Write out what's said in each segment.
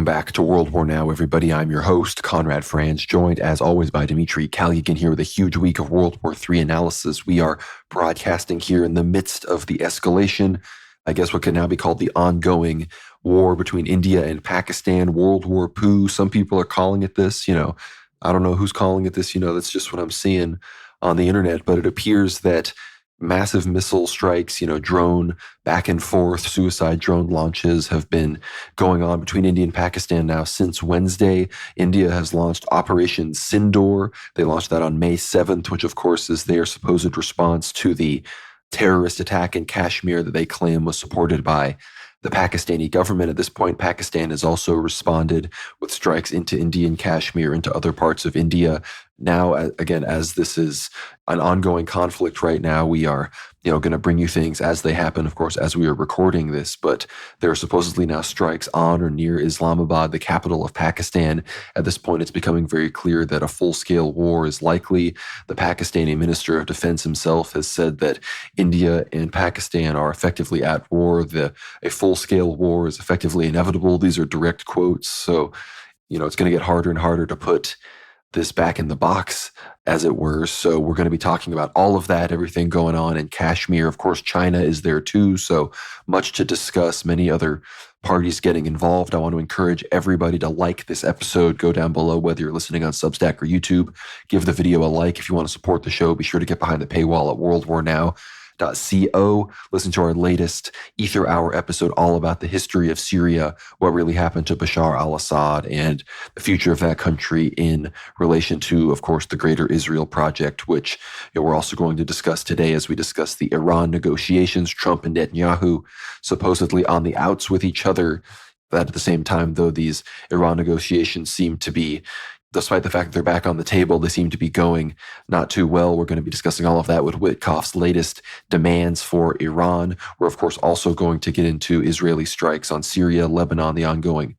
back to World War Now, everybody. I'm your host, Conrad Franz, joined as always by Dmitry Kalygin here with a huge week of World War III analysis. We are broadcasting here in the midst of the escalation, I guess what can now be called the ongoing war between India and Pakistan, World War Poo. Some people are calling it this, I don't know who's calling it this, that's just what I'm seeing on the internet, but it appears that massive missile strikes, drone back and forth, suicide drone launches have been going on between India and Pakistan now since Wednesday. India has launched Operation Sindoor. They launched that on May 7th, which of course is their supposed response to the terrorist attack in Kashmir that they claim was supported by the Pakistani government. At this point, Pakistan has also responded with strikes into Indian Kashmir, into other parts of India. Now, again, as this is an ongoing conflict right now, we are, going to bring you things as they happen, of course, as we are recording this. But there are supposedly now strikes on or near Islamabad, the capital of Pakistan. At this point, it's becoming very clear that a full-scale war is likely. The Pakistani Minister of Defense himself has said that India and Pakistan are effectively at war. A full-scale war is effectively inevitable. These are direct quotes. So, it's going to get harder and harder to put this back in the box, as it were. So we're going to be talking about all of that, everything going on in Kashmir. Of course, China is there too, so much to discuss, many other parties getting involved. I want to encourage everybody to like this episode. Go down below, whether you're listening on Substack or YouTube. Give the video a like. If you want to support the show, be sure to get behind the paywall at worldwarnow.co. Listen to our latest Ether Hour episode all about the history of Syria, what really happened to Bashar al-Assad, and the future of that country in relation to, of course, the Greater Israel Project, which we're also going to discuss today as we discuss the Iran negotiations. Trump and Netanyahu supposedly on the outs with each other. But at the same time, though, these Iran negotiations seem to be, despite the fact that they're back on the table, they seem to be going not too well. We're going to be discussing all of that with Witkoff's latest demands for Iran. We're, of course, also going to get into Israeli strikes on Syria, Lebanon, the ongoing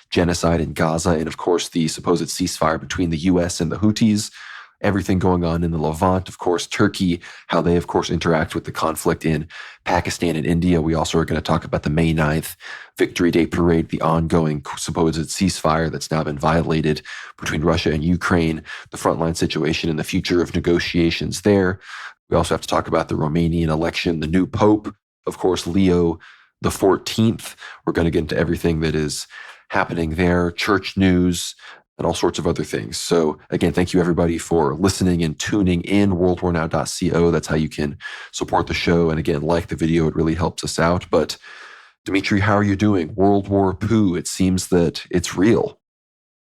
genocide in Gaza, and, of course, the supposed ceasefire between the U.S. and the Houthis. Everything going on in the Levant, of course, Turkey, how they, of course, interact with the conflict in Pakistan and India. We also are going to talk about the May 9th Victory Day parade, the ongoing supposed ceasefire that's now been violated between Russia and Ukraine, the frontline situation and the future of negotiations there. We also have to talk about the Romanian election, the new Pope, of course, Leo the 14th. We're going to get into everything that is happening there, church news, and all sorts of other things. So again, thank you everybody for listening and tuning in, worldwarnow.co. That's how you can support the show. And again, like the video, it really helps us out. But Dmitry, how are you doing? World War Poo, it seems that it's real.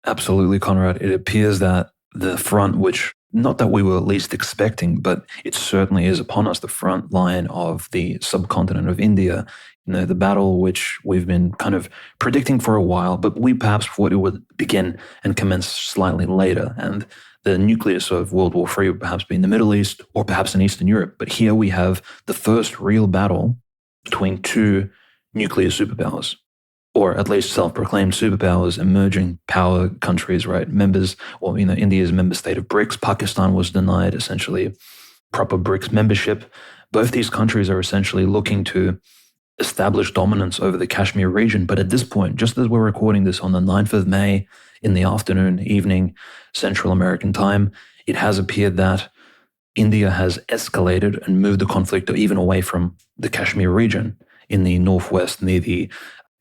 Absolutely, Conrad. It appears that the front, which not that we were least expecting, but it certainly is upon us, the front line of the subcontinent of India, the battle which we've been kind of predicting for a while, but we perhaps thought it would begin and commence slightly later. And the nucleus of World War III would perhaps be in the Middle East or perhaps in Eastern Europe. But here we have the first real battle between two nuclear superpowers, or at least self-proclaimed superpowers, emerging power countries, right? Members, or, India's member state of BRICS. Pakistan was denied essentially proper BRICS membership. Both these countries are essentially looking to establish dominance over the Kashmir region. But at this point, just as we're recording this on the 9th of May in the afternoon, evening, Central American time, it has appeared that India has escalated and moved the conflict even away from the Kashmir region in the northwest near the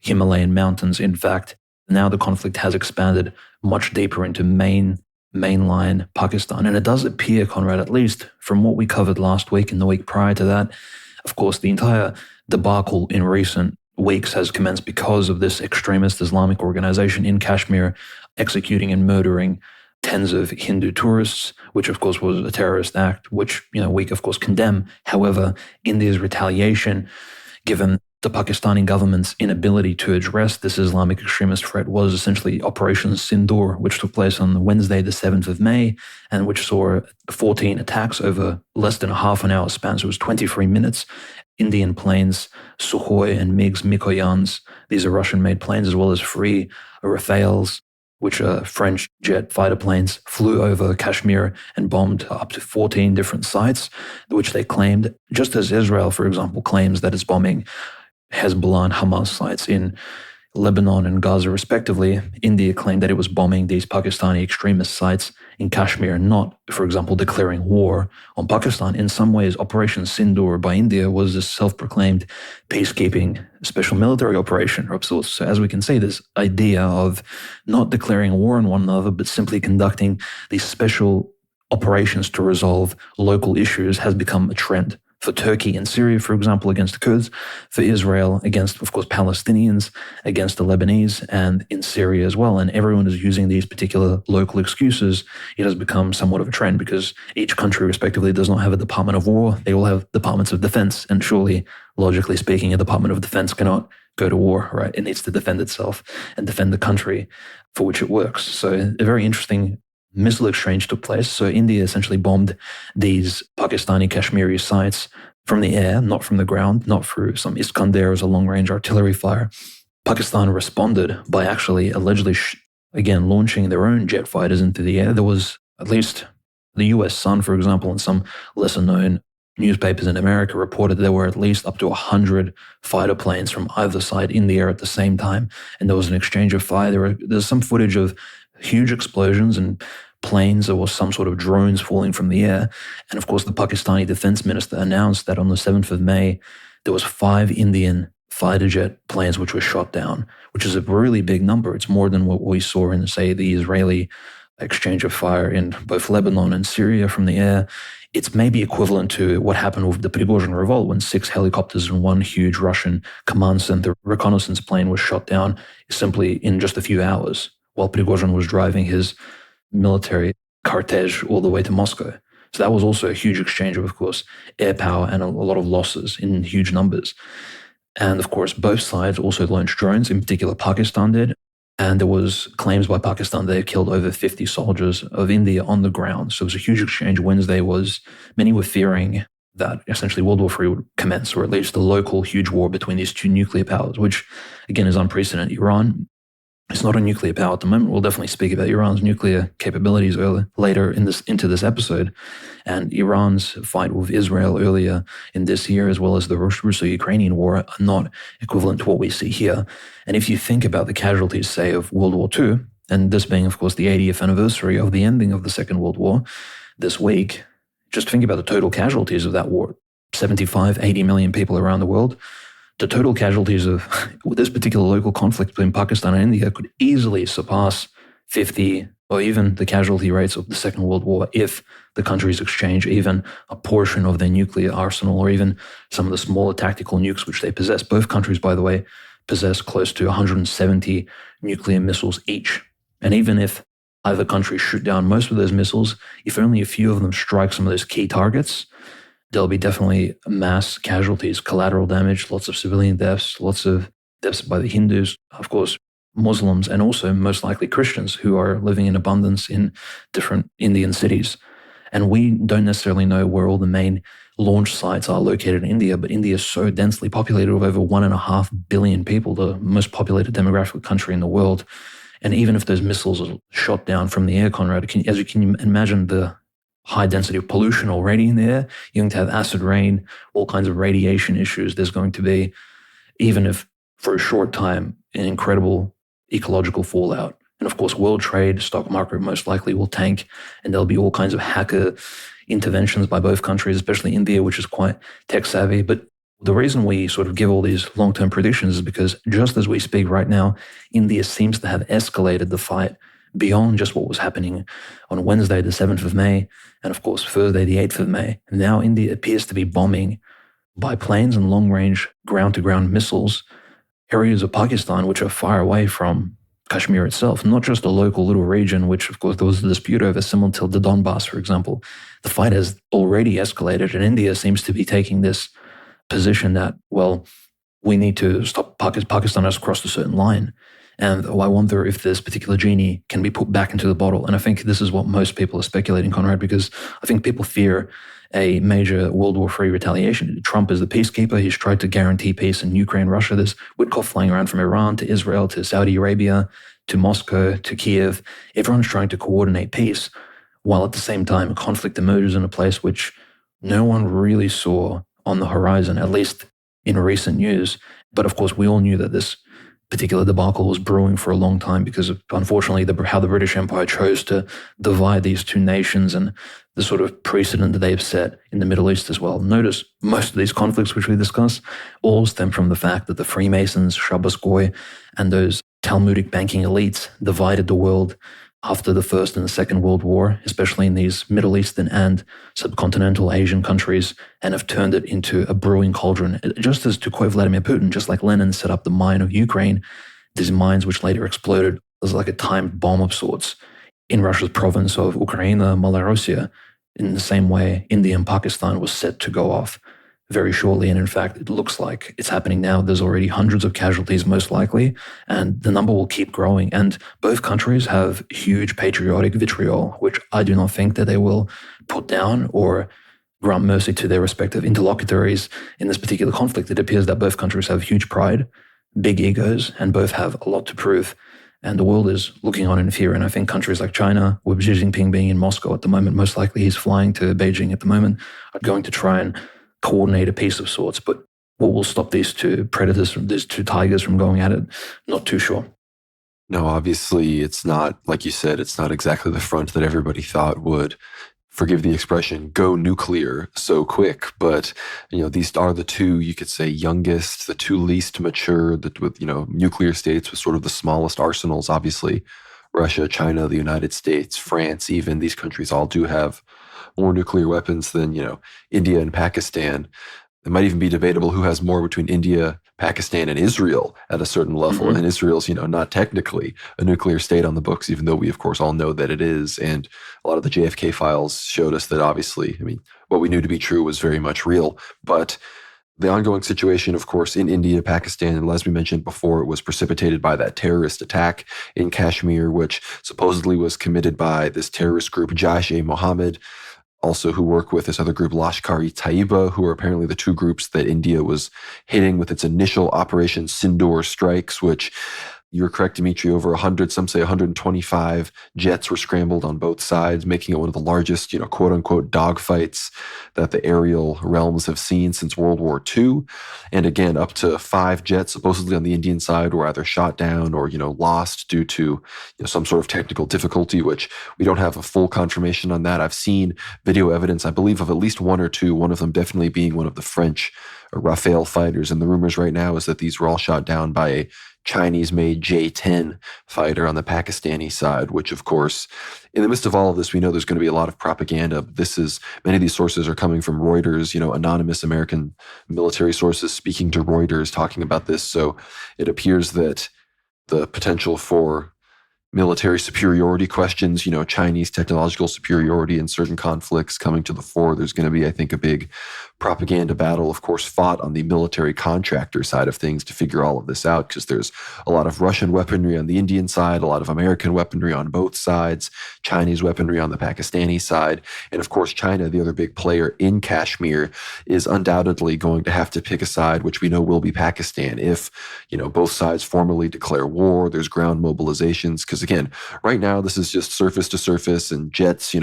Himalayan mountains. In fact, now the conflict has expanded much deeper into mainline Pakistan. And it does appear, Conrad, at least from what we covered last week and the week prior to that, of course, the entire debacle in recent weeks has commenced because of this extremist Islamic organization in Kashmir executing and murdering tens of Hindu tourists, which of course was a terrorist act, which, we of course condemn. However, India's retaliation, given the Pakistani government's inability to address this Islamic extremist threat, was essentially Operation Sindoor, which took place on Wednesday, the 7th of May, and which saw 14 attacks over less than a half an hour span. So it was 23 minutes. Indian planes, Sukhoi and MiGs Mikoyans, these are Russian-made planes, as well as free Rafales, which are French jet fighter planes, flew over Kashmir and bombed up to 14 different sites, which they claimed, just as Israel, for example, claims that it's bombing Hezbollah and Hamas sites in Lebanon and Gaza respectively, India claimed that it was bombing these Pakistani extremist sites in Kashmir, not, for example, declaring war on Pakistan. In some ways, Operation Sindoor by India was a self-proclaimed peacekeeping special military operation of sorts. So as we can see, this idea of not declaring war on one another, but simply conducting these special operations to resolve local issues has become a trend. For Turkey and Syria, for example, against the Kurds, for Israel against, of course, Palestinians, against the Lebanese, and in Syria as well. And everyone is using these particular local excuses. It has become somewhat of a trend because each country, respectively, does not have a Department of War. They all have departments of defense. And surely, logically speaking, a Department of Defense cannot go to war, right? It needs to defend itself and defend the country for which it works. So a very interesting missile exchange took place. So India essentially bombed these Pakistani Kashmiri sites from the air, not from the ground, not through some Iskandar or long-range artillery fire. Pakistan responded by actually allegedly, again, launching their own jet fighters into the air. There was at least the US Sun, for example, and some lesser-known newspapers in America reported there were at least up to 100 fighter planes from either side in the air at the same time. And there was an exchange of fire. There's some footage of huge explosions and planes or some sort of drones falling from the air. And of course, the Pakistani defense minister announced that on the 7th of May, there was 5 Indian fighter jet planes which were shot down, which is a really big number. It's more than what we saw in, say, the Israeli exchange of fire in both Lebanon and Syria from the air. It's maybe equivalent to what happened with the Prigozhin revolt when 6 helicopters and 1 huge Russian command center reconnaissance plane was shot down simply in just a few hours while Prigozhin was driving his military cortege all the way to Moscow. So that was also a huge exchange of course, air power and a lot of losses in huge numbers. And of course, both sides also launched drones, in particular Pakistan did. And there was claims by Pakistan they had killed over 50 soldiers of India on the ground. So it was a huge exchange. Wednesday many were fearing that essentially World War III would commence, or at least the local huge war between these 2 nuclear powers, which again is unprecedented. Iran, it's not a nuclear power at the moment. We'll definitely speak about Iran's nuclear capabilities later into this episode. And Iran's fight with Israel earlier in this year, as well as the Russo-Ukrainian war, are not equivalent to what we see here. And if you think about the casualties, say, of World War II, and this being, of course, the 80th anniversary of the ending of the Second World War this week, just think about the total casualties of that war. 75, 80 million people around the world. The total casualties of this particular local conflict between Pakistan and India could easily surpass 50 or even the casualty rates of the Second World War if the countries exchange even a portion of their nuclear arsenal or even some of the smaller tactical nukes which they possess. Both countries, by the way, possess close to 170 nuclear missiles each. And even if either country shoot down most of those missiles, if only a few of them strike some of those key targets, there'll be definitely mass casualties, collateral damage, lots of civilian deaths, lots of deaths by the Hindus, of course, Muslims, and also most likely Christians who are living in abundance in different Indian cities. And we don't necessarily know where all the main launch sites are located in India, but India is so densely populated with over 1.5 billion people, the most populated demographic country in the world. And even if those missiles are shot down from the air, Conrad, as you can imagine the high density of pollution already in the air, you're going to have acid rain, all kinds of radiation issues. There's going to be, even if for a short time, an incredible ecological fallout. And of course, world trade, stock market most likely will tank, and there'll be all kinds of hacker interventions by both countries, especially India, which is quite tech savvy. But the reason we sort of give all these long-term predictions is because just as we speak right now, India seems to have escalated the fight beyond just what was happening on Wednesday, the 7th of May, and of course, Thursday, the 8th of May. And now India appears to be bombing by planes and long-range ground-to-ground missiles areas of Pakistan which are far away from Kashmir itself, not just a local little region, which of course there was a dispute over, similar to the Donbass, for example. The fight has already escalated, and India seems to be taking this position that, well, we need to stop Pakistan has crossed a certain line. And I wonder if this particular genie can be put back into the bottle. And I think this is what most people are speculating, Conrad, because I think people fear a major World War III retaliation. Trump is the peacekeeper. He's tried to guarantee peace in Ukraine, Russia. There's Witkoff flying around from Iran to Israel to Saudi Arabia to Moscow to Kiev. Everyone's trying to coordinate peace, while at the same time conflict emerges in a place which no one really saw on the horizon, at least in recent news. But of course, we all knew that this particular debacle was brewing for a long time because of, unfortunately, how the British Empire chose to divide these two nations and the sort of precedent that they've set in the Middle East as well. Notice most of these conflicts which we discuss all stem from the fact that the Freemasons, Shabbos Goy, and those Talmudic banking elites divided the world after the First and the Second World War, especially in these Middle Eastern and subcontinental Asian countries, and have turned it into a brewing cauldron. Just as, to quote Vladimir Putin, just like Lenin set up the mine of Ukraine, these mines which later exploded as like a timed bomb of sorts in Russia's province of Ukraine, Malorussia. In the same way, India and Pakistan was set to go off very shortly. And in fact, it looks like it's happening now. There's already hundreds of casualties, most likely, and the number will keep growing. And both countries have huge patriotic vitriol, which I do not think that they will put down or grant mercy to their respective interlocutors in this particular conflict. It appears that both countries have huge pride, big egos, and both have a lot to prove. And the world is looking on in fear. And I think countries like China, with Xi Jinping being in Moscow at the moment, most likely he's flying to Beijing at the moment, are going to try and coordinate a peace of sorts. But what will stop these two predators, these two tigers from going at it? Not too sure. No, obviously it's not, like you said, it's not exactly the front that everybody thought would, forgive the expression, go nuclear so quick. But, these are the two, you could say, youngest, the two least mature, with, nuclear states with sort of the smallest arsenals. Obviously, Russia, China, the United States, France, even these countries all do have more nuclear weapons than, India and Pakistan. It might even be debatable who has more between India, Pakistan, and Israel at a certain level. And Israel's, not technically a nuclear state on the books, even though we, of course, all know that it is. And a lot of the JFK files showed us that obviously, what we knew to be true was very much real. But the ongoing situation, of course, in India, Pakistan, and as we mentioned before, it was precipitated by that terrorist attack in Kashmir, which supposedly was committed by this terrorist group, Jaish-e-Mohammed, also who work with this other group, Lashkar-e-Taiba, who are apparently the two groups that India was hitting with its initial Operation Sindoor strikes, which, you're correct, Dimitri, over 100, some say 125 jets were scrambled on both sides, making it one of the largest, quote-unquote dogfights that the aerial realms have seen since World War II. And again, up to 5 jets supposedly on the Indian side were either shot down or, lost due to some sort of technical difficulty, which we don't have a full confirmation on that. I've seen video evidence, I believe, of at least one or two, one of them definitely being one of the French Rafale fighters. And the rumors right now is that these were all shot down by a Chinese-made J-10 fighter on the Pakistani side, which, of course, in the midst of all of this, we know there's going to be a lot of propaganda. Many of these sources are coming from Reuters, anonymous American military sources speaking to Reuters, talking about this. So it appears that the potential for military superiority questions, Chinese technological superiority in certain conflicts coming to the fore. There's going to be, I think, a big propaganda battle, of course, fought on the military contractor side of things to figure all of this out, because there's a lot of Russian weaponry on the Indian side, a lot of American weaponry on both sides, Chinese weaponry on the Pakistani side. And of course, China, the other big player in Kashmir, is undoubtedly going to have to pick a side, which we know will be Pakistan. If, both sides formally declare war, there's ground mobilizations. Because again, right now, this is just surface to surface and jets,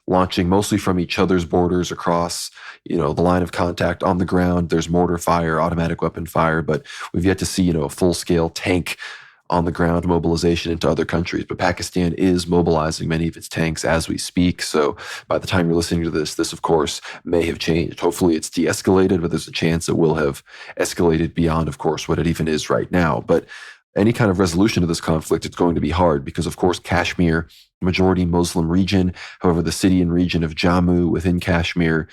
launching mostly from each other's borders across, the line of contact. On the ground, there's mortar fire, automatic weapon fire, but we've yet to see, a full-scale tank on the ground mobilization into other countries. But Pakistan is mobilizing many of its tanks as we speak. So by the time you're listening to this, of course, may have changed. Hopefully it's de-escalated, but there's a chance it will have escalated beyond, of course, what it even is right now. But any kind of resolution to this conflict, it's going to be hard because, of course, Kashmir, majority Muslim region. However, the city and region of Jammu within Kashmir,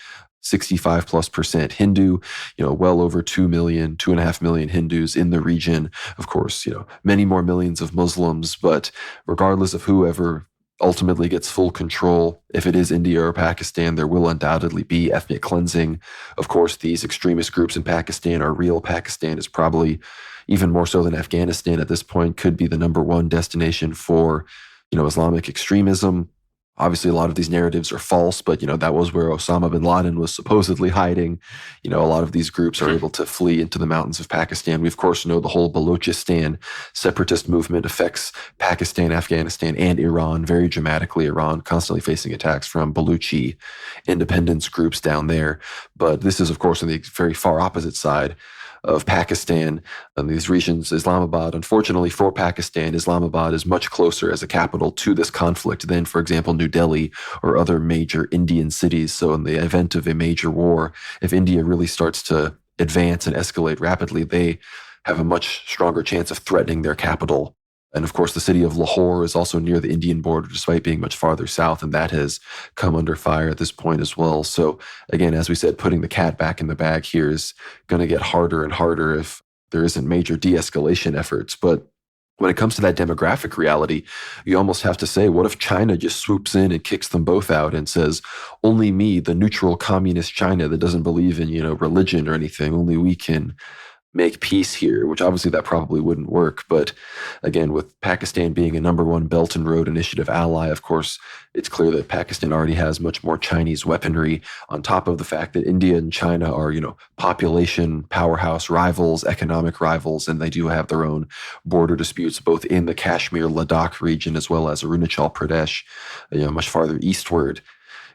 65+% Hindu, well over 2.5 million Hindus in the region. Of course, many more millions of Muslims, but regardless of whoever ultimately gets full control, if it is India or Pakistan, there will undoubtedly be ethnic cleansing. Of course, these extremist groups in Pakistan are real. Pakistan is probably, even more so than Afghanistan at this point, could be the number one destination for, Islamic extremism. Obviously, a lot of these narratives are false, but, that was where Osama bin Laden was supposedly hiding. A lot of these groups are able to flee into the mountains of Pakistan. We, of course, know the whole Balochistan separatist movement affects Pakistan, Afghanistan, and Iran very dramatically. Iran constantly facing attacks from Baluchi independence groups down there. But this is, of course, on the very far opposite side of Pakistan and these regions. Islamabad, unfortunately for Pakistan, Islamabad is much closer as a capital to this conflict than, for example, New Delhi or other major Indian cities. So in the event of a major war, if India really starts to advance and escalate rapidly, they have a much stronger chance of threatening their capital. And of course, the city of Lahore is also near the Indian border, despite being much farther south, and that has come under fire at this point as well. So again, as we said, putting the cat back in the bag here is going to get harder and harder if there isn't major de-escalation efforts. But when it comes to that demographic reality, you almost have to say, what if China just swoops in and kicks them both out and says, only me, the neutral communist China that doesn't believe in, religion or anything, only we can make peace here, which obviously that probably wouldn't work. But again, with Pakistan being a number one Belt and Road Initiative ally, of course, it's clear that Pakistan already has much more Chinese weaponry, on top of the fact that India and China are, population powerhouse rivals, economic rivals, and they do have their own border disputes, both in the Kashmir, Ladakh region, as well as Arunachal Pradesh, much farther eastward.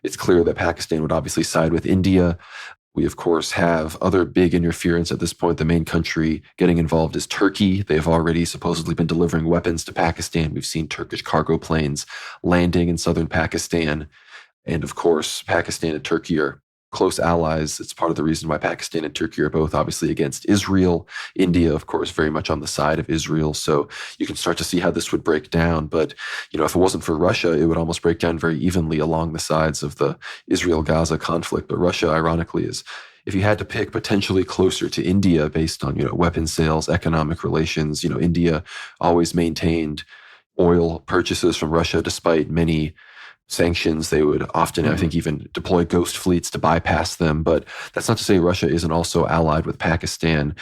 It's clear that Pakistan would obviously side with India. We, of course, have other big interference at this point. The main country getting involved is Turkey. They've already supposedly been delivering weapons to Pakistan. We've seen Turkish cargo planes landing in southern Pakistan. And of course, Pakistan and Turkey are close allies. It's part of the reason why Pakistan and Turkey are both obviously against Israel. India, of course, very much on the side of Israel. So you can start to see how this would break down. But, if it wasn't for Russia, it would almost break down very evenly along the sides of the Israel-Gaza conflict. But Russia, ironically, is, if you had to pick, potentially closer to India based on, weapons sales, economic relations. India always maintained oil purchases from Russia despite many sanctions. They would often, I think, even deploy ghost fleets to bypass them. But that's not to say Russia isn't also allied with Pakistan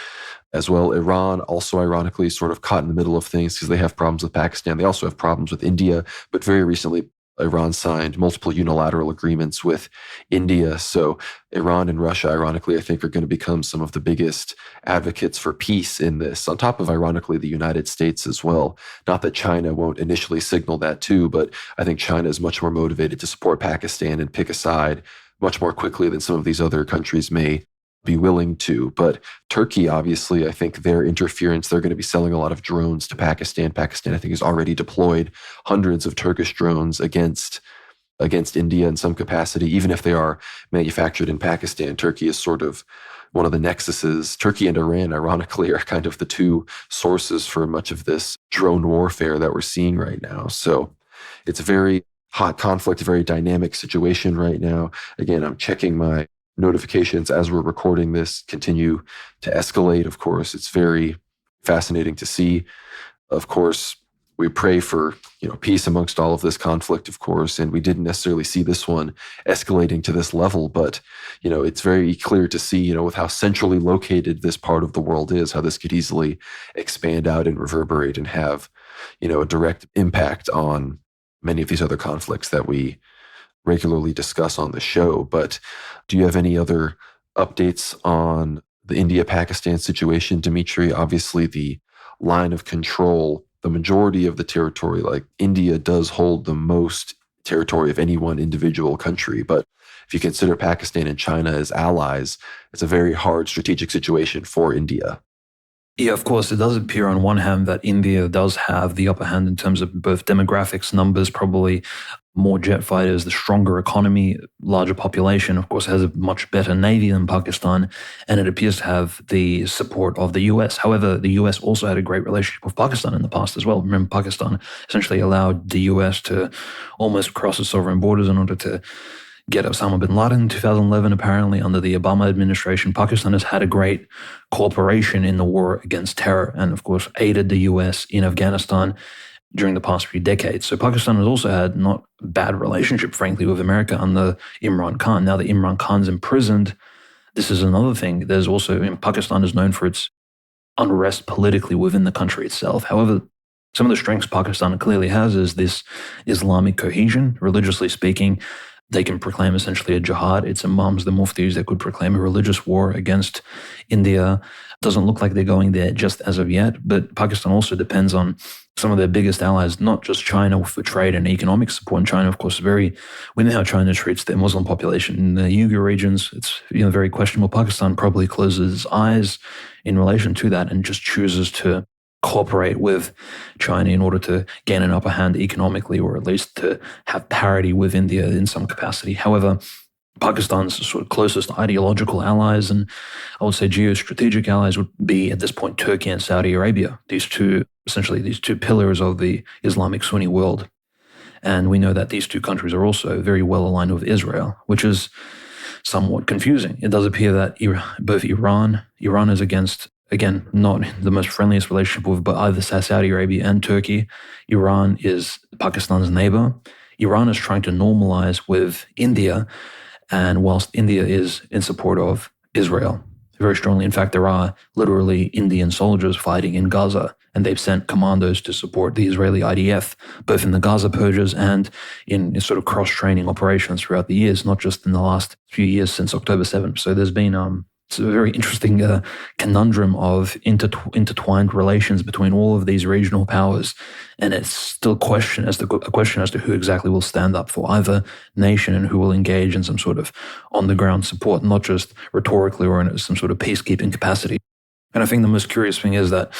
as well. Iran also, ironically, sort of caught in the middle of things because they have problems with Pakistan. They also have problems with India. But very recently, Iran signed multiple unilateral agreements with India. So Iran and Russia, ironically, I think are going to become some of the biggest advocates for peace in this, on top of, ironically, the United States as well. Not that China won't initially signal that too, but I think China is much more motivated to support Pakistan and pick a side much more quickly than some of these other countries may be willing to. But Turkey, obviously, I think their interference, they're going to be selling a lot of drones to Pakistan. Pakistan, I think, has already deployed hundreds of Turkish drones against India in some capacity, even if they are manufactured in Pakistan. Turkey is sort of one of the nexuses. Turkey and Iran, ironically, are kind of the two sources for much of this drone warfare that we're seeing right now. So it's a very hot conflict, a very dynamic situation right now. Again, I'm checking my notifications as we're recording this continue to escalate. Of course, it's very fascinating to see. Of course, we pray for, peace amongst all of this conflict, of course, and we didn't necessarily see this one escalating to this level, but, it's very clear to see, with how centrally located this part of the world is, how this could easily expand out and reverberate and have, a direct impact on many of these other conflicts that we regularly discuss on the show. But do you have any other updates on the India-Pakistan situation, Dimitri? Obviously, the line of control, the majority of the territory, like India does hold the most territory of any one individual country. But if you consider Pakistan and China as allies, it's a very hard strategic situation for India. Yeah, of course, it does appear on one hand that India does have the upper hand in terms of both demographics, numbers, probably more jet fighters, the stronger economy, larger population, of course, has a much better navy than Pakistan, and it appears to have the support of the US. However, the US also had a great relationship with Pakistan in the past as well. Remember, Pakistan essentially allowed the US to almost cross its sovereign borders in order to get Osama bin Laden in 2011, apparently, under the Obama administration. Pakistan has had a great cooperation in the war against terror and, of course, aided the US in Afghanistan during the past few decades. So Pakistan has also had not a bad relationship, frankly, with America under Imran Khan. Now that Imran Khan's imprisoned, this is another thing. There's also, Pakistan is known for its unrest politically within the country itself. However, some of the strengths Pakistan clearly has is this Islamic cohesion, religiously speaking. They can proclaim essentially a jihad. It's imams, the muftis, that could proclaim a religious war against India. Doesn't look like they're going there just as of yet, but Pakistan also depends on some of their biggest allies, not just China for trade and economic support. And China, of course, we know how China treats their Muslim population. In the Uyghur regions, it's very questionable. Pakistan probably closes its eyes in relation to that and just chooses to cooperate with China in order to gain an upper hand economically, or at least to have parity with India in some capacity. However, Pakistan's sort of closest ideological allies and I would say geostrategic allies would be at this point Turkey and Saudi Arabia. These two pillars of the Islamic Sunni world. And we know that these two countries are also very well aligned with Israel, which is somewhat confusing. It does appear that both Iran is against, again, not the most friendliest relationship with but either Saudi Arabia and Turkey. Iran is Pakistan's neighbor. Iran is trying to normalize with India. And whilst India is in support of Israel very strongly, in fact, there are literally Indian soldiers fighting in Gaza, and they've sent commandos to support the Israeli IDF, both in the Gaza purges and in sort of cross-training operations throughout the years, not just in the last few years since October 7th. So there's been it's a very interesting conundrum of intertwined relations between all of these regional powers, and it's still a question as to who exactly will stand up for either nation and who will engage in some sort of on-the-ground support, not just rhetorically or in some sort of peacekeeping capacity. And I think the most curious thing is that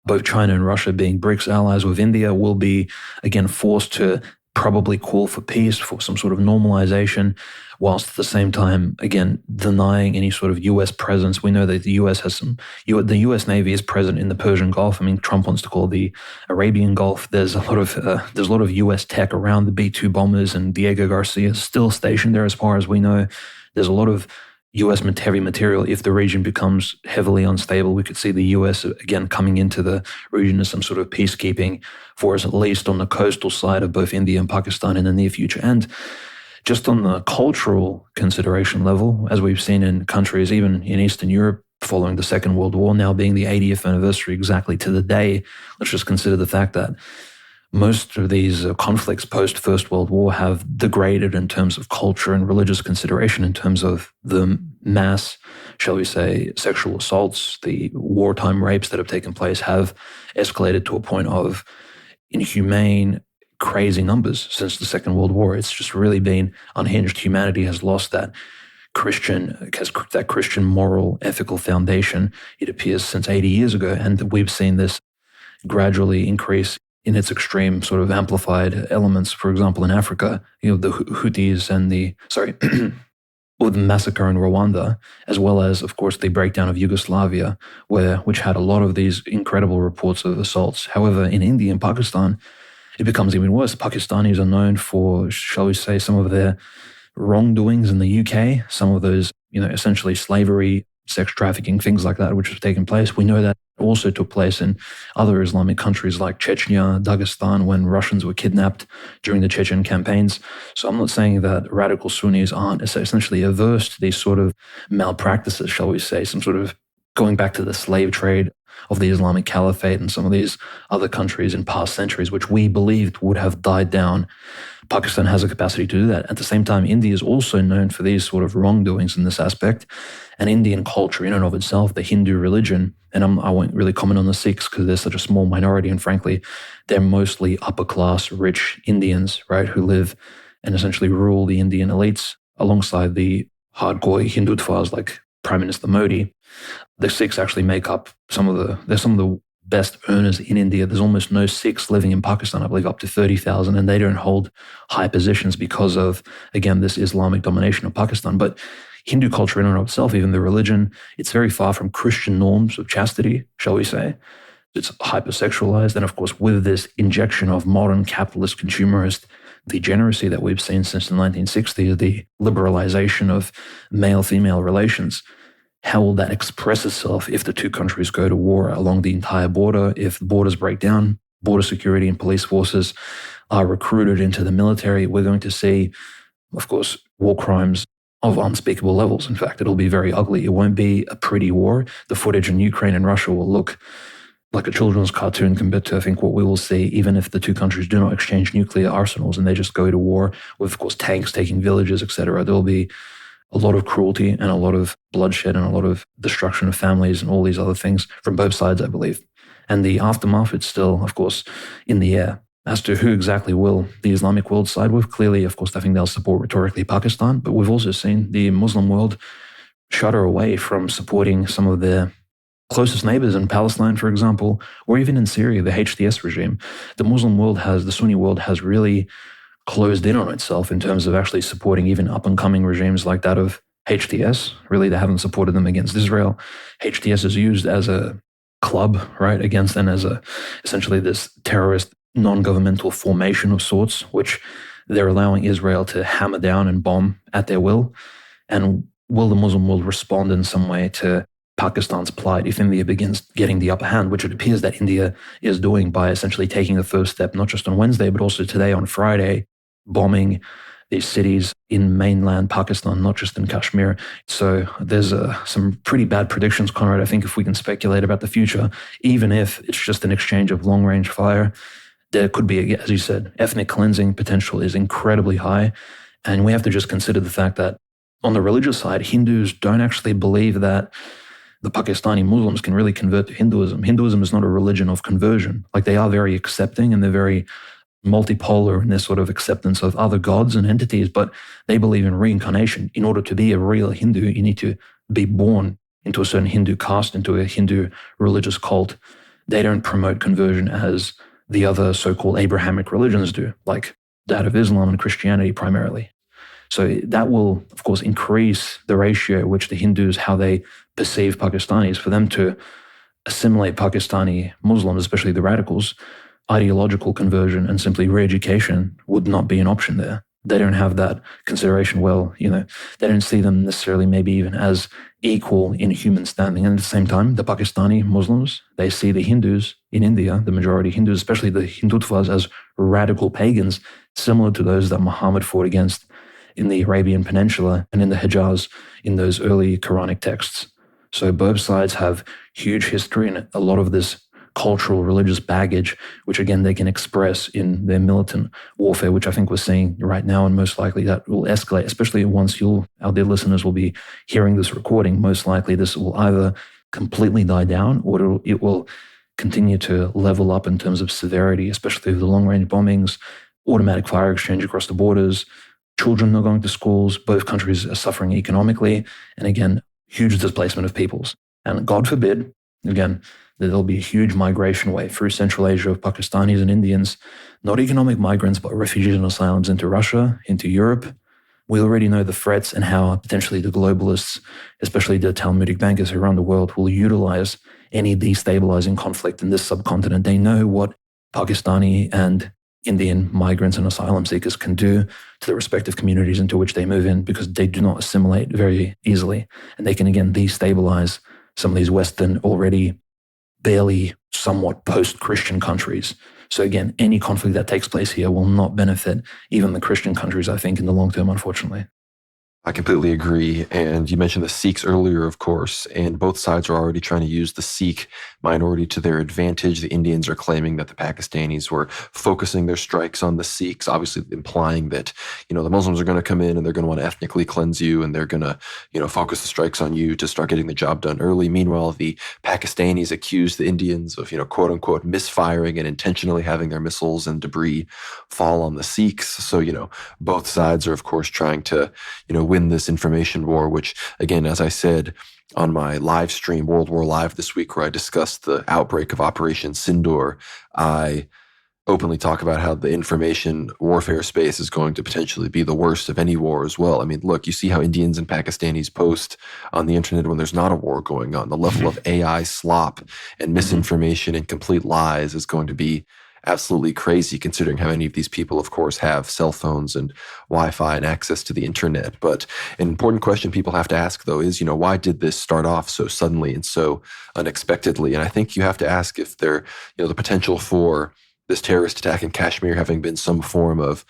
both China and Russia, being BRICS allies with India, will be, again, forced to probably call for peace, for some sort of normalization, whilst at the same time, again, denying any sort of U.S. presence. We know that the U.S. the U.S. Navy is present in the Persian Gulf. I mean, Trump wants to call the Arabian Gulf. There's a lot of U.S. tech around the B-2 bombers, and Diego Garcia is still stationed there as far as we know. There's a lot of U.S. heavy material. If the region becomes heavily unstable, we could see the U.S. again coming into the region as some sort of peacekeeping force, at least on the coastal side of both India and Pakistan in the near future. And just on the cultural consideration level, as we've seen in countries, even in Eastern Europe, following the Second World War, now being the 80th anniversary exactly to the day, let's just consider the fact that most of these conflicts post-First World War have degraded in terms of culture and religious consideration, in terms of the mass, shall we say, sexual assaults, the wartime rapes that have taken place have escalated to a point of inhumane, crazy numbers since the Second World War. It's just really been unhinged. Humanity has lost that Christian moral, ethical foundation, it appears, since 80 years ago. And we've seen this gradually increase in its extreme sort of amplified elements. For example, in Africa, the Houthis and or the massacre in Rwanda, as well as, of course, the breakdown of Yugoslavia, which had a lot of these incredible reports of assaults. However, in India and Pakistan, it becomes even worse. Pakistanis are known for, shall we say, some of their wrongdoings in the UK, some of those, essentially slavery, sex trafficking, things like that, which have taken place. We know that also took place in other Islamic countries like Chechnya, Dagestan, when Russians were kidnapped during the Chechen campaigns. So I'm not saying that radical Sunnis aren't essentially averse to these sort of malpractices, shall we say, some sort of going back to the slave trade of the Islamic Caliphate and some of these other countries in past centuries, which we believed would have died down. Pakistan has a capacity to do that. At the same time, India is also known for these sort of wrongdoings in this aspect. And Indian culture in and of itself, the Hindu religion, and I won't really comment on the Sikhs because they're such a small minority, and frankly, they're mostly upper-class, rich Indians, right, who live and essentially rule the Indian elites alongside the hardcore Hindutvas like Prime Minister Modi. The Sikhs actually make up some of the best earners in India. There's almost no Sikhs living in Pakistan, I believe up to 30,000, and they don't hold high positions because of, again, this Islamic domination of Pakistan. But Hindu culture in and of itself, even the religion, it's very far from Christian norms of chastity, shall we say. It's hypersexualized. And of course, with this injection of modern capitalist consumerist degeneracy that we've seen since the 1960s, the liberalization of male-female relations, how will that express itself if the two countries go to war along the entire border? If the borders break down, border security and police forces are recruited into the military, we're going to see, of course, war crimes of unspeakable levels. In fact, it'll be very ugly. It won't be a pretty war. The footage in Ukraine and Russia will look like a children's cartoon compared to, I think, what we will see, even if the two countries do not exchange nuclear arsenals and they just go to war with, of course, tanks taking villages, etc. There will be a lot of cruelty and a lot of bloodshed and a lot of destruction of families and all these other things from both sides, I believe. And the aftermath, it's still, of course, in the air. As to who exactly will the Islamic world side with, clearly, of course, I think they'll support rhetorically Pakistan, but we've also seen the Muslim world shudder away from supporting some of their closest neighbors in Palestine, for example, or even in Syria, the HTS regime. The Sunni world has really closed in on itself in terms of actually supporting even up-and-coming regimes like that of HTS. Really, they haven't supported them against Israel. HTS is used as a club, right, against and as essentially this terrorist non-governmental formation of sorts, which they're allowing Israel to hammer down and bomb at their will. And will the Muslim world respond in some way to Pakistan's plight if India begins getting the upper hand, which it appears that India is doing by essentially taking the first step, not just on Wednesday, but also today on Friday, bombing these cities in mainland Pakistan, not just in Kashmir. So there's some pretty bad predictions, Conrad. I think if we can speculate about the future, even if it's just an exchange of long-range fire, there could be, as you said, ethnic cleansing potential is incredibly high. And we have to just consider the fact that on the religious side, Hindus don't actually believe that the Pakistani Muslims can really convert to Hinduism. Hinduism is not a religion of conversion. Like, they are very accepting and they're very multipolar in their sort of acceptance of other gods and entities, but they believe in reincarnation. In order to be a real Hindu, you need to be born into a certain Hindu caste, into a Hindu religious cult. They don't promote conversion as the other so-called Abrahamic religions do, like that of Islam and Christianity primarily. So that will, of course, increase the ratio at which the Hindus, how they perceive Pakistanis, for them to assimilate Pakistani Muslims, especially the radicals. Ideological conversion and simply re-education would not be an option there. They don't have that consideration. Well, they don't see them necessarily maybe even as equal in human standing. And at the same time, the Pakistani Muslims, they see the Hindus in India, the majority Hindus, especially the Hindutvas, as radical pagans, similar to those that Muhammad fought against in the Arabian Peninsula and in the Hijaz in those early Quranic texts. So both sides have huge history and a lot of this cultural, religious baggage, which again, they can express in their militant warfare, which I think we're seeing right now, and most likely that will escalate, especially once our dear listeners will be hearing this recording. Most likely this will either completely die down or it will continue to level up in terms of severity, especially with the long-range bombings, automatic fire exchange across the borders, children not going to schools, both countries are suffering economically, and again, huge displacement of peoples. And God forbid, again, there'll be a huge migration wave through Central Asia of Pakistanis and Indians, not economic migrants, but refugees and asylums into Russia, into Europe. We already know the threats and how potentially the globalists, especially the Talmudic bankers around the world, will utilize any destabilizing conflict in this subcontinent. They know what Pakistani and Indian migrants and asylum seekers can do to the respective communities into which they move in, because they do not assimilate very easily. And they can, again, destabilize some of these Western, already barely somewhat post-Christian countries. So again, any conflict that takes place here will not benefit even the Christian countries, I think, in the long term, unfortunately. I completely agree. And you mentioned the Sikhs earlier, of course, and both sides are already trying to use the Sikh minority to their advantage. The Indians are claiming that the Pakistanis were focusing their strikes on the Sikhs, obviously implying that, the Muslims are going to come in and they're going to want to ethnically cleanse you and they're going to, focus the strikes on you to start getting the job done early. Meanwhile, the Pakistanis accuse the Indians of, quote unquote, misfiring and intentionally having their missiles and debris fall on the Sikhs. So, both sides are, of course, trying to, win this information war, which, again, as I said on my live stream, World War Live this week, where I discussed the outbreak of Operation Sindoor, I openly talk about how the information warfare space is going to potentially be the worst of any war as well. I mean, look, you see how Indians and Pakistanis post on the internet when there's not a war going on. The level of AI slop and misinformation and complete lies is going to be absolutely crazy, considering how many of these people, of course, have cell phones and Wi-Fi and access to the internet. But an important question people have to ask, though, is, why did this start off so suddenly and so unexpectedly? And I think you have to ask if there, the potential for this terrorist attack in Kashmir having been some form of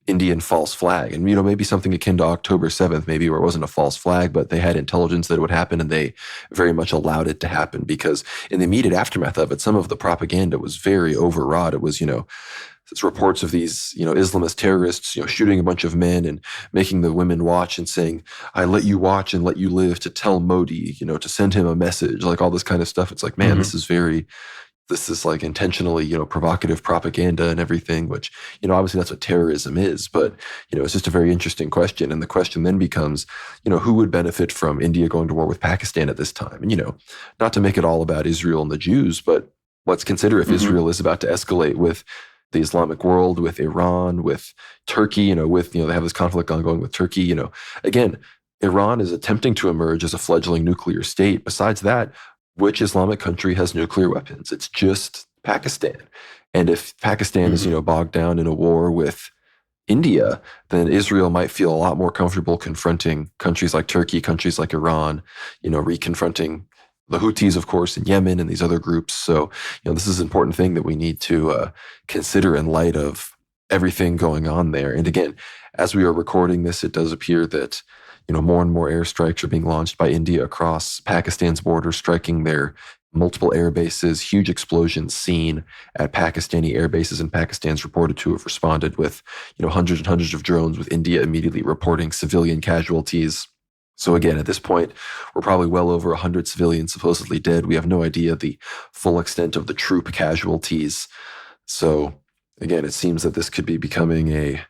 Indian false flag. And, maybe something akin to October 7th, maybe where it wasn't a false flag, but they had intelligence that it would happen and they very much allowed it to happen, because in the immediate aftermath of it, some of the propaganda was very overwrought. It was, it's reports of these, Islamist terrorists, shooting a bunch of men and making the women watch and saying, I let you watch and let you live to tell Modi, to send him a message, like all this kind of stuff. It's like, man, this is very this is like intentionally, provocative propaganda and everything, which, obviously that's what terrorism is. But, it's just a very interesting question. And the question then becomes, who would benefit from India going to war with Pakistan at this time? And, not to make it all about Israel and the Jews, but let's consider if Israel is about to escalate with the Islamic world, with Iran, with Turkey, they have this conflict ongoing with Turkey, again, Iran is attempting to emerge as a fledgling nuclear state. Besides that, which Islamic country has nuclear weapons? It's just Pakistan. And if Pakistan is, bogged down in a war with India, then Israel might feel a lot more comfortable confronting countries like Turkey, countries like Iran, reconfronting the Houthis, of course, in Yemen and these other groups. So, this is an important thing that we need to consider in light of everything going on there. And again, as we are recording this, it does appear that more and more airstrikes are being launched by India across Pakistan's border, striking their multiple air bases, huge explosions seen at Pakistani air bases, and Pakistan's reported to have responded with, hundreds and hundreds of drones, with India immediately reporting civilian casualties. So again, at this point, we're probably well over 100 civilians supposedly dead. We have no idea the full extent of the troop casualties. So again, it seems that this could be becoming a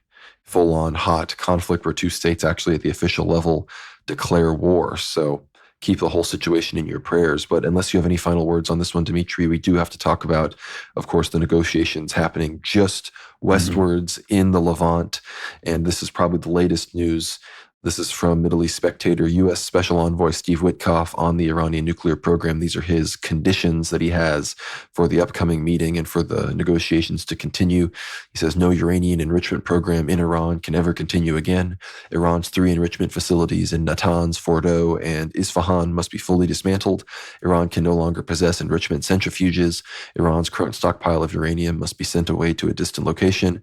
full-on hot conflict where two states actually at the official level declare war. So keep the whole situation in your prayers. But unless you have any final words on this one, Dimitri, we do have to talk about, of course, the negotiations happening just westwards in the Levant. And this is probably the latest news. This is from Middle East Spectator. U.S. Special Envoy Steve Witkoff on the Iranian nuclear program. These are his conditions that he has for the upcoming meeting and for the negotiations to continue. He says no uranium enrichment program in Iran can ever continue again. Iran's 3 enrichment facilities in Natanz, Fordow, and Isfahan must be fully dismantled. Iran can no longer possess enrichment centrifuges. Iran's current stockpile of uranium must be sent away to a distant location.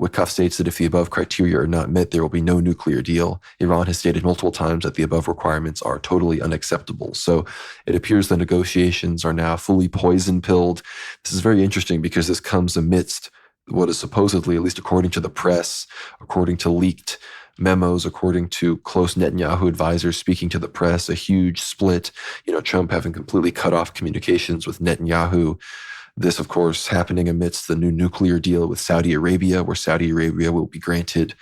Witkoff states that if the above criteria are not met, there will be no nuclear deal. Iran has stated multiple times that the above requirements are totally unacceptable. So it appears the negotiations are now fully poison-pilled. This is very interesting because this comes amidst what is supposedly, at least according to the press, according to leaked memos, according to close Netanyahu advisors speaking to the press, a huge split, Trump having completely cut off communications with Netanyahu. This, of course, happening amidst the new nuclear deal with Saudi Arabia, where Saudi Arabia will be granted,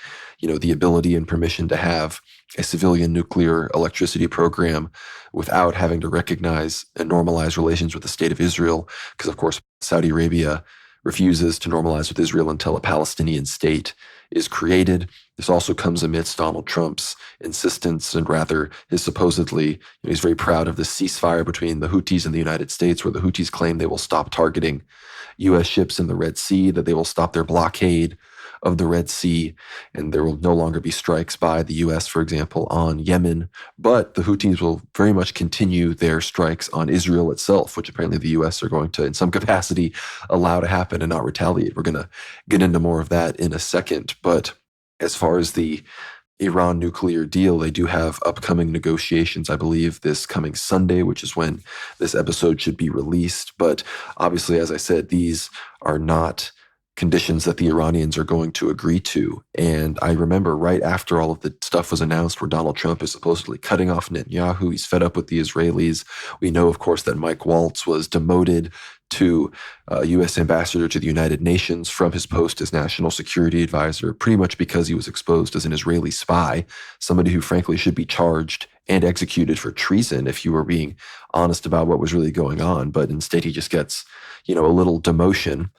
the ability and permission to have a civilian nuclear electricity program without having to recognize and normalize relations with the state of Israel. Because, of course, Saudi Arabia refuses to normalize with Israel until a Palestinian state is created. This also comes amidst Donald Trump's insistence, and rather his supposedly, he's very proud of the ceasefire between the Houthis and the United States, where the Houthis claim they will stop targeting U.S. ships in the Red Sea, that they will stop their blockade of the Red Sea, and there will no longer be strikes by the U.S., for example, on Yemen. But the Houthis will very much continue their strikes on Israel itself, which apparently the U.S. are going to, in some capacity, allow to happen and not retaliate. We're going to get into more of that in a second. But as far as the Iran nuclear deal, they do have upcoming negotiations, I believe, this coming Sunday, which is when this episode should be released. But obviously, as I said, these are not conditions that the Iranians are going to agree to. And I remember right after all of the stuff was announced where Donald Trump is supposedly cutting off Netanyahu, he's fed up with the Israelis. We know, of course, that Mike Waltz was demoted to U.S. ambassador to the United Nations from his post as national security advisor, pretty much because he was exposed as an Israeli spy, somebody who frankly should be charged and executed for treason if you were being honest about what was really going on. But instead he just gets, a little demotion.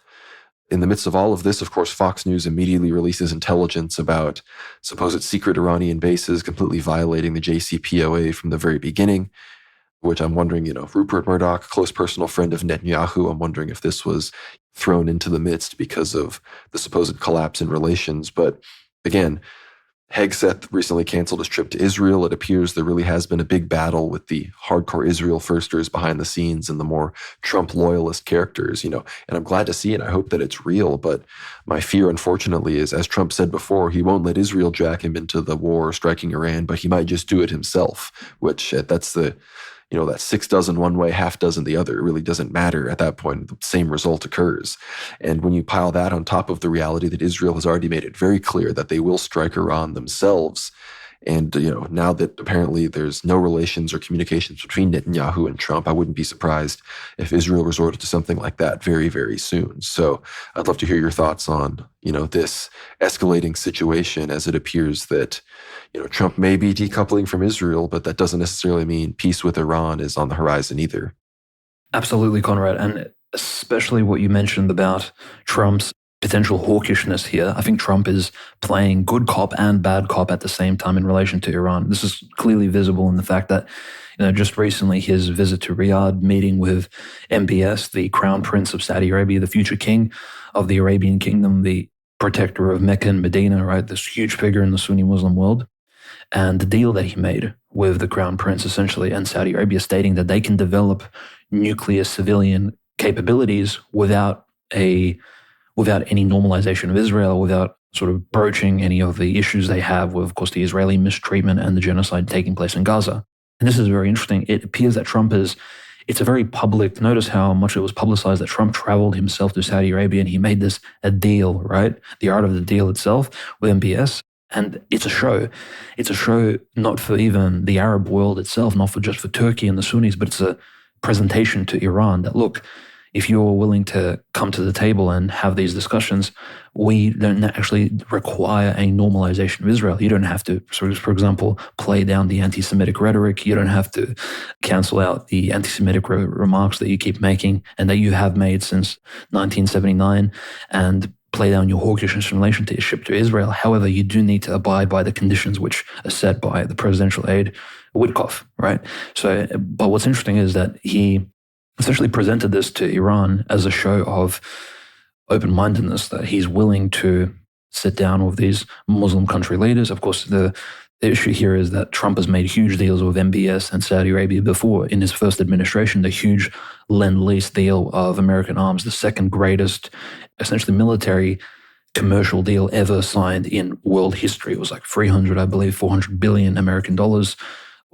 In the midst of all of this, of course, Fox News immediately releases intelligence about supposed secret Iranian bases completely violating the JCPOA from the very beginning, which I'm wondering, Rupert Murdoch, close personal friend of Netanyahu, I'm wondering if this was thrown into the midst because of the supposed collapse in relations. But again, Hegseth recently canceled his trip to Israel. It appears there really has been a big battle with the hardcore Israel firsters behind the scenes and the more Trump loyalist characters, and I'm glad to see it. I hope that it's real. But my fear, unfortunately, is, as Trump said before, he won't let Israel drag him into the war striking Iran, but he might just do it himself, which that's the, that 6 dozen one way, half dozen the other. It really doesn't matter at that point. The same result occurs. And when you pile that on top of the reality that Israel has already made it very clear that they will strike Iran themselves, And, now that apparently there's no relations or communications between Netanyahu and Trump, I wouldn't be surprised if Israel resorted to something like that very, very soon. So I'd love to hear your thoughts on, this escalating situation, as it appears that, Trump may be decoupling from Israel, but that doesn't necessarily mean peace with Iran is on the horizon either. Absolutely, Conrad. And especially what you mentioned about Trump's potential hawkishness here. I think Trump is playing good cop and bad cop at the same time in relation to Iran. This is clearly visible in the fact that, just recently his visit to Riyadh, meeting with MBS, the crown prince of Saudi Arabia, the future king of the Arabian kingdom, the protector of Mecca and Medina, right? This huge figure in the Sunni Muslim world. And the deal that he made with the crown prince essentially and Saudi Arabia, stating that they can develop nuclear civilian capabilities without any normalization of Israel, without sort of broaching any of the issues they have with, of course, the Israeli mistreatment and the genocide taking place in Gaza. And this is very interesting. It appears that it's a very public, notice how much it was publicized that Trump traveled himself to Saudi Arabia and he made this a deal, right? The art of the deal itself with MBS. And it's a show. It's a show not for even the Arab world itself, not just for Turkey and the Sunnis, but it's a presentation to Iran that, look, if you're willing to come to the table and have these discussions, we don't actually require a normalization of Israel. You don't have to, for example, play down the anti-Semitic rhetoric. You don't have to cancel out the anti-Semitic remarks that you keep making and that you have made since 1979 and play down your hawkishness in relation to Israel. However, you do need to abide by the conditions which are set by the presidential aide, Witkoff, right? So, but what's interesting is that he essentially presented this to Iran as a show of open-mindedness, that he's willing to sit down with these Muslim country leaders. Of course, the issue here is that Trump has made huge deals with MBS and Saudi Arabia before. In his first administration, the huge Lend-Lease deal of American arms, the second greatest, essentially military commercial deal ever signed in world history. It was like 400 billion American dollars,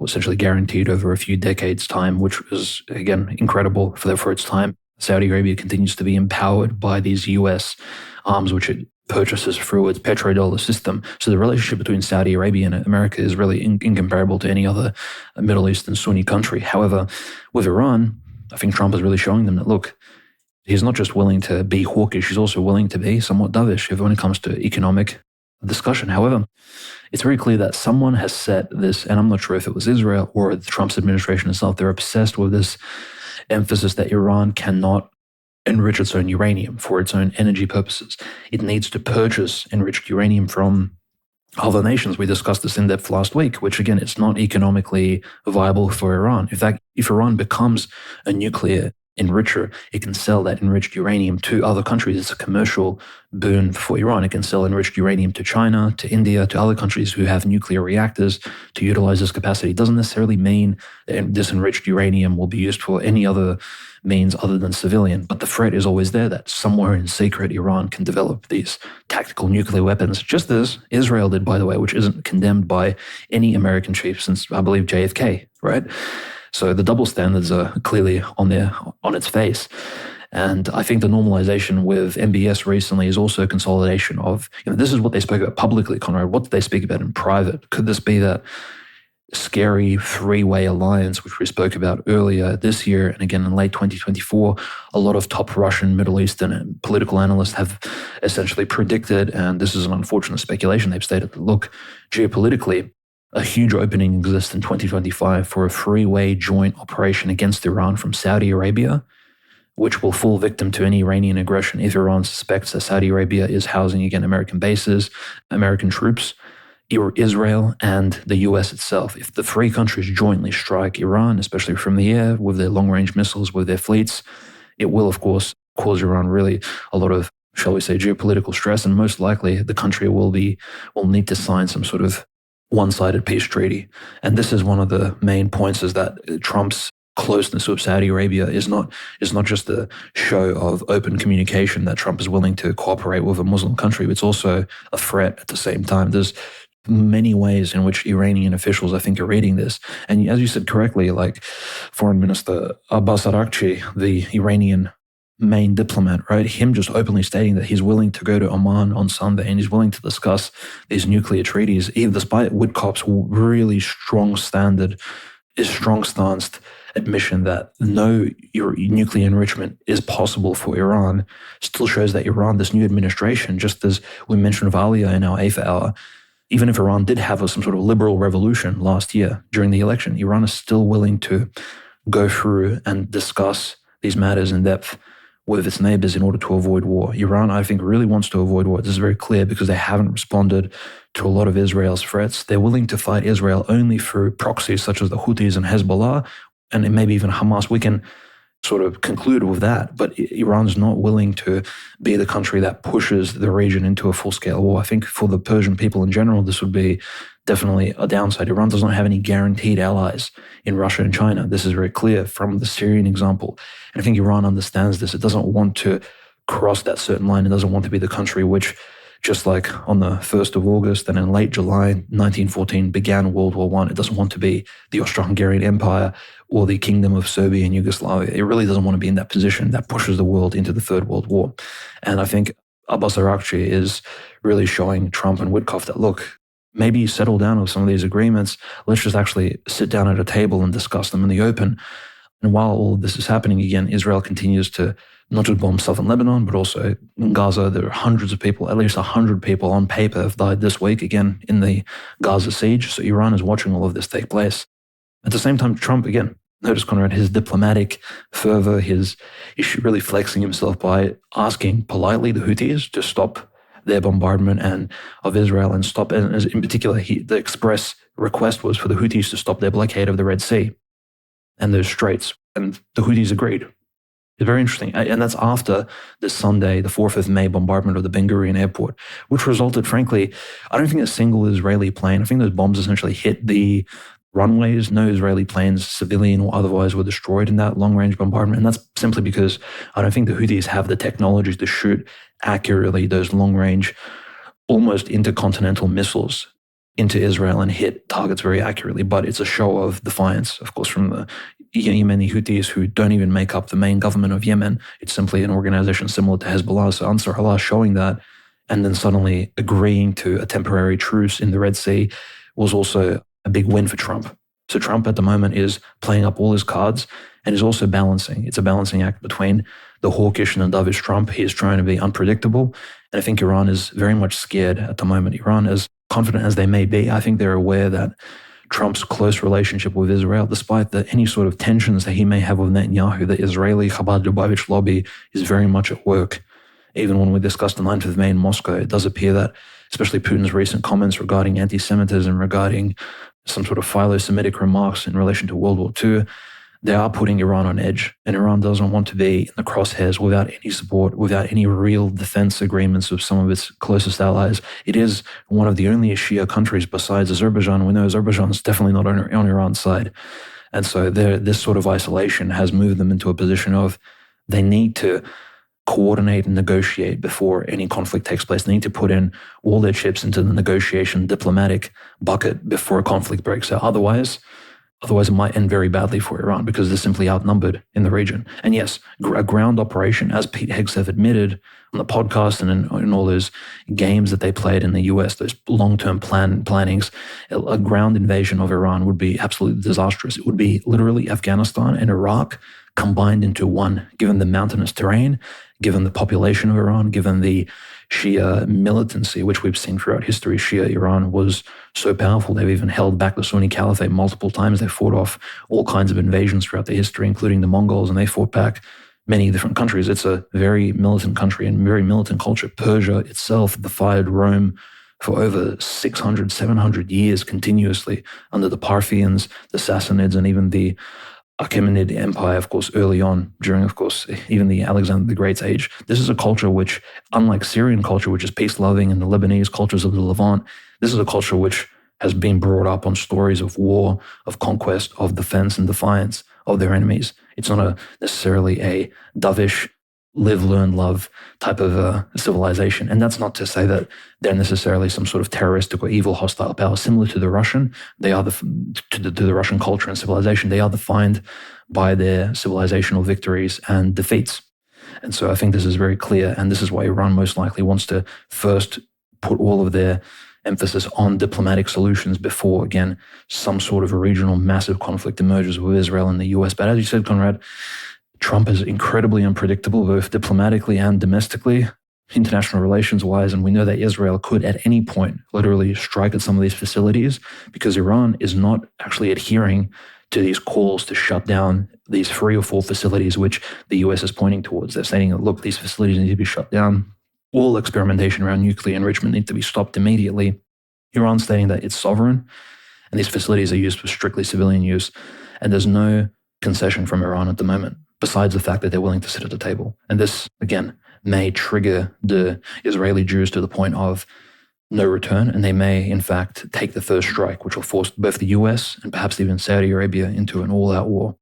essentially guaranteed over a few decades' time, which was, again, incredible for its time. Saudi Arabia continues to be empowered by these US arms, which it purchases through its petrodollar system. So the relationship between Saudi Arabia and America is really incomparable to any other Middle Eastern Sunni country. However, with Iran, I think Trump is really showing them that, look, he's not just willing to be hawkish, he's also willing to be somewhat dovish when it comes to economic discussion. However, it's very clear that someone has set this, and I'm not sure if it was Israel or the Trump's administration itself, they're obsessed with this emphasis that Iran cannot enrich its own uranium for its own energy purposes. It needs to purchase enriched uranium from other nations. We discussed this in depth last week, which again, it's not economically viable for Iran. In fact, if Iran becomes a nuclear enricher, it can sell that enriched uranium to other countries. It's a commercial boon for Iran. It can sell enriched uranium to China, to India, to other countries who have nuclear reactors to utilize this capacity. It doesn't necessarily mean that this enriched uranium will be used for any other means other than civilian. But the threat is always there that somewhere in secret, Iran can develop these tactical nuclear weapons, just as Israel did, by the way, which isn't condemned by any American chief since, I believe, JFK, right? So the double standards are clearly on its face. And I think the normalization with MBS recently is also a consolidation of, this is what they spoke about publicly, Conrad. What did they speak about in private? Could this be that scary three-way alliance, which we spoke about earlier this year and again in late 2024? A lot of top Russian, Middle Eastern and political analysts have essentially predicted, and this is an unfortunate speculation, they've stated that, look, geopolitically, a huge opening exists in 2025 for a three-way joint operation against Iran from Saudi Arabia, which will fall victim to any Iranian aggression if Iran suspects that Saudi Arabia is housing, again, American bases, American troops, Israel, and the US itself. If the three countries jointly strike Iran, especially from the air, with their long-range missiles, with their fleets, it will, of course, cause Iran really a lot of, shall we say, geopolitical stress, and most likely the country will need to sign some sort of one-sided peace treaty. And this is one of the main points, is that Trump's closeness with Saudi Arabia is not just a show of open communication that Trump is willing to cooperate with a Muslim country. It's also a threat at the same time. There's many ways in which Iranian officials, I think, are reading this. And as you said correctly, like Foreign Minister Abbas Araghchi, the Iranian main diplomat, right? Him just openly stating that he's willing to go to Oman on Sunday and he's willing to discuss these nuclear treaties, even despite Woodcock's really strong strong-stanced admission that no nuclear enrichment is possible for Iran, still shows that Iran, this new administration, just as we mentioned earlier in our 8th hour, even if Iran did have some sort of liberal revolution last year during the election, Iran is still willing to go through and discuss these matters in depth with its neighbors in order to avoid war. Iran, I think, really wants to avoid war. This is very clear because they haven't responded to a lot of Israel's threats. They're willing to fight Israel only through proxies such as the Houthis and Hezbollah, and maybe even Hamas. We can sort of conclude with that, but Iran's not willing to be the country that pushes the region into a full-scale war. I think for the Persian people in general, this would be definitely a downside. Iran does not have any guaranteed allies in Russia and China. This is very clear from the Syrian example. And I think Iran understands this. It doesn't want to cross that certain line. It doesn't want to be the country which, just like on the 1st of August and in late July 1914 began World War I. It doesn't want to be the Austro-Hungarian Empire or the Kingdom of Serbia and Yugoslavia. It really doesn't want to be in that position that pushes the world into the Third World War. And I think Abbas Araghchi is really showing Trump and Witkoff that, look, maybe settle down with some of these agreements. Let's just actually sit down at a table and discuss them in the open. And while all of this is happening, again, Israel continues to not just bomb southern Lebanon, but also in Gaza. There are hundreds of people, at least 100 people on paper have died this week, again, in the Gaza siege. So Iran is watching all of this take place. At the same time, Trump, again, notice, Conrad, his diplomatic fervor, he's really flexing himself by asking politely the Houthis to stop their bombardment of Israel and stop, and in particular, the express request was for the Houthis to stop their blockade of the Red Sea and those straits. And the Houthis agreed. It's very interesting. And that's after this Sunday, the 4th of May bombardment of the Ben Gurion airport, which resulted, frankly, I don't think a single Israeli plane, I think those bombs essentially hit the runways. No Israeli planes, civilian or otherwise, were destroyed in that long-range bombardment. And that's simply because I don't think the Houthis have the technology to shoot accurately those long-range, almost intercontinental missiles into Israel and hit targets very accurately. But it's a show of defiance, of course, from the Yemeni Houthis, who don't even make up the main government of Yemen. It's simply an organization similar to Hezbollah. So Ansar Allah showing that and then suddenly agreeing to a temporary truce in the Red Sea was also a big win for Trump. So Trump at the moment is playing up all his cards and is also balancing. It's a balancing act between the hawkish and the dovish Trump. He is trying to be unpredictable. And I think Iran is very much scared at the moment. Iran, as confident as they may be, I think they're aware that Trump's close relationship with Israel, despite any sort of tensions that he may have with Netanyahu, the Israeli Chabad Lubavitch lobby is very much at work. Even when we discussed the 9th of May in Moscow, it does appear that, especially Putin's recent comments regarding anti-Semitism, regarding some sort of philo-Semitic remarks in relation to World War II, they are putting Iran on edge. And Iran doesn't want to be in the crosshairs without any support, without any real defense agreements with some of its closest allies. It is one of the only Shia countries besides Azerbaijan. We know Azerbaijan is definitely not on Iran's side. And so this sort of isolation has moved them into a position of they need to coordinate and negotiate before any conflict takes place. They need to put in all their chips into the negotiation diplomatic bucket before a conflict breaks out. Otherwise, it might end very badly for Iran because they're simply outnumbered in the region. And yes, a ground operation, as Pete Hegseth admitted on the podcast and in all those games that they played in the US, those long-term plannings, a ground invasion of Iran would be absolutely disastrous. It would be literally Afghanistan and Iraq combined into one, given the mountainous terrain, given the population of Iran, given the Shia militancy, which we've seen throughout history. Shia Iran was so powerful, they've even held back the Sunni Caliphate multiple times. They fought off all kinds of invasions throughout the history, including the Mongols, and they fought back many different countries. It's a very militant country and very militant culture. Persia itself defied Rome for over 600, 700 years continuously under the Parthians, the Sassanids, and even the Achaemenid Empire, of course, early on, during, of course, even the Alexander the Great's age. This is a culture which, unlike Syrian culture, which is peace-loving, and the Lebanese cultures of the Levant, this is a culture which has been brought up on stories of war, of conquest, of defense and defiance of their enemies. It's not necessarily a dovish, live, learn, love type of civilization. And that's not to say that they're necessarily some sort of terroristic or evil hostile power. Similar to the Russian, they are to the Russian culture and civilization, they are defined by their civilizational victories and defeats. And so I think this is very clear. And this is why Iran most likely wants to first put all of their emphasis on diplomatic solutions before, again, some sort of a regional massive conflict emerges with Israel and the US. But as you said, Conrad, Trump is incredibly unpredictable, both diplomatically and domestically, international relations wise. And we know that Israel could at any point literally strike at some of these facilities because Iran is not actually adhering to these calls to shut down these 3 or 4 facilities, which the US is pointing towards. They're saying, look, these facilities need to be shut down. All experimentation around nuclear enrichment needs to be stopped immediately. Iran's stating that it's sovereign and these facilities are used for strictly civilian use. And there's no concession from Iran at the moment, besides the fact that they're willing to sit at the table. And this, again, may trigger the Israeli Jews to the point of no return, and they may, in fact, take the first strike, which will force both the US and perhaps even Saudi Arabia into an all-out war.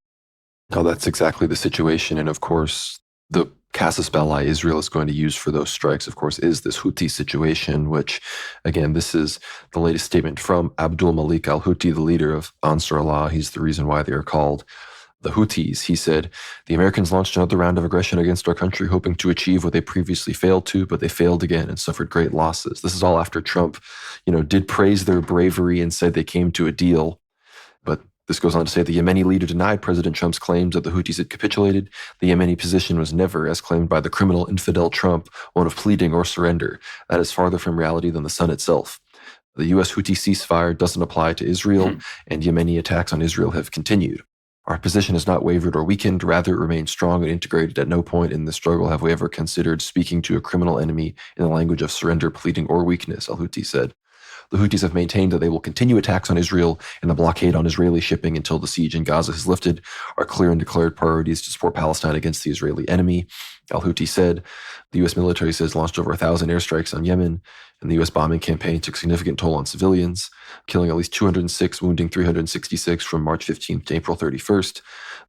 Oh, that's exactly the situation. And of course, the casus belli Israel is going to use for those strikes, of course, is this Houthi situation, which, again, this is the latest statement from Abdul Malik al-Houthi, the leader of Ansar Allah. He's the reason why they are called the Houthis. He said, the Americans launched another round of aggression against our country, hoping to achieve what they previously failed to, but they failed again and suffered great losses. This is all after Trump, did praise their bravery and said they came to a deal. But this goes on to say the Yemeni leader denied President Trump's claims that the Houthis had capitulated. The Yemeni position was never, as claimed by the criminal infidel Trump, one of pleading or surrender. That is farther from reality than the sun itself. The U.S. Houthi ceasefire doesn't apply to Israel, and Yemeni attacks on Israel have continued. Our position has not wavered or weakened, rather it remains strong and integrated. At no point in the struggle have we ever considered speaking to a criminal enemy in the language of surrender, pleading, or weakness, al-Houthi said. The Houthis have maintained that they will continue attacks on Israel and the blockade on Israeli shipping until the siege in Gaza has lifted. Our clear and declared priorities to support Palestine against the Israeli enemy. Al-Houthi said the U.S. military says launched over 1,000 airstrikes on Yemen, and the U.S. bombing campaign took significant toll on civilians, killing at least 206, wounding 366 from March 15th to April 31st.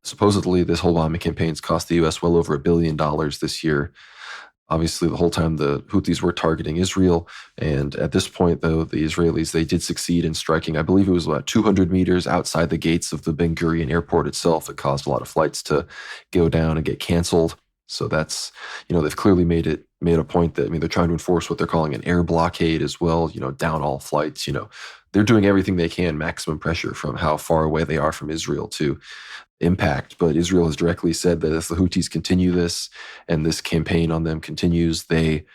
Supposedly, this whole bombing campaign's cost the U.S. well over $1 billion this year. Obviously, the whole time the Houthis were targeting Israel. And at this point, though, the Israelis, they did succeed in striking, I believe it was about 200 meters outside the gates of the Ben Gurion airport itself. It caused a lot of flights to go down and get canceled. So that's, they've clearly made a point that, they're trying to enforce what they're calling an air blockade as well, down all flights. They're doing everything they can, maximum pressure from how far away they are from Israel to impact. But Israel has directly said that if the Houthis continue this and this campaign on them continues, they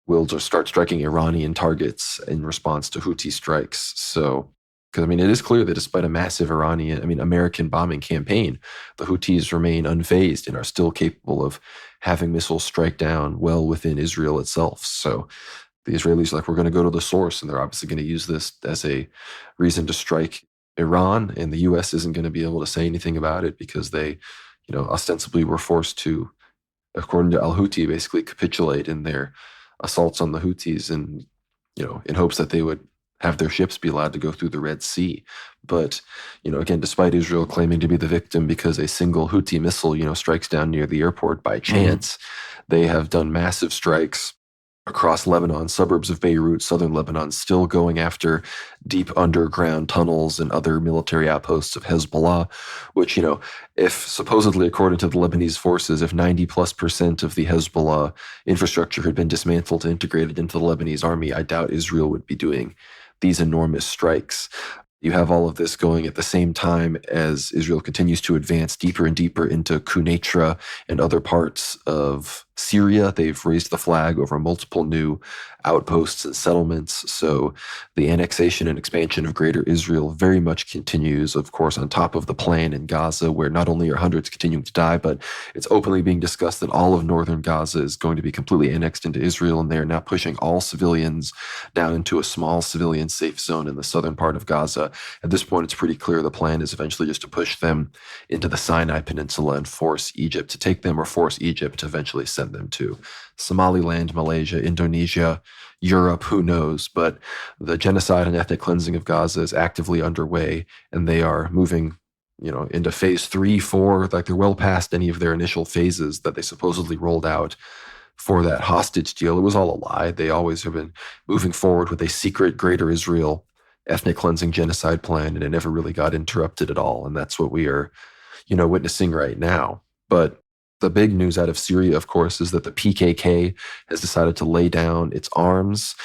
will just start striking Iranian targets in response to Houthi strikes. So, because it is clear that despite a massive American bombing campaign, the Houthis remain unfazed and are still capable of having missiles strike down well within Israel itself. So the Israelis are like, we're going to go to the source, and they're obviously going to use this as a reason to strike Iran, and the U.S. isn't going to be able to say anything about it because they, ostensibly were forced to, according to al-Houthi, basically capitulate in their assaults on the Houthis and, in hopes that they would have their ships be allowed to go through the Red Sea. But, again, despite Israel claiming to be the victim because a single Houthi missile, strikes down near the airport by chance, they have done massive strikes across Lebanon, suburbs of Beirut, southern Lebanon, still going after deep underground tunnels and other military outposts of Hezbollah, which, if supposedly, according to the Lebanese forces, if 90+% of the Hezbollah infrastructure had been dismantled and integrated into the Lebanese army, I doubt Israel would be doing these enormous strikes. You have all of this going at the same time as Israel continues to advance deeper and deeper into Quneitra and other parts of Syria. They've raised the flag over multiple new outposts and settlements. So the annexation and expansion of Greater Israel very much continues, of course, on top of the plan in Gaza, where not only are hundreds continuing to die, but it's openly being discussed that all of northern Gaza is going to be completely annexed into Israel, and they are now pushing all civilians down into a small civilian safe zone in the southern part of Gaza. At this point, it's pretty clear the plan is eventually just to push them into the Sinai Peninsula and force Egypt to take them, or force Egypt to eventually send them to Somaliland, Malaysia, Indonesia, Europe, who knows? But the genocide and ethnic cleansing of Gaza is actively underway, and they are moving, into phase 3, 4, like they're well past any of their initial phases that they supposedly rolled out for that hostage deal. It was all a lie. They always have been moving forward with a secret Greater Israel ethnic cleansing genocide plan, and it never really got interrupted at all. And that's what we are, witnessing right now. But The big news out of Syria, of course, is that the PKK has decided to lay down its arms.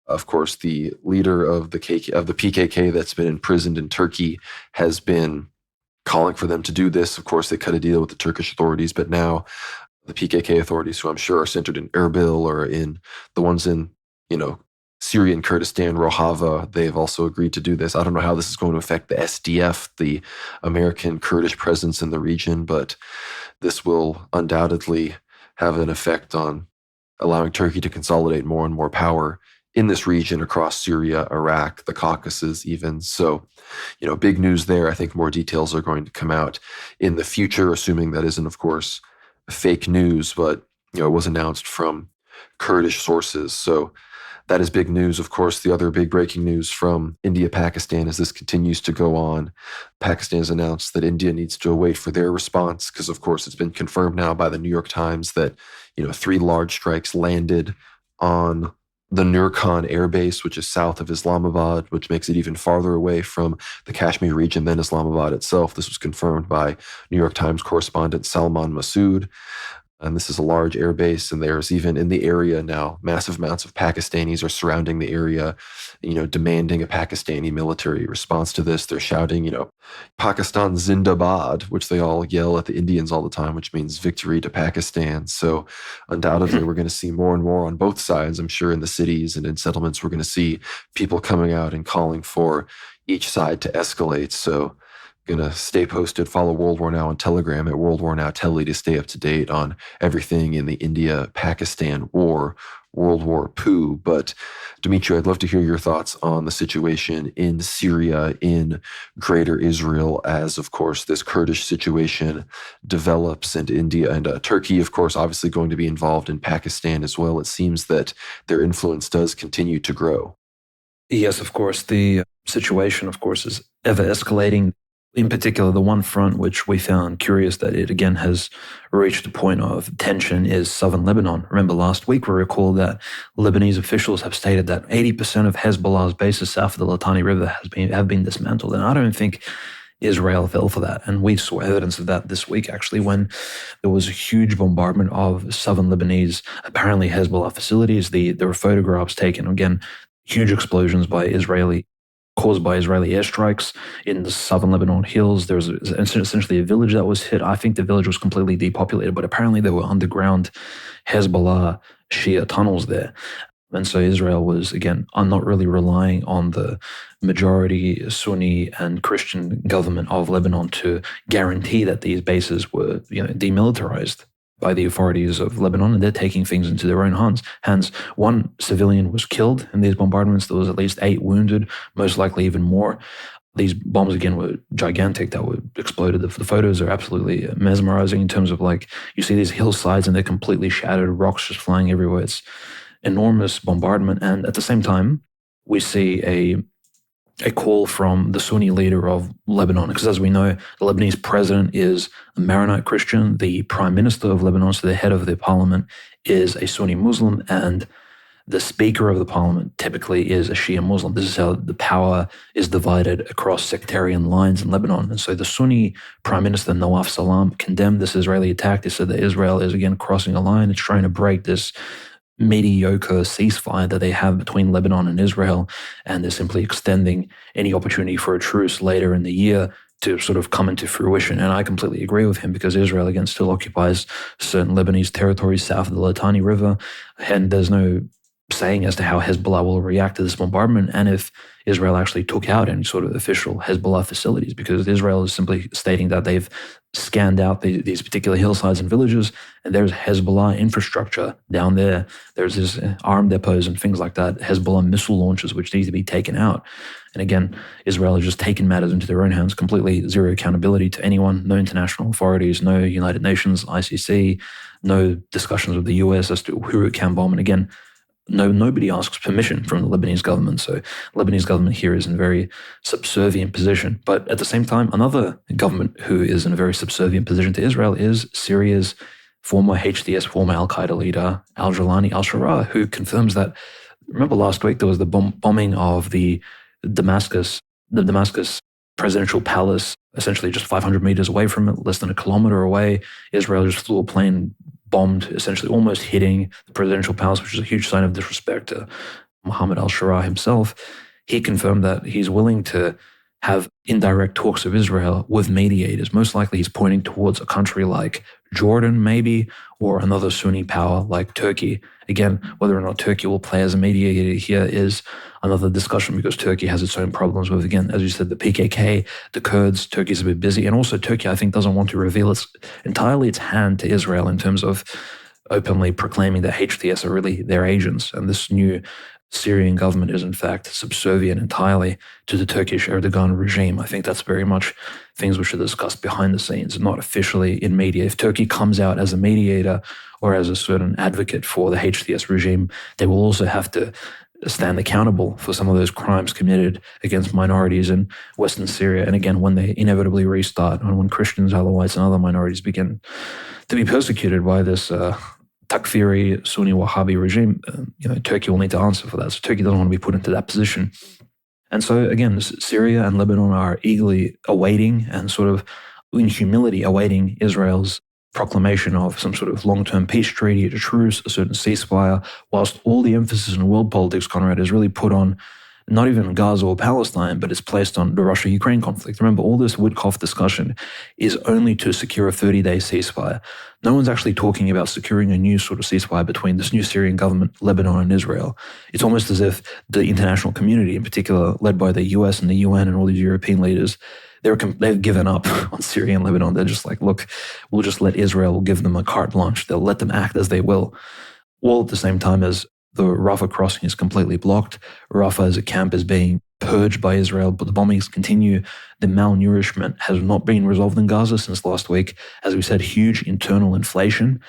Of course, the leader of the PKK that's been imprisoned in Turkey has been calling for them to do this. Of course, they cut a deal with the Turkish authorities, but now the PKK authorities, who I'm sure are centered in Erbil or in the ones in, Syrian Kurdistan, Rojava, they've also agreed to do this. I don't know how this is going to affect the SDF, the American Kurdish presence in the region, but this will undoubtedly have an effect on allowing Turkey to consolidate more and more power in this region across Syria, Iraq, the Caucasus, even. So, big news there. I think more details are going to come out in the future, assuming that isn't, of course, fake news, but, it was announced from Kurdish sources. So that is big news. Of course, the other big breaking news from India, Pakistan, as this continues to go on, Pakistan has announced that India needs to wait for their response because, of course, it's been confirmed now by the New York Times that, 3 large strikes landed on the Nur Khan Air Base, which is south of Islamabad, which makes it even farther away from the Kashmir region than Islamabad itself. This was confirmed by New York Times correspondent Salman Masood. And this is a large air base, and there's even in the area now, massive amounts of Pakistanis are surrounding the area, demanding a Pakistani military response to this. They're shouting, Pakistan Zindabad, which they all yell at the Indians all the time, which means victory to Pakistan. So undoubtedly, we're going to see more and more on both sides. I'm sure in the cities and in settlements, we're going to see people coming out and calling for each side to escalate. So gonna stay posted. Follow World War Now on Telegram at World War Now Telly to stay up to date on everything in the India-Pakistan war, World War Poo. But Dimitri, I'd love to hear your thoughts on the situation in Syria, in Greater Israel, as of course this Kurdish situation develops, and India and Turkey, of course, obviously going to be involved in Pakistan as well. It seems that their influence does continue to grow. Yes, of course, the situation, of course, is ever escalating. In particular, the one front which we found curious that it again has reached a point of tension is southern Lebanon. Remember last week we recalled that Lebanese officials have stated that 80% of Hezbollah's bases south of the Litani River have been dismantled. And I don't think Israel fell for that. And we saw evidence of that this week, actually, when there was a huge bombardment of southern Lebanese, apparently Hezbollah facilities. There were photographs taken, again, huge explosions caused by Israeli airstrikes in the southern Lebanon hills. There was essentially a village that was hit. I think the village was completely depopulated, but apparently there were underground Hezbollah Shia tunnels there. And so Israel was, again, not really relying on the majority Sunni and Christian government of Lebanon to guarantee that these bases were, demilitarized by the authorities of Lebanon, and they're taking things into their own hands. One civilian was killed in these bombardments. There was at least 8 wounded, most likely even more. These bombs, again, were gigantic that were exploded. The photos are absolutely mesmerizing in terms of, you see these hillsides and they're completely shattered, rocks just flying everywhere. It's enormous bombardment. And at the same time, we see a call from the Sunni leader of Lebanon, because as we know, the Lebanese president is a Maronite Christian. The prime minister of Lebanon, so the head of the parliament, is a Sunni Muslim, and the speaker of the parliament typically is a Shia Muslim. This is how the power is divided across sectarian lines in Lebanon. And so the Sunni prime minister, Nawaf Salam, condemned this Israeli attack. They said that Israel is again crossing a line. It's trying to break this mediocre ceasefire that they have between Lebanon and Israel, and they're simply extending any opportunity for a truce later in the year to sort of come into fruition. And I completely agree with him, because Israel, again, still occupies certain Lebanese territories south of the Litani River, and there's no saying as to how Hezbollah will react to this bombardment and if Israel actually took out any sort of official Hezbollah facilities, because Israel is simply stating that they've scanned out these particular hillsides and villages, and there's Hezbollah infrastructure down there. There's this arm depots and things like that, Hezbollah missile launchers, which need to be taken out. And again, Israel has just taken matters into their own hands, completely zero accountability to anyone, no international authorities, no United Nations, ICC, no discussions with the US as to who it can bomb. And again, nobody asks permission from the Lebanese government. So the Lebanese government here is in a very subservient position. But at the same time, another government who is in a very subservient position to Israel is Syria's former HDS, former al-Qaeda leader, al-Jalani al-Sharaa, who confirms that, remember last week there was the bombing of the Damascus presidential palace, essentially just 500 meters away from it, less than a kilometer away. Israel just flew a plane, bombed, essentially almost hitting the presidential palace, which is a huge sign of disrespect to Mohammed al-Shara himself. He confirmed that he's willing to have indirect talks of Israel with mediators. Most likely he's pointing towards a country like Jordan, maybe, or another Sunni power like Turkey. Again, whether or not Turkey will play as a mediator here is another discussion, because Turkey has its own problems with, again, as you said, the PKK, the Kurds. Turkey's a bit busy. And also Turkey, I think, doesn't want to reveal entirely its hand to Israel in terms of openly proclaiming that HTS are really their agents. And this new Syrian government is in fact subservient entirely to the Turkish Erdogan regime. I think that's very much things which are discussed behind the scenes, not officially in media. If Turkey comes out as a mediator or as a certain advocate for the HTS regime, they will also have to stand accountable for some of those crimes committed against minorities in Western Syria. And again, when they inevitably restart, and when Christians, Alawites, and other minorities begin to be persecuted by this Takfiri Sunni Wahhabi regime, Turkey will need to answer for that. So Turkey doesn't want to be put into that position. And so again, Syria and Lebanon are eagerly awaiting and sort of in humility awaiting Israel's proclamation of some sort of long-term peace treaty, a truce, a certain ceasefire, whilst all the emphasis in world politics, Conrad, is really put on not even Gaza or Palestine, but it's placed on the Russia-Ukraine conflict. Remember, all this Witkoff discussion is only to secure a 30-day ceasefire. No one's actually talking about securing a new sort of ceasefire between this new Syrian government, Lebanon, and Israel. It's almost as if the international community, in particular, led by the US and the UN and all these European leaders, they've given up on Syria and Lebanon. They're just like, look, we'll just let Israel, we'll give them a carte blanche. They'll let them act as they will. All at the same time as the Rafah crossing is completely blocked. Rafah as a camp is being purged by Israel, but the bombings continue. The malnourishment has not been resolved in Gaza since last week. As we said, huge internal inflation.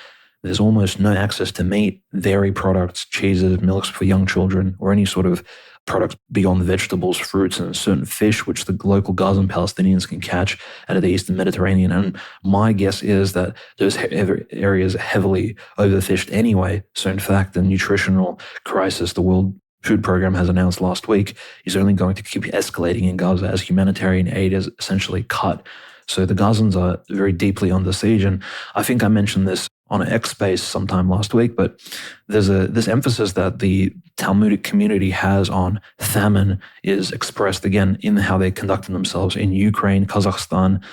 There's almost no access to meat, dairy products, cheeses, milks for young children, or any sort of products beyond vegetables, fruits, and certain fish, which the local Gazan Palestinians can catch out of the Eastern Mediterranean. And my guess is that those areas are heavily overfished anyway. So in fact, the nutritional crisis the World Food Program has announced last week is only going to keep escalating in Gaza as humanitarian aid is essentially cut. So the Gazans are very deeply under siege. And I think I mentioned this on an X Space sometime last week, but there's this emphasis that the Talmudic community has on famine is expressed again in how they conducted themselves in Ukraine, Kazakhstan,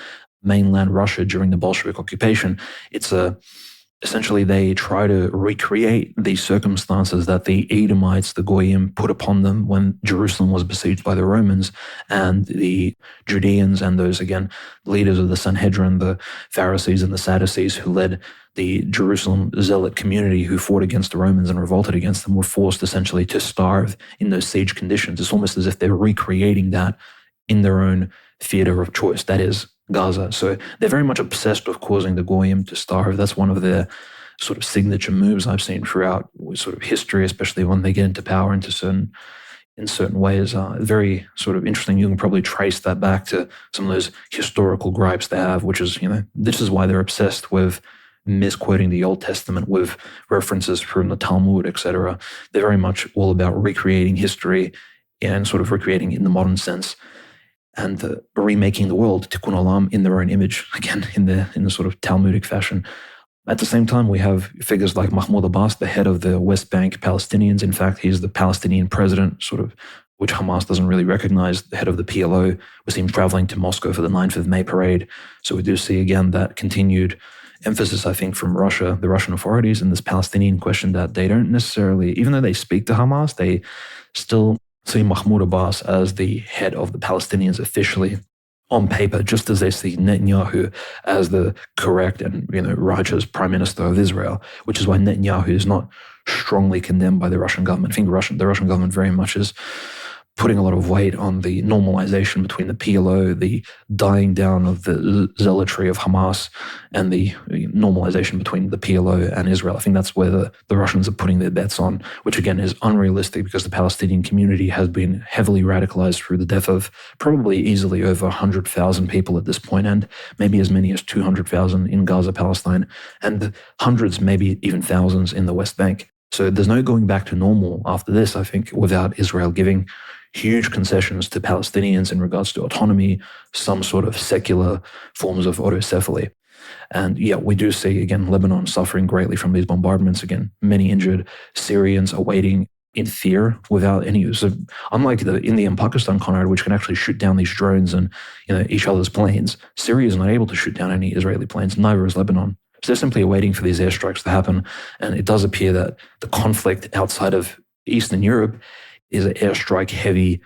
mainland Russia during the Bolshevik occupation. It's essentially they try to recreate the circumstances that the Edomites, the Goyim, put upon them when Jerusalem was besieged by the Romans, and the Judeans and those, again, leaders of the Sanhedrin, the Pharisees and the Sadducees who led the Jerusalem zealot community who fought against the Romans and revolted against them were forced essentially to starve in those siege conditions. It's almost as if they're recreating that in their own theater of choice, that is Gaza. So they're very much obsessed with causing the Goyim to starve. That's one of their sort of signature moves I've seen throughout sort of history, especially when they get into power in certain ways. Very sort of interesting. You can probably trace that back to some of those historical gripes they have, which is, this is why they're obsessed with misquoting the Old Testament with references from the Talmud, etc. They're very much all about recreating history and sort of recreating in the modern sense and remaking the world, tikkun olam, in their own image, again, in the sort of Talmudic fashion. At the same time, we have figures like Mahmoud Abbas, the head of the West Bank Palestinians. In fact, he's the Palestinian president, sort of, which Hamas doesn't really recognize, the head of the PLO. We see him traveling to Moscow for the 9th of May parade. So we do see, again, that continued emphasis, I think, from Russia, the Russian authorities, in this Palestinian question that they don't necessarily, even though they speak to Hamas, they still see Mahmoud Abbas as the head of the Palestinians officially on paper, just as they see Netanyahu as the correct and righteous prime minister of Israel, which is why Netanyahu is not strongly condemned by the Russian government. I think the Russian government very much is putting a lot of weight on the normalization between the PLO, the dying down of the zealotry of Hamas, and the normalization between the PLO and Israel. I think that's where the Russians are putting their bets on, which again is unrealistic because the Palestinian community has been heavily radicalized through the death of probably easily over 100,000 people at this point, and maybe as many as 200,000 in Gaza, Palestine, and hundreds, maybe even thousands in the West Bank. So there's no going back to normal after this, I think, without Israel giving huge concessions to Palestinians in regards to autonomy, some sort of secular forms of autocephaly. And yeah, we do see, again, Lebanon suffering greatly from these bombardments. Again, many injured. Syrians are waiting in fear without any use. So unlike the India and Pakistan, Conrad, which can actually shoot down these drones and each other's planes, Syria is not able to shoot down any Israeli planes, neither is Lebanon. So they're simply waiting for these airstrikes to happen. And it does appear that the conflict outside of Eastern Europe is an airstrike-heavy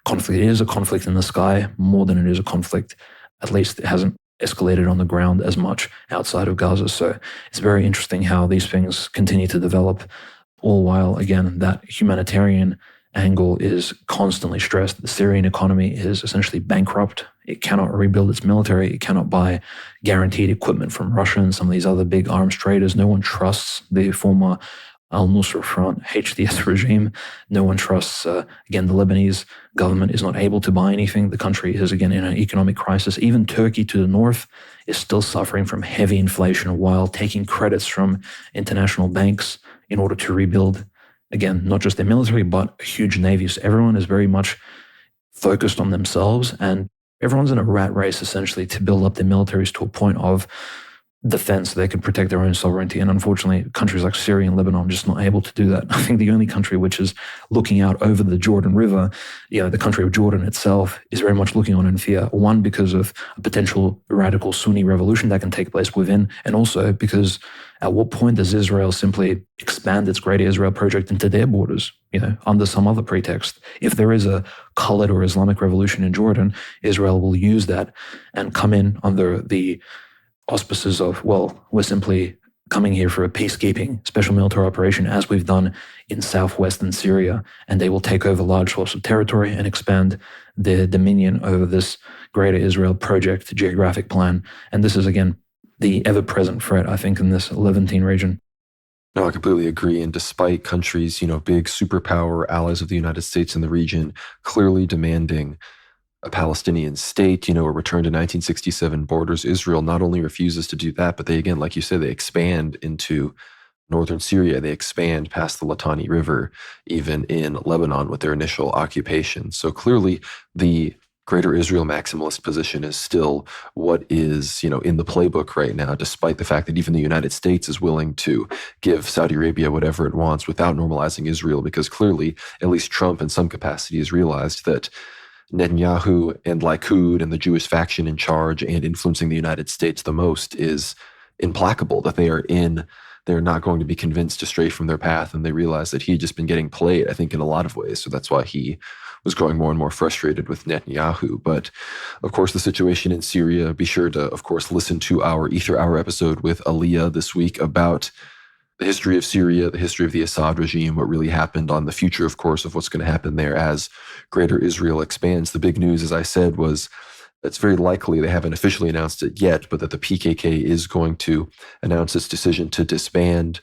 conflict. It is a conflict in the sky more than it is a conflict. At least it hasn't escalated on the ground as much outside of Gaza. So it's very interesting how these things continue to develop, all while, again, that humanitarian angle is constantly stressed. The Syrian economy is essentially bankrupt. It cannot rebuild its military. It cannot buy guaranteed equipment from Russia and some of these other big arms traders. No one trusts the former al-Nusra Front, HDS regime. No one trusts, again, the Lebanese government is not able to buy anything. The country is, again, in an economic crisis. Even Turkey to the north is still suffering from heavy inflation while taking credits from international banks in order to rebuild, again, not just their military, but a huge navy. So everyone is very much focused on themselves, and everyone's in a rat race, essentially, to build up their militaries to a point of defense so they can protect their own sovereignty. And unfortunately, countries like Syria and Lebanon are just not able to do that. I think the only country which is looking out over the Jordan River, the country of Jordan itself, is very much looking on in fear. One, because of a potential radical Sunni revolution that can take place within, and also because at what point does Israel simply expand its Greater Israel project into their borders, under some other pretext? If there is a colored or Islamic revolution in Jordan, Israel will use that and come in under the auspices of, well, we're simply coming here for a peacekeeping special military operation, as we've done in southwestern Syria, and they will take over large swaths of territory and expand their dominion over this Greater Israel project geographic plan. And this is, again, the ever-present threat, I think, in this Levantine region. No, I completely agree. And despite countries, big superpower allies of the United States in the region clearly demanding a Palestinian state, a return to 1967 borders, Israel not only refuses to do that, but they, again, like you said, they expand into northern Syria. They expand past the Litani River, even in Lebanon with their initial occupation. So clearly the Greater Israel maximalist position is still what is, in the playbook right now, despite the fact that even the United States is willing to give Saudi Arabia whatever it wants without normalizing Israel, because clearly, at least Trump in some capacity has realized that Netanyahu and Likud and the Jewish faction in charge and influencing the United States the most is implacable, that they're not going to be convinced to stray from their path, and they realize that he had just been getting played, I think, in a lot of ways. So that's why he was growing more and more frustrated with Netanyahu. But of course, the situation in Syria, be sure to, of course, listen to our Ether Hour episode with Aliyah this week about the history of Syria, the history of the Assad regime, what really happened, on the future, of course, of what's going to happen there as Greater Israel expands. The big news, as I said, was it's very likely, they haven't officially announced it yet, but that the PKK is going to announce its decision to disband.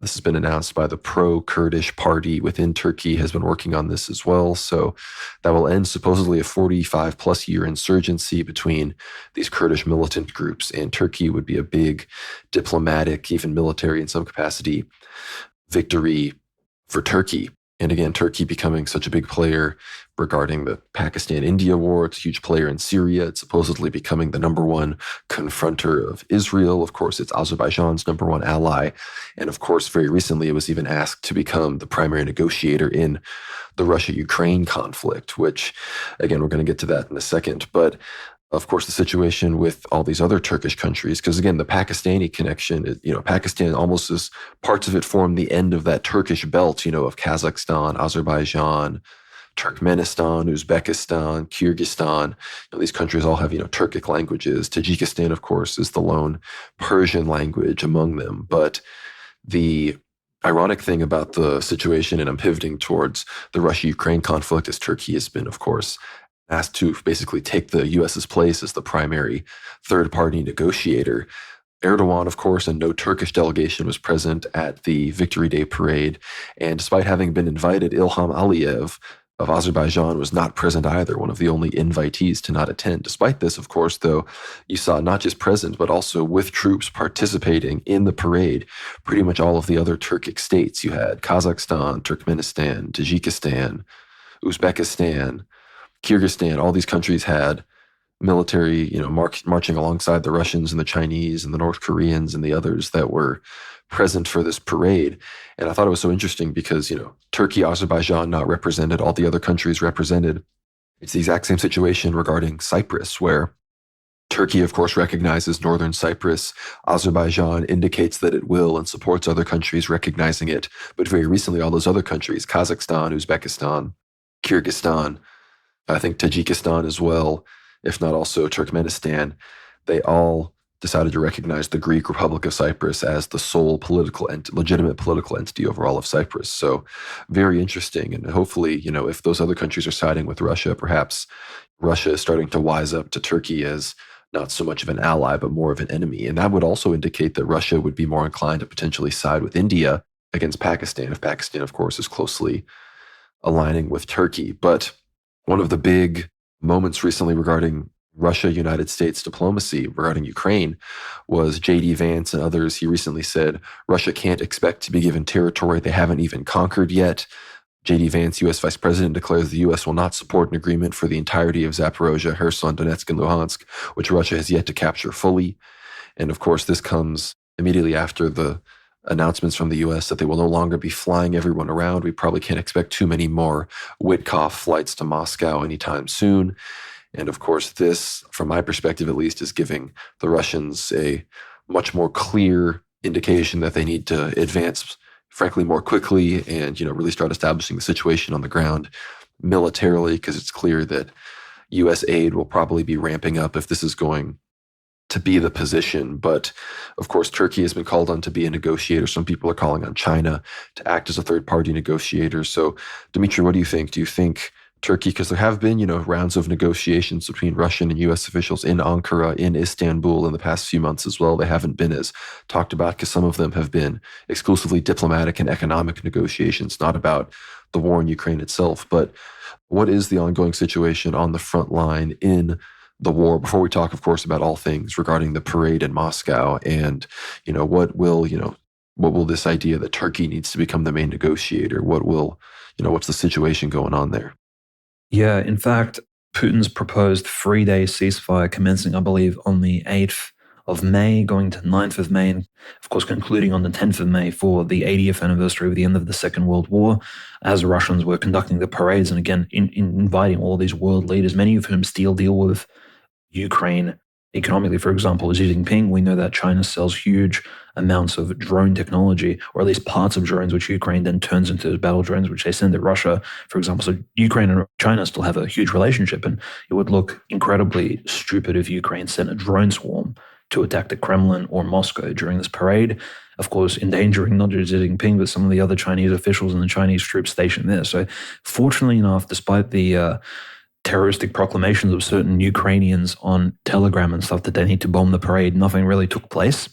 This has been announced by the pro-Kurdish party within Turkey, has been working on this as well. So that will end supposedly a 45-plus year insurgency between these Kurdish militant groups, and Turkey would be a big diplomatic, even military in some capacity, victory for Turkey. And again, Turkey becoming such a big player regarding the Pakistan-India war. It's a huge player in Syria. It's supposedly becoming the number one confronter of Israel. Of course, it's Azerbaijan's number one ally. And of course, very recently, it was even asked to become the primary negotiator in the Russia-Ukraine conflict, which, again, we're going to get to that in a second. But of course, the situation with all these other Turkish countries, because again, the Pakistani connection, Pakistan almost is, parts of it form the end of that Turkish belt, of Kazakhstan, Azerbaijan, Turkmenistan, Uzbekistan, Kyrgyzstan. These countries all have, Turkic languages. Tajikistan, of course, is the lone Persian language among them. But the ironic thing about the situation, and I'm pivoting towards the Russia-Ukraine conflict, is Turkey has been, of course, asked to basically take the U.S.'s place as the primary third-party negotiator. Erdogan, of course, and no Turkish delegation was present at the Victory Day parade. And despite having been invited, Ilham Aliyev of Azerbaijan was not present either, one of the only invitees to not attend. Despite this, of course, though, you saw not just present, but also with troops participating in the parade, pretty much all of the other Turkic states. You had Kazakhstan, Turkmenistan, Tajikistan, Uzbekistan, Kyrgyzstan, all these countries had military, marching alongside the Russians and the Chinese and the North Koreans and the others that were present for this parade. And I thought it was so interesting because, Turkey, Azerbaijan not represented, all the other countries represented. It's the exact same situation regarding Cyprus, where Turkey, of course, recognizes Northern Cyprus. Azerbaijan indicates that it will and supports other countries recognizing it. But very recently, all those other countries, Kazakhstan, Uzbekistan, Kyrgyzstan, I think Tajikistan as well, if not also Turkmenistan, they all decided to recognize the Greek Republic of Cyprus as the sole legitimate political entity over all of Cyprus. So very interesting. And hopefully, if those other countries are siding with Russia, perhaps Russia is starting to wise up to Turkey as not so much of an ally, but more of an enemy. And that would also indicate that Russia would be more inclined to potentially side with India against Pakistan, if Pakistan, of course, is closely aligning with Turkey. But one of the big moments recently regarding Russia-United States diplomacy regarding Ukraine was J.D. Vance and others. He recently said Russia can't expect to be given territory they haven't even conquered yet. J.D. Vance, U.S. Vice President, declares the U.S. will not support an agreement for the entirety of Zaporozhye, Kherson, Donetsk, and Luhansk, which Russia has yet to capture fully. And of course, this comes immediately after the announcements from the U.S. that they will no longer be flying everyone around. We probably can't expect too many more Witkoff flights to Moscow anytime soon. And of course, this, from my perspective at least, is giving the Russians a much more clear indication that they need to advance, frankly, more quickly and, really start establishing the situation on the ground militarily, because it's clear that U.S. aid will probably be ramping up if this is going to be the position. But of course, Turkey has been called on to be a negotiator. Some people are calling on China to act as a third-party negotiator. So, Dimitri, what do you think? Do you think Turkey, because there have been, rounds of negotiations between Russian and U.S. officials in Ankara, in Istanbul in the past few months as well. They haven't been as talked about because some of them have been exclusively diplomatic and economic negotiations, not about the war in Ukraine itself. But what is the ongoing situation on the front line in the war, before we talk, of course, about all things regarding the parade in Moscow and, what will this idea that Turkey needs to become the main negotiator, what's the situation going on there? Yeah, in fact, Putin's proposed 3-day ceasefire commencing, I believe, on the 8th of May, going to 9th of May, and of course concluding on the 10th of May for the 80th anniversary of the end of the Second World War, as the Russians were conducting the parades and again inviting all these world leaders, many of whom still deal with Ukraine economically. For example, Xi Jinping, we know that China sells huge amounts of drone technology, or at least parts of drones, which Ukraine then turns into battle drones, which they send to Russia, for example. So Ukraine and China still have a huge relationship, and it would look incredibly stupid if Ukraine sent a drone swarm to attack the Kremlin or Moscow during this parade, of course, endangering not just Xi Jinping, but some of the other Chinese officials and the Chinese troops stationed there. So fortunately enough, despite the terroristic proclamations of certain Ukrainians on Telegram and stuff that they need to bomb the parade, nothing really took place.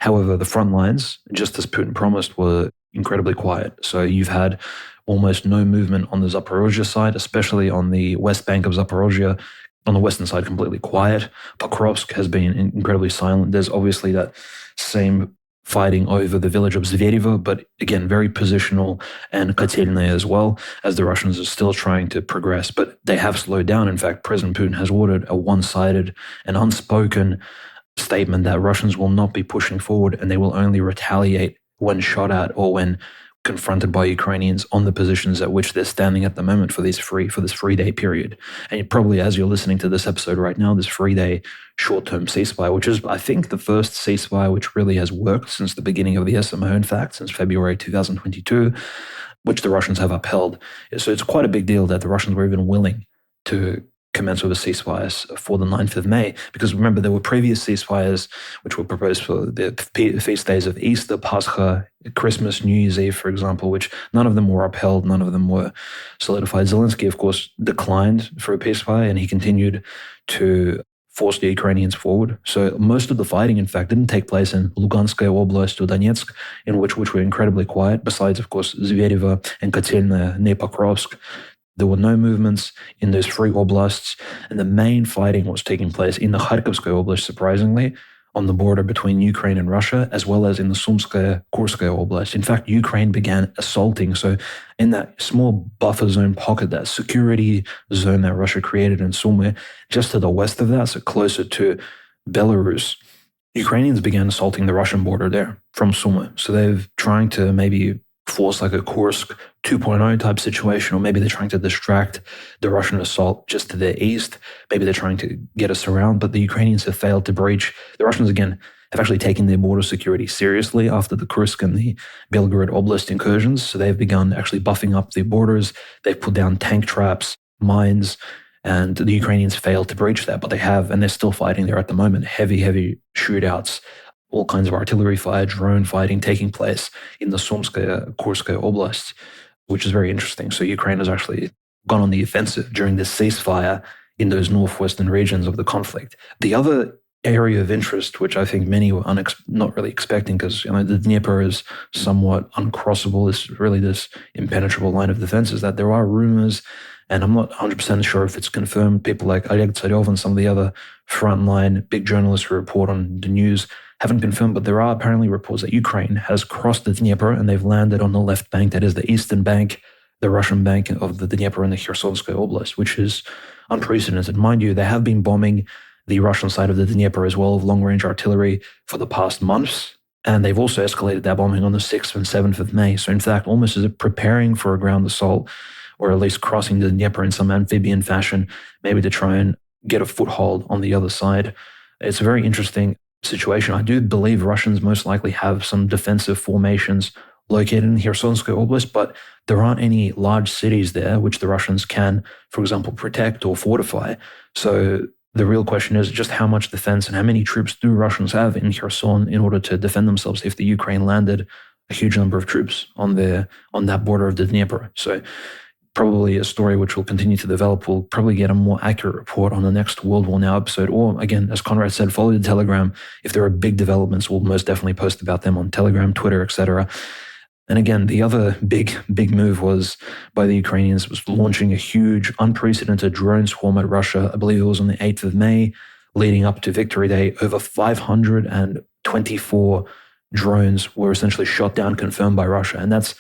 However, the front lines, just as Putin promised, were incredibly quiet. So you've had almost no movement on the Zaporozhye side, especially on the west bank of Zaporozhye. On the western side, completely quiet. Pokrovsk has been incredibly silent. There's obviously that same fighting over the village of Zverevo, but again, very positional, and Kotelnaya as well, as the Russians are still trying to progress, but they have slowed down. In fact, President Putin has ordered a one-sided and unspoken statement that Russians will not be pushing forward and they will only retaliate when shot at or when confronted by Ukrainians on the positions at which they're standing at the moment for this 3-day period. And probably, as you're listening to this episode right now, this 3-day short-term ceasefire, which is, I think, the first ceasefire which really has worked since the beginning of the SMO, in fact, since February 2022, which the Russians have upheld. So it's quite a big deal that the Russians were even willing to commence with a ceasefire for the 9th of May. Because remember, there were previous ceasefires which were proposed for the feast days of Easter, Pascha, Christmas, New Year's Eve, for example, which none of them were upheld, none of them were solidified. Zelensky, of course, declined for a ceasefire, and he continued to force the Ukrainians forward. So most of the fighting, in fact, didn't take place in Luganskaya Oblast or Donetsk, in which were incredibly quiet, besides, of course, Zverevo and Kotelnaya near Pokrovsk. There were no movements in those three oblasts, and the main fighting was taking place in the Kharkovskaya Oblast, surprisingly, on the border between Ukraine and Russia, as well as in the Sumskaya, Kurskaya Oblast. In fact, Ukraine began assaulting. So in that small buffer zone pocket, that security zone that Russia created in Sumy, just to the west of that, so closer to Belarus, Ukrainians began assaulting the Russian border there from Sumy. So they're trying to maybe force like a Kursk 2.0 type situation, or maybe they're trying to distract the Russian assault just to the east. Maybe they're trying to get us around, but the Ukrainians have failed to breach. The Russians, again, have actually taken their border security seriously after the Kursk and the Belgorod Oblast incursions. So they've begun actually buffing up the borders. They've put down tank traps, mines, and the Ukrainians failed to breach that, but they have, and they're still fighting there at the moment. Heavy shootouts, all kinds of artillery fire, drone fighting taking place in the Sumskaya, Kurskaya Oblast, which is very interesting. So Ukraine has actually gone on the offensive during this ceasefire in those northwestern regions of the conflict. The other area of interest, which I think many were not really expecting, because the Dnieper is somewhat uncrossable, is really this impenetrable line of defense, is that there are rumors, and I'm not 100% sure if it's confirmed. People like Oleg Tsarov and some of the other frontline big journalists who report on the news haven't confirmed, but there are apparently reports that Ukraine has crossed the Dnieper and they've landed on the left bank, that is the eastern bank, the Russian bank of the Dnieper in the Khersonskaya Oblast, which is unprecedented. Mind you, they have been bombing the Russian side of the Dnieper as well, of long-range artillery, for the past months. And they've also escalated that bombing on the 6th and 7th of May. So in fact, almost as if preparing for a ground assault, or at least crossing the Dnieper in some amphibian fashion, maybe to try and get a foothold on the other side. It's a very interesting situation. I do believe Russians most likely have some defensive formations located in Khersonskaya Oblast, but there aren't any large cities there which the Russians can, for example, protect or fortify. So the real question is just how much defense and how many troops do Russians have in Kherson in order to defend themselves if the Ukraine landed a huge number of troops on that border of the Dnieper. So probably a story which will continue to develop. We'll probably get a more accurate report on the next World War Now episode. Or again, as Conrad said, follow the Telegram. If there are big developments, we'll most definitely post about them on Telegram, Twitter, etc. And again, the other big move was by the Ukrainians was launching a huge, unprecedented drone swarm at Russia. I believe it was on the 8th of May, leading up to Victory Day. Over 524 drones were essentially shot down, confirmed by Russia. And that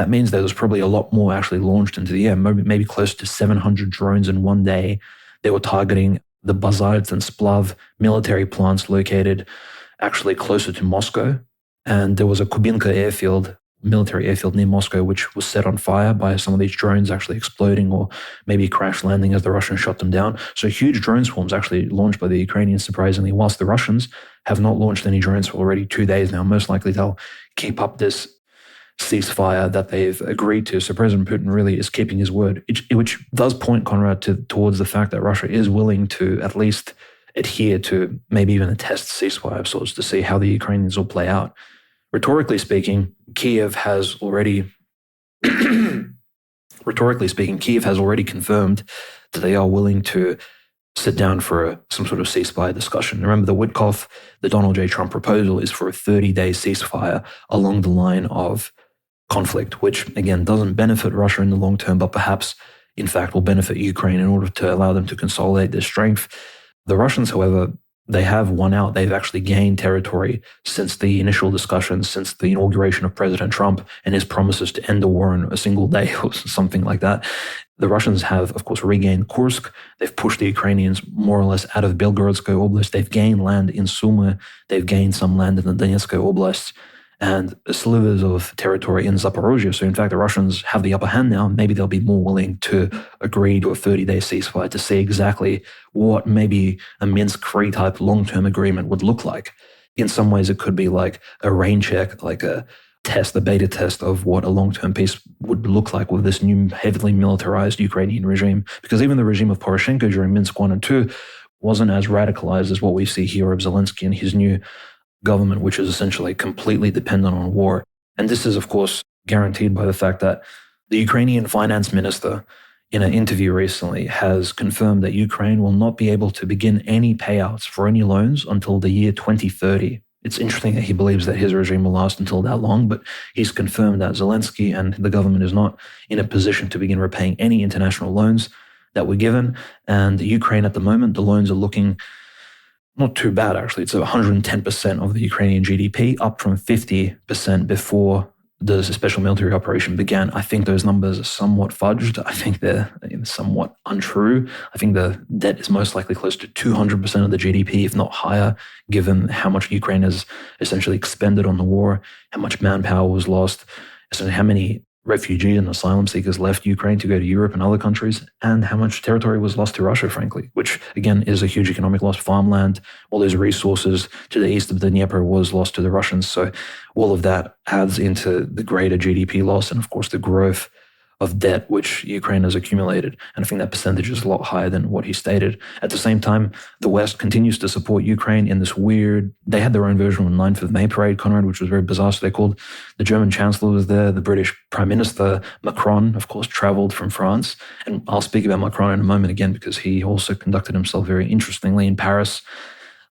means there was probably a lot more actually launched into the air, maybe close to 700 drones in one day. They were targeting the Bazarts and Splav military plants located actually closer to Moscow. And there was a Kubinka military airfield near Moscow, which was set on fire by some of these drones actually exploding or maybe crash landing as the Russians shot them down. So huge drone swarms actually launched by the Ukrainians, surprisingly, whilst the Russians have not launched any drones for already 2 days now. Most likely they'll keep up this ceasefire that they've agreed to. So President Putin really is keeping his word, which does point, Conrad, towards the fact that Russia is willing to at least adhere to maybe even a test ceasefire of sorts to see how the Ukrainians will play out. Rhetorically speaking, Kiev has already confirmed that they are willing to sit down for some sort of ceasefire discussion. Remember, the Witkoff, the Donald J. Trump proposal is for a 30-day ceasefire along the line of conflict, which, again, doesn't benefit Russia in the long term, but perhaps, in fact, will benefit Ukraine in order to allow them to consolidate their strength. The Russians, however, they have won out. They've actually gained territory since the initial discussions, since the inauguration of President Trump and his promises to end the war in a single day or something like that. The Russians have, of course, regained Kursk. They've pushed the Ukrainians more or less out of Belgorodskaya Oblast. They've gained land in Sumy. They've gained some land in the Donetskaya Oblast and slivers of territory in Zaporozhye. So in fact, the Russians have the upper hand now. Maybe they'll be more willing to agree to a 30-day ceasefire to see exactly what maybe a Minsk III type long-term agreement would look like. In some ways, it could be like a rain check, like a test, a beta test of what a long-term peace would look like with this new heavily militarized Ukrainian regime. Because even the regime of Poroshenko during Minsk I and II wasn't as radicalized as what we see here of Zelensky and his new government, which is essentially completely dependent on war. And this is, of course, guaranteed by the fact that the Ukrainian finance minister, in an interview recently, has confirmed that Ukraine will not be able to begin any payouts for any loans until the year 2030. It's interesting that he believes that his regime will last until that long, but he's confirmed that Zelensky and the government is not in a position to begin repaying any international loans that were given. And Ukraine at the moment, the loans are looking not too bad, actually. It's 110% of the Ukrainian GDP, up from 50% before the special military operation began. I think those numbers are somewhat fudged. I think they're somewhat untrue. I think the debt is most likely close to 200% of the GDP, if not higher, given how much Ukraine has essentially expended on the war, how much manpower was lost, essentially how many refugees and asylum seekers left Ukraine to go to Europe and other countries, and how much territory was lost to Russia, frankly, which again is a huge economic loss. Farmland, all those resources to the east of the Dnieper was lost to the Russians. So all of that adds into the greater GDP loss and, of course, the growth of debt which Ukraine has accumulated. And I think that percentage is a lot higher than what he stated. At the same time, the West continues to support Ukraine in this weird, they had their own version of the 9th of May parade, Conrad, which was very bizarre. So they called, the German Chancellor was there, the British Prime Minister, Macron, of course, traveled from France. And I'll speak about Macron in a moment again, because he also conducted himself very interestingly in Paris.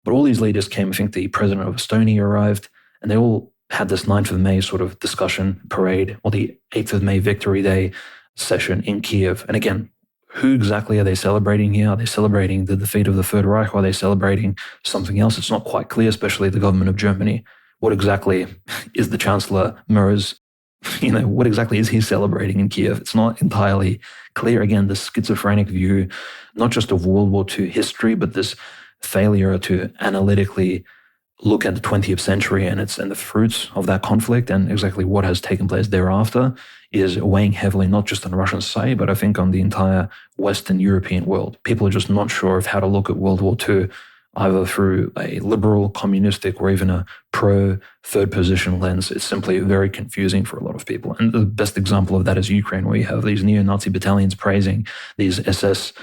But all these leaders came. I think the president of Estonia arrived, and they all had this 9th of May sort of discussion parade, or the 8th of May Victory Day session in Kiev. And again, who exactly are they celebrating here? Are they celebrating the defeat of the Third Reich? Or are they celebrating something else? It's not quite clear, especially the government of Germany. What exactly is the Chancellor Merz, what exactly is he celebrating in Kiev? It's not entirely clear. Again, this schizophrenic view, not just of World War II history, but this failure to analytically look at the 20th century and the fruits of that conflict and exactly what has taken place thereafter is weighing heavily, not just on Russian society, but I think on the entire Western European world. People are just not sure of how to look at World War II, either through a liberal, communistic, or even a pro-third position lens. It's simply very confusing for a lot of people. And the best example of that is Ukraine, where you have these neo-Nazi battalions praising these SS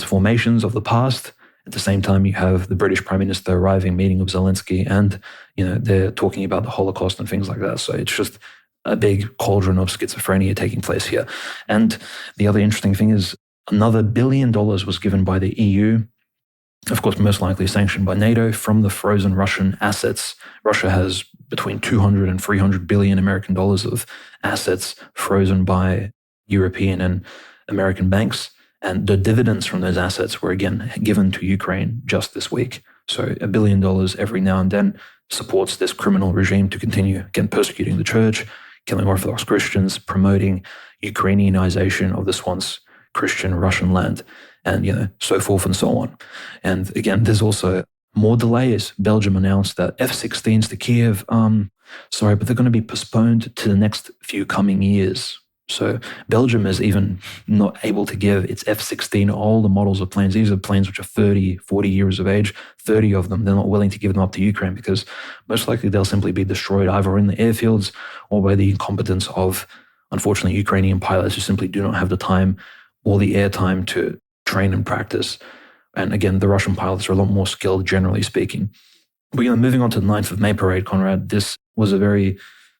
formations of the past. At the same time, you have the British Prime Minister arriving, meeting with Zelensky, and they're talking about the Holocaust and things like that. So it's just a big cauldron of schizophrenia taking place here. And the other interesting thing is another $1 billion was given by the EU, of course, most likely sanctioned by NATO, from the frozen Russian assets. Russia has between 200 and 300 billion American dollars of assets frozen by European and American banks. And the dividends from those assets were again given to Ukraine just this week. So $1 billion every now and then supports this criminal regime to continue, again, persecuting the church, killing Orthodox Christians, promoting Ukrainianization of this once Christian Russian land, and so forth and so on. And again, there's also more delays. Belgium announced that F-16s to Kiev, but they're going to be postponed to the next few coming years. So Belgium is even not able to give its F-16 all the models of planes. These are planes which are 30, 40 years of age, 30 of them. They're not willing to give them up to Ukraine because most likely they'll simply be destroyed either in the airfields or by the incompetence of, unfortunately, Ukrainian pilots who simply do not have the time or the airtime to train and practice. And again, the Russian pilots are a lot more skilled, generally speaking. But moving on to the 9th of May parade, Conrad, this was a very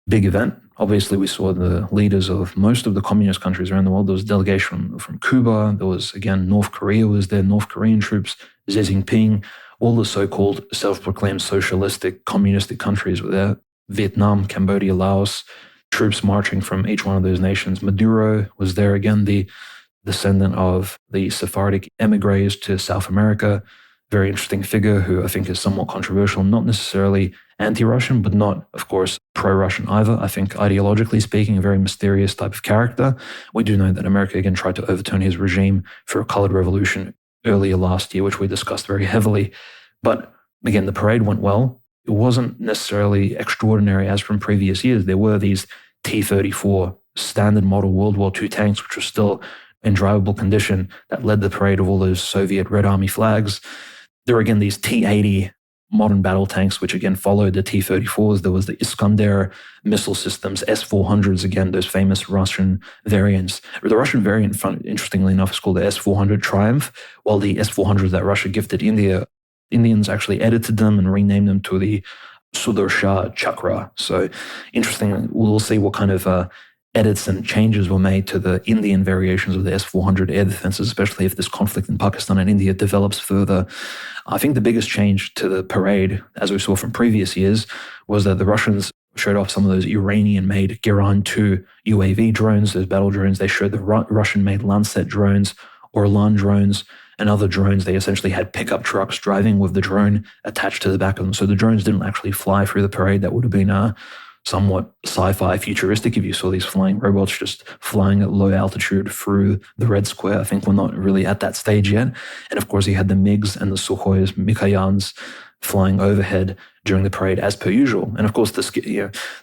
big event. Obviously, we saw the leaders of most of the communist countries around the world. There was a delegation from Cuba. There was, again, North Korea was there, North Korean troops, Xi Jinping, all the so-called self-proclaimed socialistic, communistic countries were there. Vietnam, Cambodia, Laos, troops marching from each one of those nations. Maduro was there, again, the descendant of the Sephardic emigres to South America. Very interesting figure who I think is somewhat controversial, not necessarily anti-Russian, but not, of course, pro-Russian either. I think ideologically speaking, a very mysterious type of character. We do know that America, again, tried to overturn his regime for a colored revolution earlier last year, which we discussed very heavily. But again, the parade went well. It wasn't necessarily extraordinary as from previous years. There were these T-34 standard model World War II tanks, which were still in drivable condition, that led the parade of all those Soviet Red Army flags. There were, again, these T-80 modern battle tanks, which, again, followed the T-34s. There was the Iskander missile systems, S-400s, again, those famous Russian variants. The Russian variant, interestingly enough, is called the S-400 Triumph, while the S-400s that Russia gifted India, Indians actually edited them and renamed them to the Sudarsha Chakra. So interesting, we'll see what kind of edits and changes were made to the Indian variations of the S-400 air defenses, especially if this conflict in Pakistan and India develops further. I think the biggest change to the parade, as we saw from previous years, was that the Russians showed off some of those Iranian-made Giran-2 UAV drones, those battle drones. They showed the Russian-made Lancet drones Orlan drones and other drones. They essentially had pickup trucks driving with the drone attached to the back of them. So the drones didn't actually fly through the parade. That would have been somewhat sci-fi futuristic if you saw these flying robots just flying at low altitude through the Red Square. I think we're not really at that stage yet. And of course, you had the MiGs and the Sukhois, Mikoyans flying overhead during the parade as per usual. And of course, the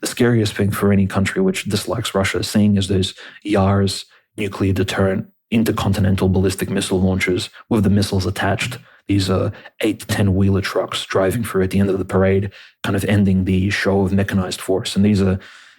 scariest thing for any country which dislikes Russia seeing is those Yars nuclear deterrent intercontinental ballistic missile launchers with the missiles attached. These 8 to 10 wheeler trucks driving through at the end of the parade, kind of ending the show of mechanized force. And these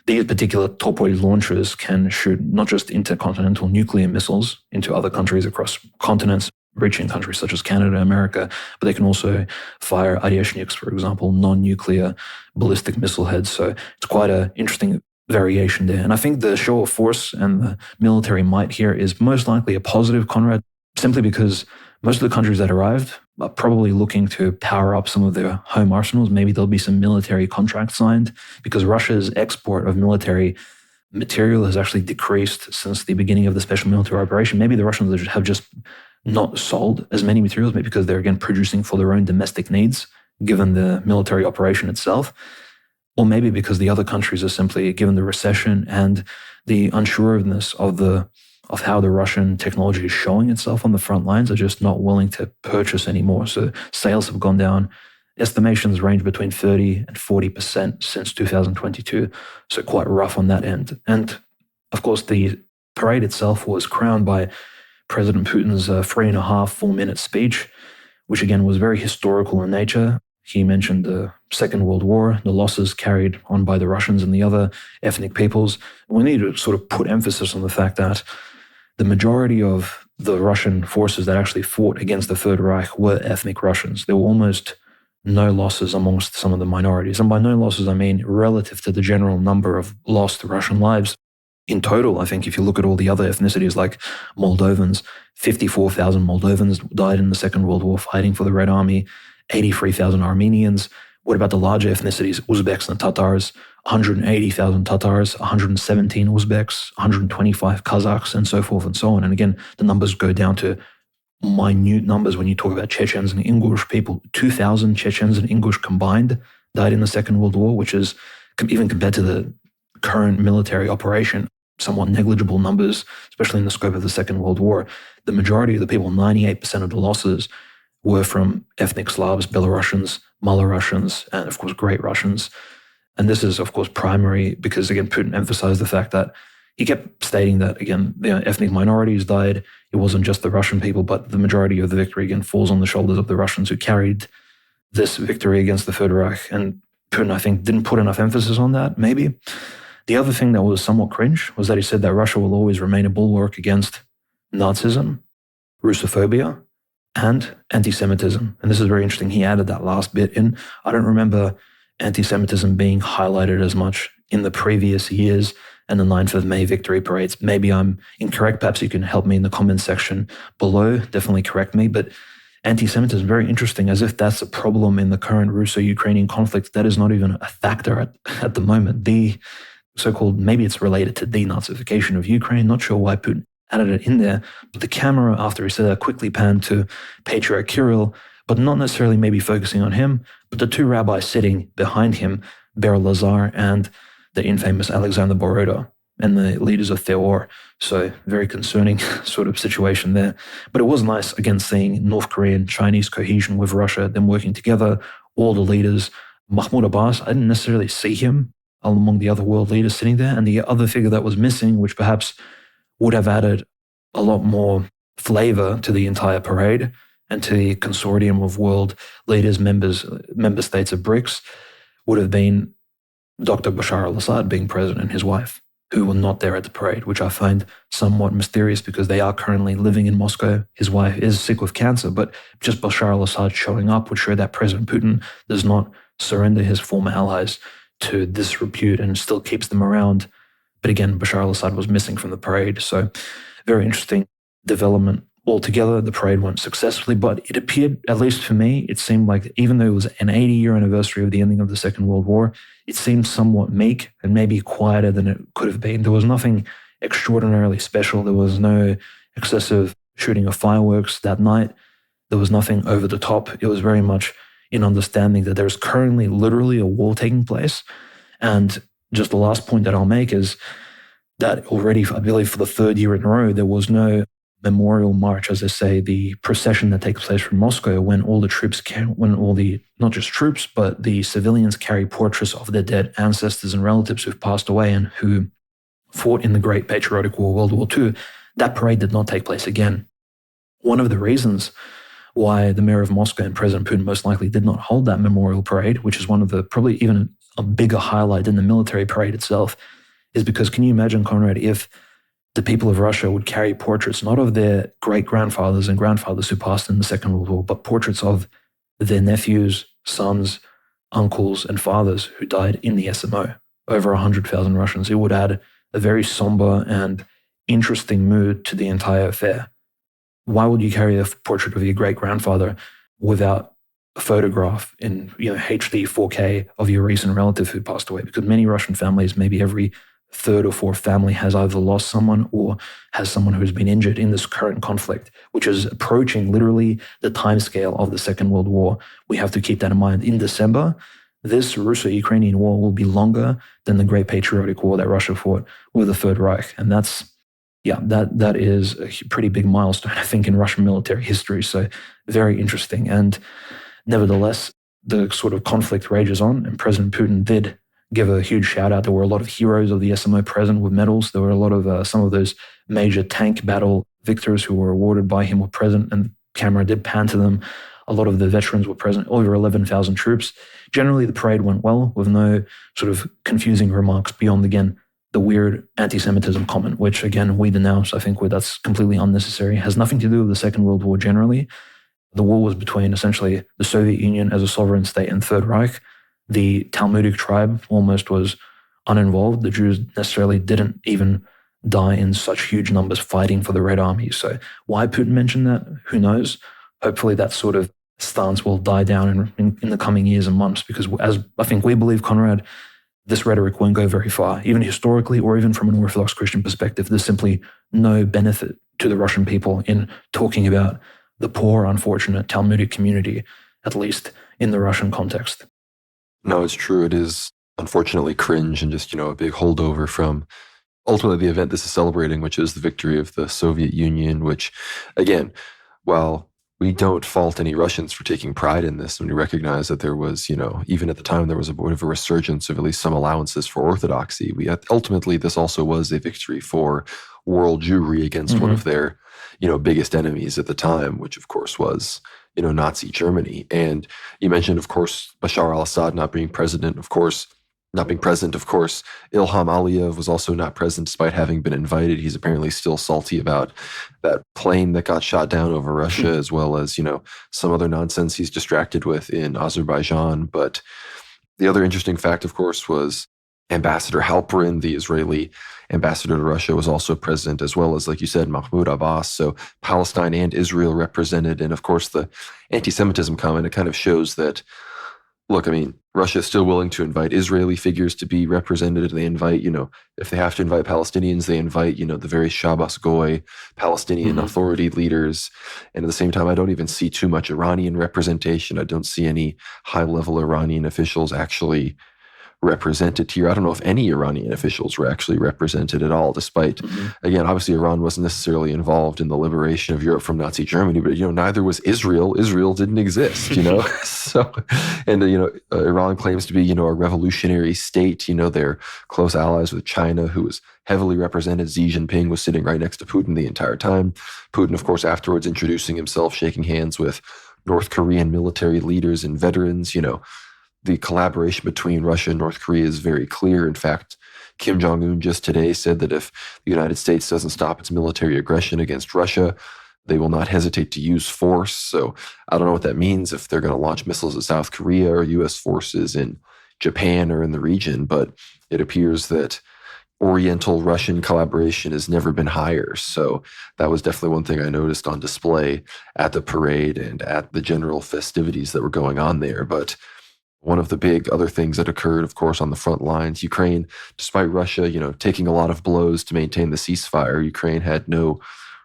particular Topoy launchers can shoot not just intercontinental nuclear missiles into other countries across continents, reaching countries such as Canada, America, but they can also fire Oryeshniks, for example, non-nuclear ballistic missile heads. So it's quite an interesting variation there. And I think the show of force and the military might here is most likely a positive, Conrad, simply because most of the countries that arrived are probably looking to power up some of their home arsenals. Maybe there'll be some military contracts signed because Russia's export of military material has actually decreased since the beginning of the special military operation. Maybe the Russians have just not sold as many materials, maybe because they're again producing for their own domestic needs, given the military operation itself. Or maybe because the other countries are simply, given the recession and the unsureness of how the Russian technology is showing itself on the front lines, are just not willing to purchase anymore. So sales have gone down. Estimations range between 30 and 40% since 2022. So quite rough on that end. And of course, the parade itself was crowned by President Putin's 4.5 speech, which again was very historical in nature. He mentioned the Second World War, the losses carried on by the Russians and the other ethnic peoples. We need to sort of put emphasis on the fact that the majority of the Russian forces that actually fought against the Third Reich were ethnic Russians. There were almost no losses amongst some of the minorities. And by no losses, I mean relative to the general number of lost Russian lives. In total, I think if you look at all the other ethnicities like Moldovans, 54,000 Moldovans died in the Second World War fighting for the Red Army, 83,000 Armenians. What about the larger ethnicities, Uzbeks and Tatars? 180,000 Tatars, 117 Uzbeks, 125 Kazakhs, and so forth and so on. And again, the numbers go down to minute numbers when you talk about Chechens and Ingush people. 2,000 Chechens and Ingush combined died in the Second World War, which is, even compared to the current military operation, somewhat negligible numbers, especially in the scope of the Second World War. The majority of the people, 98% of the losses, were from ethnic Slavs, Belarusians, Malarussians, and of course, Great Russians. And this is, of course, primary because, again, Putin emphasized the fact that he kept stating that, again, ethnic minorities died. It wasn't just the Russian people, but the majority of the victory, again, falls on the shoulders of the Russians who carried this victory against the Third Reich. And Putin, I think, didn't put enough emphasis on that, maybe. The other thing that was somewhat cringe was that he said that Russia will always remain a bulwark against Nazism, Russophobia, and anti-Semitism. And this is very interesting. He added that last bit in. I don't remember anti-Semitism being highlighted as much in the previous years and the 9th of May victory parades. Maybe I'm incorrect. Perhaps you can help me in the comment section below. Definitely correct me. But anti-Semitism, very interesting, as if that's a problem in the current Russo-Ukrainian conflict. That is not even a factor at the moment. The so-called, maybe it's related to denazification of Ukraine. Not sure why Putin added it in there. But the camera, after he said that, quickly panned to Patriarch Kirill, but not necessarily maybe focusing on him, but the two rabbis sitting behind him, Ber Lazar and the infamous Alexander Boroda, and the leaders of Theor. So very concerning sort of situation there. But it was nice, again, seeing North Korean, Chinese cohesion with Russia, them working together, all the leaders. Mahmoud Abbas, I didn't necessarily see him among the other world leaders sitting there. And the other figure that was missing, which perhaps would have added a lot more flavor to the entire parade and to the consortium of world leaders, member states of BRICS, would have been Dr. Bashar al-Assad being president and his wife, who were not there at the parade, which I find somewhat mysterious because they are currently living in Moscow. His wife is sick with cancer, but just Bashar al-Assad showing up would show that President Putin does not surrender his former allies to disrepute and still keeps them around. But again, Bashar al-Assad was missing from the parade. So very interesting development altogether. The parade went successfully, but it appeared, at least for me, it seemed like even though it was an 80-year anniversary of the ending of the Second World War, it seemed somewhat meek and maybe quieter than it could have been. There was nothing extraordinarily special. There was no excessive shooting of fireworks that night. There was nothing over the top. It was very much in understanding that there's currently literally a war taking place. And just the last point that I'll make is that already, I believe, for the third year in a row, there was no memorial march, as they say, the procession that takes place from Moscow when all the troops, not just troops, but the civilians carry portraits of their dead ancestors and relatives who've passed away and who fought in the Great Patriotic War, World War II. That parade did not take place again. One of the reasons why the mayor of Moscow and President Putin most likely did not hold that memorial parade, which is one of the probably even a bigger highlight than the military parade itself, is because can you imagine, Conrad, if the people of Russia would carry portraits not of their great-grandfathers and grandfathers who passed in the Second World War, but portraits of their nephews, sons, uncles, and fathers who died in the SMO, over 100,000 Russians. It would add a very somber and interesting mood to the entire affair. Why would you carry a portrait of your great-grandfather without a photograph in HD 4K of your recent relative who passed away? Because many Russian families, maybe every third or fourth family, has either lost someone or has someone who's been injured in this current conflict, which is approaching literally the timescale of the Second World War. We have to keep that in mind. In December, this Russo-Ukrainian war will be longer than the Great Patriotic War that Russia fought with the Third Reich. And that is a pretty big milestone, I think, in Russian military history. So very interesting. And nevertheless, the sort of conflict rages on, and President Putin did give a huge shout out. There were a lot of heroes of the SMO present with medals. There were a lot of some of those major tank battle victors who were awarded by him were present, and the camera did pan to them. A lot of the veterans were present, over 11,000 troops. Generally, the parade went well with no sort of confusing remarks beyond, again, the weird anti-Semitism comment, which, again, we denounce. I think that's completely unnecessary. It has nothing to do with the Second World War generally. The war was between essentially the Soviet Union as a sovereign state and Third Reich. The Talmudic tribe almost was uninvolved. The Jews necessarily didn't even die in such huge numbers fighting for the Red Army. So why Putin mentioned that, who knows? Hopefully that sort of stance will die down in the coming years and months, because as I think we believe, Conrad, this rhetoric won't go very far, even historically or even from an Orthodox Christian perspective. There's simply no benefit to the Russian people in talking about the poor, unfortunate Talmudic community, at least in the Russian context. No, it's true. It is unfortunately cringe and just, a big holdover from ultimately the event this is celebrating, which is the victory of the Soviet Union, which, again, while we don't fault any Russians for taking pride in this, when we recognize that there was, even at the time, there was a bit of a resurgence of at least some allowances for orthodoxy. Ultimately, this also was a victory for world Jewry against one of their, biggest enemies at the time, which of course was, Nazi Germany. And you mentioned, of course, Bashar al-Assad not being present. Of course, Ilham Aliyev was also not present despite having been invited. He's apparently still salty about that plane that got shot down over Russia, as well as, some other nonsense he's distracted with in Azerbaijan. But the other interesting fact, of course, was Ambassador Halperin, the Israeli ambassador to Russia, was also present, as well as, like you said, Mahmoud Abbas. So Palestine and Israel represented. And of course, the anti-Semitism comment, it kind of shows that, look, Russia is still willing to invite Israeli figures to be represented. They invite, if they have to invite Palestinians, they invite, the very Shabbos Goy, Palestinian authority leaders. And at the same time, I don't even see too much Iranian representation. I don't see any high-level Iranian officials actually represented here. I don't know if any Iranian officials were actually represented at all, despite, again, obviously Iran wasn't necessarily involved in the liberation of Europe from Nazi Germany, but, neither was Israel. Israel didn't exist, So, and, Iran claims to be, a revolutionary state. They're close allies with China, who was heavily represented. Xi Jinping was sitting right next to Putin the entire time. Putin, of course, afterwards introducing himself, shaking hands with North Korean military leaders and veterans. The collaboration between Russia and North Korea is very clear. In fact, Kim Jong-un just today said that if the United States doesn't stop its military aggression against Russia, they will not hesitate to use force. So I don't know what that means, if they're going to launch missiles at South Korea or U.S. forces in Japan or in the region, but it appears that Oriental Russian collaboration has never been higher. So that was definitely one thing I noticed on display at the parade and at the general festivities that were going on there. But one of the big other things that occurred, of course, on the front lines, Ukraine, despite Russia, taking a lot of blows to maintain the ceasefire, Ukraine had no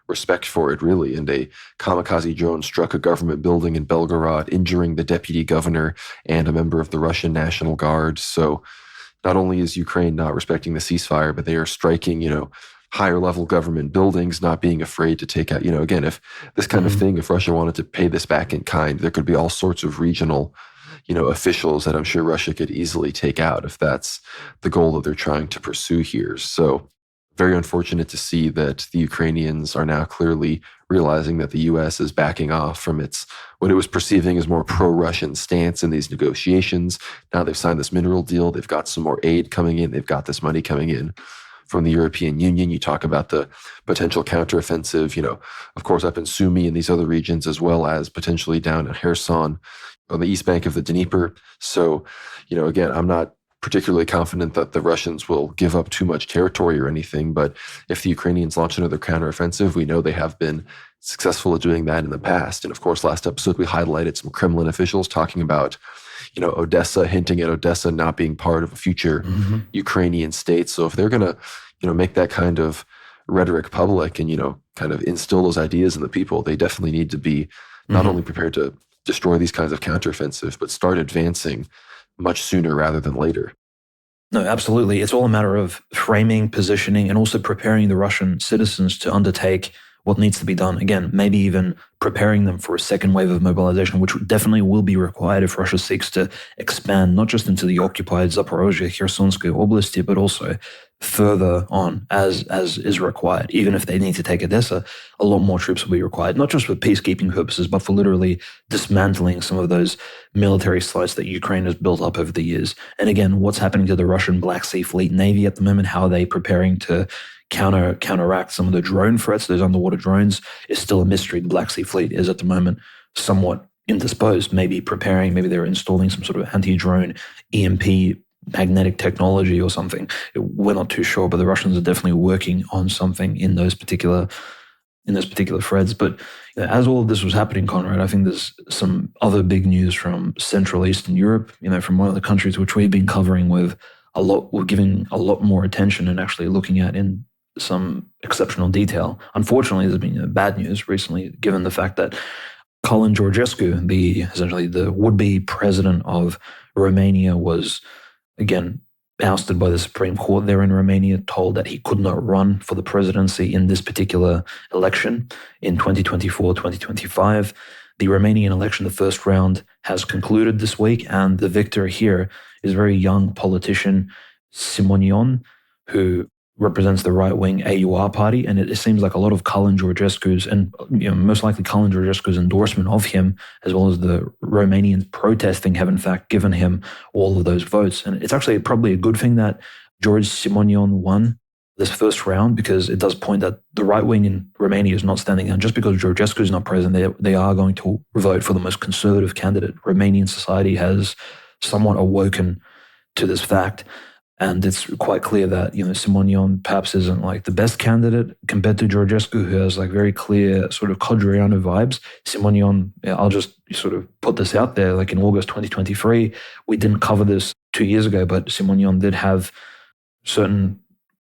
respect for it, really. And a kamikaze drone struck a government building in Belgorod, injuring the deputy governor and a member of the Russian National Guard. So not only is Ukraine not respecting the ceasefire, but they are striking, higher level government buildings, not being afraid to take out, again, if this kind of thing, if Russia wanted to pay this back in kind, there could be all sorts of regional, officials that I'm sure Russia could easily take out if that's the goal that they're trying to pursue here. So very unfortunate to see that the Ukrainians are now clearly realizing that the U.S. is backing off from what it was perceiving as more pro-Russian stance in these negotiations. Now they've signed this mineral deal. They've got some more aid coming in. They've got this money coming in from the European Union. You talk about the potential counteroffensive, of course, up in Sumy and these other regions, as well as potentially down at Kherson on the east bank of the Dnieper. So, again, I'm not particularly confident that the Russians will give up too much territory or anything. But if the Ukrainians launch another counteroffensive, we know they have been successful at doing that in the past. And of course, last episode, we highlighted some Kremlin officials talking about, Odessa, hinting at Odessa not being part of a future Ukrainian state. So if they're going to, make that kind of rhetoric public and, kind of instill those ideas in the people, they definitely need to be not only prepared to destroy these kinds of counteroffensive, but start advancing much sooner rather than later. No, absolutely. It's all a matter of framing, positioning, and also preparing the Russian citizens to undertake what needs to be done. Again, maybe even preparing them for a second wave of mobilization, which definitely will be required if Russia seeks to expand not just into the occupied Zaporozhye, Khersonskaya Oblasti, but also further on as is required. Even if they need to take Odessa, a lot more troops will be required, not just for peacekeeping purposes, but for literally dismantling some of those military sites that Ukraine has built up over the years. And again, what's happening to the Russian Black Sea Fleet Navy at the moment, how are they preparing to counteract some of the drone threats, those underwater drones, is still a mystery. The Black Sea Fleet is at the moment somewhat indisposed, maybe they're installing some sort of anti-drone EMP magnetic technology or something. We're not too sure, but the Russians are definitely working on something in those particular threads. But as all of this was happening, Conrad, I think there's some other big news from Central Eastern Europe, from one of the countries which we've been covering with a lot, we're giving a lot more attention and actually looking at in some exceptional detail. Unfortunately, there's been bad news recently, given the fact that Colin Georgescu, essentially the would-be president of Romania, was again ousted by the Supreme Court there in Romania, told that he could not run for the presidency in this particular election in 2024-2025. The Romanian election, the first round, has concluded this week, and the victor here is a very young politician, Simonion, who represents the right-wing AUR party, and it seems like a lot of Colin Georgescu's, and most likely Colin Georgescu's endorsement of him, as well as the Romanians protesting, have in fact given him all of those votes. And it's actually probably a good thing that George Simonion won this first round, because it does point that the right wing in Romania is not standing down. Just because Georgescu is not president, they are going to vote for the most conservative candidate. Romanian society has somewhat awoken to this fact. And it's quite clear that, Simonion perhaps isn't like the best candidate compared to Georgescu, who has like very clear sort of Codreanu vibes. Simonion, I'll just sort of put this out there, like in August 2023, we didn't cover this 2 years ago, but Simonion did have certain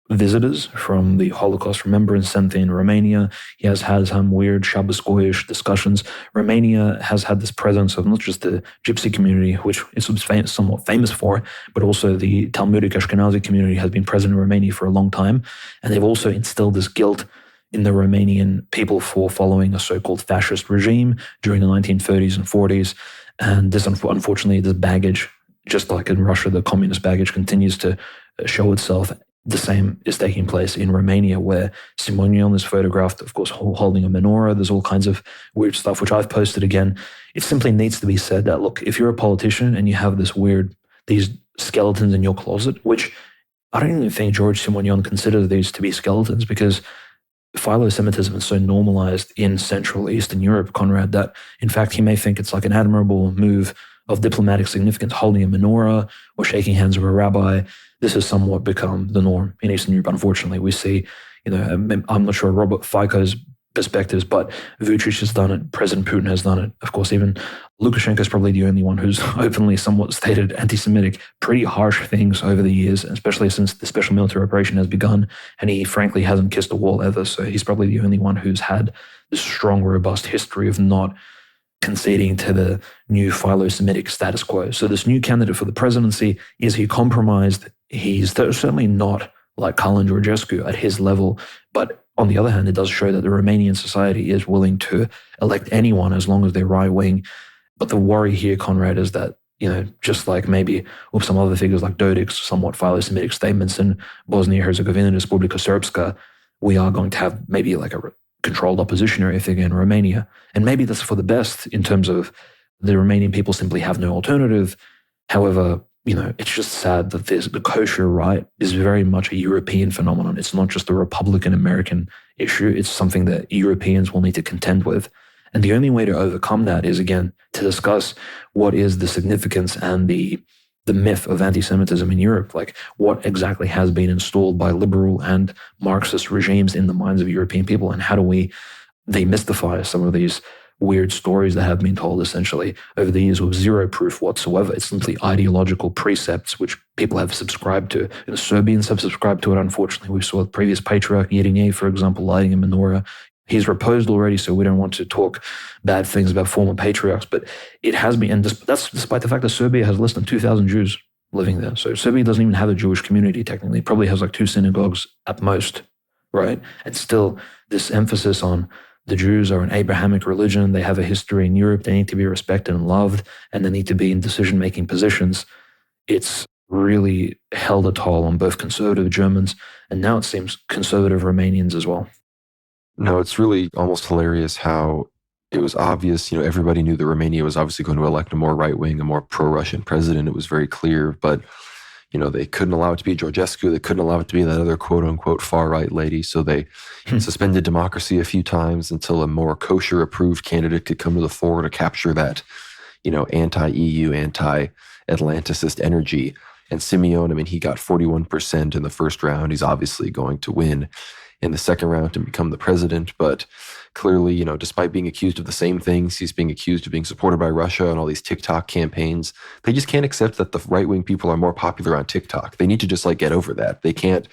visitors from the Holocaust Remembrance Center in Romania. He has had some weird Shabbos Goyish discussions. Romania has had this presence of not just the Gypsy community, which it's somewhat famous for, but also the Talmudic Ashkenazi community has been present in Romania for a long time. And they've also instilled this guilt in the Romanian people for following a so-called fascist regime during the 1930s and 40s. And this, unfortunately, this baggage, just like in Russia, the communist baggage continues to show itself. The same is taking place in Romania, where Simonion is photographed, of course, holding a menorah. There's all kinds of weird stuff, which I've posted again. It simply needs to be said that, look, if you're a politician and you have these skeletons in your closet, which I don't even think George Simonion considers these to be skeletons, because philo-Semitism is so normalized in Central Eastern Europe, Conrad, that in fact he may think it's like an admirable move of diplomatic significance, holding a menorah or shaking hands with a rabbi. This has somewhat become the norm in Eastern Europe. Unfortunately, we see, I'm not sure Robert Fico's perspectives, but Vucic has done it, President Putin has done it. Of course, even Lukashenko is probably the only one who's openly somewhat stated anti-Semitic, pretty harsh things over the years, especially since the special military operation has begun, and he frankly hasn't kissed a wall ever, so he's probably the only one who's had this strong, robust history of not conceding to the new philo-Semitic status quo. So this new candidate for the presidency, is he compromised? He's certainly not like Kalin Georgescu at his level, but on the other hand, it does show that the Romanian society is willing to elect anyone as long as they're right-wing. But the worry here, Conrad, is that, just like maybe with some other figures like Dodik's somewhat philo-Semitic statements in Bosnia-Herzegovina and Republika Srpska, we are going to have maybe like a controlled oppositionary figure in Romania. And maybe that's for the best in terms of the Romanian people simply have no alternative. However, it's just sad that the kosher right is very much a European phenomenon. It's not just a Republican American issue. It's something that Europeans will need to contend with. And the only way to overcome that is, again, to discuss what is the significance and the myth of anti-Semitism in Europe. Like, what exactly has been installed by liberal and Marxist regimes in the minds of European people, and how do we demystify some of these weird stories that have been told essentially over the years with zero proof whatsoever. It's simply ideological precepts which people have subscribed to. And the Serbians have subscribed to it, unfortunately. We saw the previous patriarch, Yerinye, for example, lighting a menorah. He's reposed already, so we don't want to talk bad things about former patriarchs, but it has been, and that's despite the fact that Serbia has less than 2,000 Jews living there. So Serbia doesn't even have a Jewish community, technically. It probably has like 2 synagogues at most, right? And still, this emphasis on the Jews are an Abrahamic religion. They have a history in Europe. They need to be respected and loved, and they need to be in decision-making positions. It's really held a toll on both conservative Germans and now it seems conservative Romanians as well. No, it's really almost hilarious how it was obvious, everybody knew that Romania was obviously going to elect a more right-wing, a more pro-Russian president. It was very clear, but they couldn't allow it to be Georgescu. They couldn't allow it to be that other quote-unquote far-right lady. So they suspended democracy a few times until a more kosher-approved candidate could come to the fore to capture that, anti-EU, anti-Atlanticist energy. And Simeon, he got 41% in the first round. He's obviously going to win in the second round and become the president. But clearly, despite being accused of the same things, he's being accused of being supported by Russia and all these TikTok campaigns. They just can't accept that the right-wing people are more popular on TikTok. They need to just get over that. They can't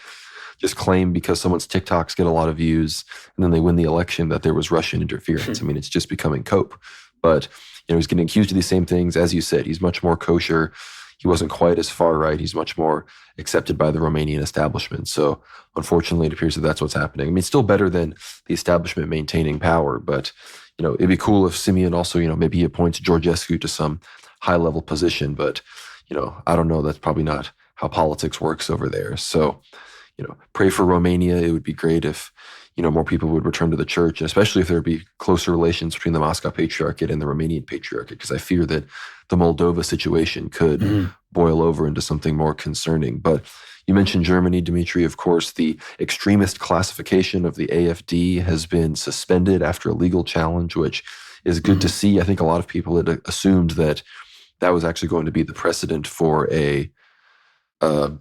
just claim because someone's TikToks get a lot of views and then they win the election that there was Russian interference. It's just becoming cope. But, he's getting accused of these same things. As you said, he's much more kosher. He wasn't quite as far right. He's much more accepted by the Romanian establishment. So unfortunately, it appears that that's what's happening. It's still better than the establishment maintaining power, but, it'd be cool if Simeon also, maybe he appoints Georgescu to some high-level position, but, I don't know. That's probably not how politics works over there. So, pray for Romania. It would be great if, more people would return to the church, especially if there would be closer relations between the Moscow Patriarchate and the Romanian Patriarchate, because I fear that the Moldova situation could boil over into something more concerning. But you mentioned Germany, Dimitri. Of course, the extremist classification of the AfD has been suspended after a legal challenge, which is good to see. I think a lot of people had assumed that that was actually going to be the precedent for a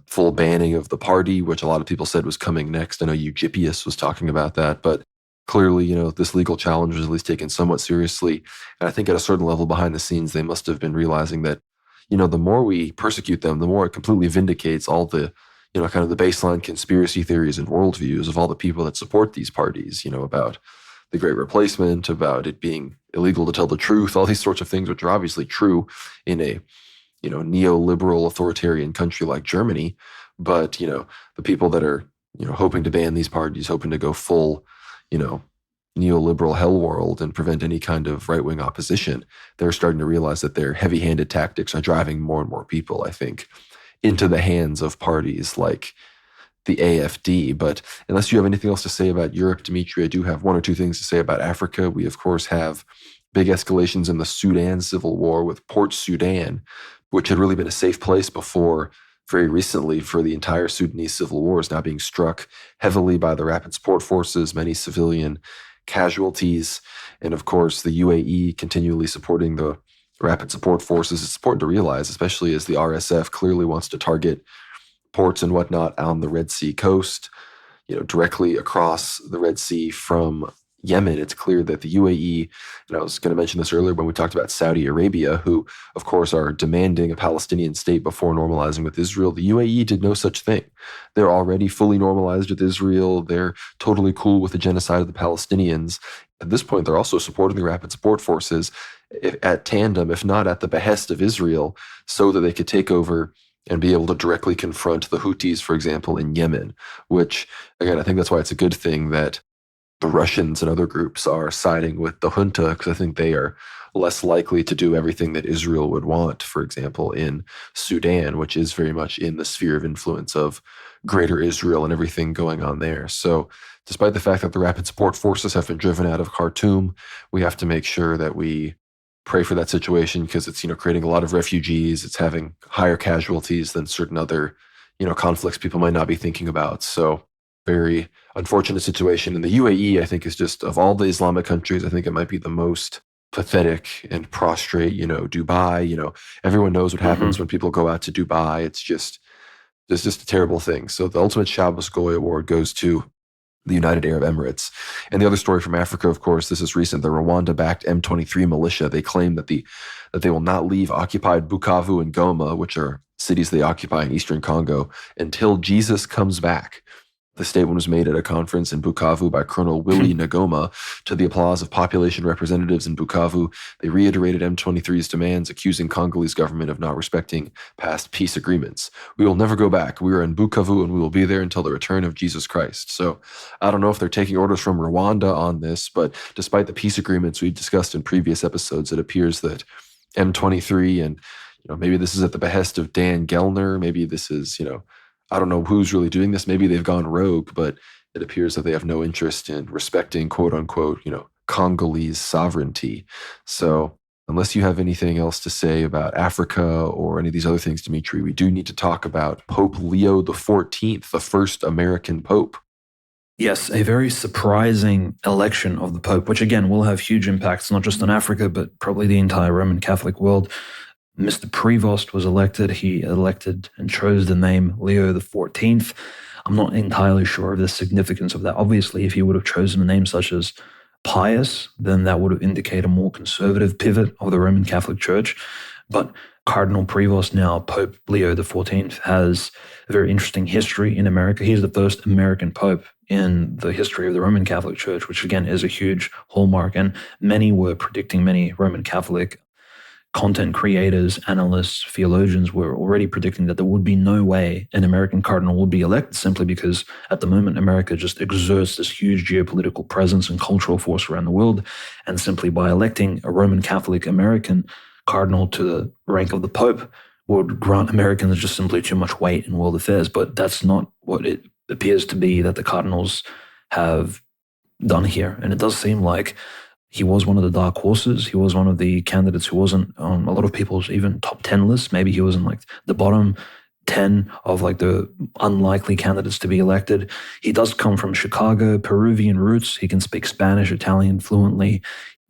full banning of the party, which a lot of people said was coming next. I know Eugipius was talking about that, but clearly, this legal challenge was at least taken somewhat seriously. And I think at a certain level behind the scenes, they must have been realizing that, the more we persecute them, the more it completely vindicates all the, kind of the baseline conspiracy theories and worldviews of all the people that support these parties, about the Great Replacement, about it being illegal to tell the truth, all these sorts of things, which are obviously true in a neoliberal authoritarian country like Germany. But, the people that are, hoping to ban these parties, hoping to go full, neoliberal hell world and prevent any kind of right-wing opposition, they're starting to realize that their heavy-handed tactics are driving more and more people, I think, into the hands of parties like the AfD. But unless you have anything else to say about Europe, Dimitri, I do have one or two things to say about Africa. We, of course, have big escalations in the Sudan civil war with Port Sudan, which had really been a safe place before very recently for the entire Sudanese civil war, is now being struck heavily by the Rapid Support Forces, many civilian casualties, and of course the UAE continually supporting the Rapid Support Forces. It's important to realize, especially as the RSF clearly wants to target ports and whatnot on the Red Sea coast, directly across the Red Sea from Yemen, it's clear that the UAE, and I was going to mention this earlier when we talked about Saudi Arabia, who, of course, are demanding a Palestinian state before normalizing with Israel. The UAE did no such thing. They're already fully normalized with Israel. They're totally cool with the genocide of the Palestinians. At this point, they're also supporting the Rapid Support Forces at tandem, if not at the behest of Israel, so that they could take over and be able to directly confront the Houthis, for example, in Yemen, which, again, I think that's why it's a good thing that the Russians and other groups are siding with the junta, because I think they are less likely to do everything that Israel would want, for example, in Sudan, which is very much in the sphere of influence of Greater Israel and everything going on there. So despite the fact that the Rapid Support Forces have been driven out of Khartoum, we have to make sure that we pray for that situation, because it's, creating a lot of refugees. It's having higher casualties than certain other, conflicts people might not be thinking about. So very unfortunate situation. And the UAE, I think, is just, of all the Islamic countries, I think it might be the most pathetic and prostrate. Dubai, everyone knows what happens when people go out to Dubai. It's just a terrible thing. So the ultimate Shabbos Goy Award goes to the United Arab Emirates. And the other story from Africa, of course, this is recent. The Rwanda-backed M23 militia, they claim that they will not leave occupied Bukavu and Goma, which are cities they occupy in eastern Congo, until Jesus comes back. The statement was made at a conference in Bukavu by Colonel Willie Ngoma to the applause of population representatives in Bukavu. They reiterated M23's demands, accusing Congolese government of not respecting past peace agreements. We will never go back. We are in Bukavu and we will be there until the return of Jesus Christ. So I don't know if they're taking orders from Rwanda on this, but despite the peace agreements we've discussed in previous episodes, it appears that M23 and maybe this is at the behest of Dan Gellner. Maybe this is, I don't know who's really doing this. Maybe they've gone rogue, but it appears that they have no interest in respecting, quote unquote, Congolese sovereignty. So unless you have anything else to say about Africa or any of these other things, Dimitri, we do need to talk about Pope Leo XIV, the first American Pope. Yes, a very surprising election of the Pope, which again will have huge impacts, not just on Africa, but probably the entire Roman Catholic world. Mr. Prevost was elected. He elected and chose the name Leo XIV. I'm not entirely sure of the significance of that. Obviously, if he would have chosen a name such as Pius, then that would have indicated a more conservative pivot of the Roman Catholic Church. But Cardinal Prevost, now Pope Leo XIV, has a very interesting history in America. He's the first American Pope in the history of the Roman Catholic Church, which again is a huge hallmark. And many Roman Catholic content creators, analysts, theologians were already predicting that there would be no way an American cardinal would be elected, simply because at the moment America just exerts this huge geopolitical presence and cultural force around the world. And simply by electing a Roman Catholic American cardinal to the rank of the Pope would grant Americans just simply too much weight in world affairs. But that's not what it appears to be that the cardinals have done here. And it does seem like he was one of the dark horses. He was one of the candidates who wasn't on a lot of people's even top 10 lists. Maybe he was in like the bottom 10 of like the unlikely candidates to be elected. He does come from Chicago, Peruvian roots. He can speak Spanish, Italian fluently.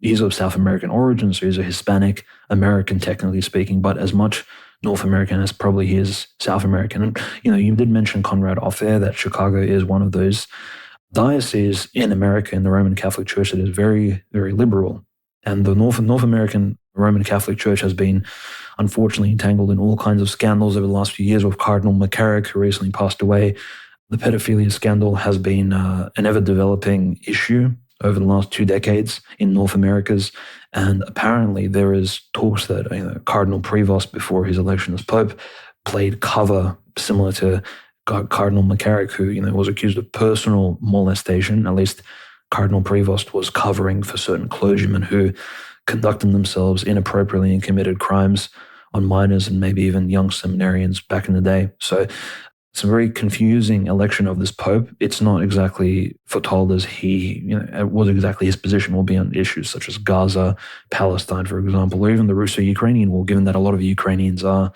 He's of South American origin, so he's a Hispanic American, technically speaking, but as much North American as probably he is South American. And, you did mention, Conrad, off air that Chicago is one of those diocese in America in the Roman Catholic Church that is very, very liberal. And the North American Roman Catholic Church has been unfortunately entangled in all kinds of scandals over the last few years, with Cardinal McCarrick, who recently passed away. The pedophilia scandal has been an ever-developing issue over the last 2 decades in North Americas. And apparently there is talks that Cardinal Prevost, before his election as Pope, played cover similar to Cardinal McCarrick, who was accused of personal molestation. At least Cardinal Prevost was covering for certain clergymen who conducted themselves inappropriately and committed crimes on minors and maybe even young seminarians back in the day. So it's a very confusing election of this Pope. It's not exactly foretold as what exactly his position will be on issues such as Gaza, Palestine, for example, or even the Russo-Ukrainian war, given that a lot of Ukrainians are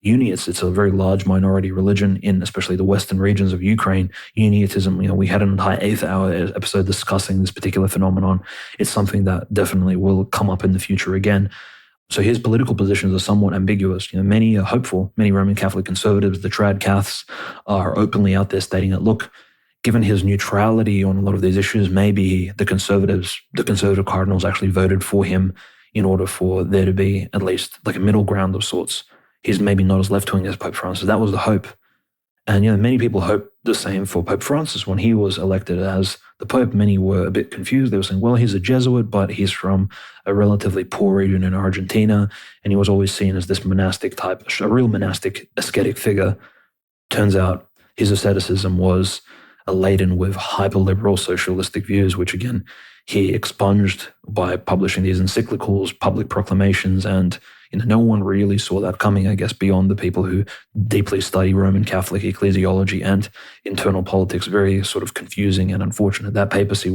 Uniates. It's a very large minority religion in especially the western regions of Ukraine. Uniatism, we had an entire 8th hour episode discussing this particular phenomenon. It's something that definitely will come up in the future again. So his political positions are somewhat ambiguous. Many are hopeful. Many Roman Catholic conservatives, the trad Caths, are openly out there stating that, look, given his neutrality on a lot of these issues, maybe the conservative cardinals actually voted for him in order for there to be at least like a middle ground of sorts. He's maybe not as left-wing as Pope Francis. That was the hope. And, many people hoped the same for Pope Francis when he was elected as the Pope. Many were a bit confused. They were saying, well, he's a Jesuit, but he's from a relatively poor region in Argentina, and he was always seen as this monastic type, a real monastic ascetic figure. Turns out his asceticism was laden with hyper-liberal socialistic views, which, again, he expunged by publishing these encyclicals, public proclamations, and no one really saw that coming, I guess, beyond the people who deeply study Roman Catholic ecclesiology and internal politics. Very sort of confusing and unfortunate. That papacy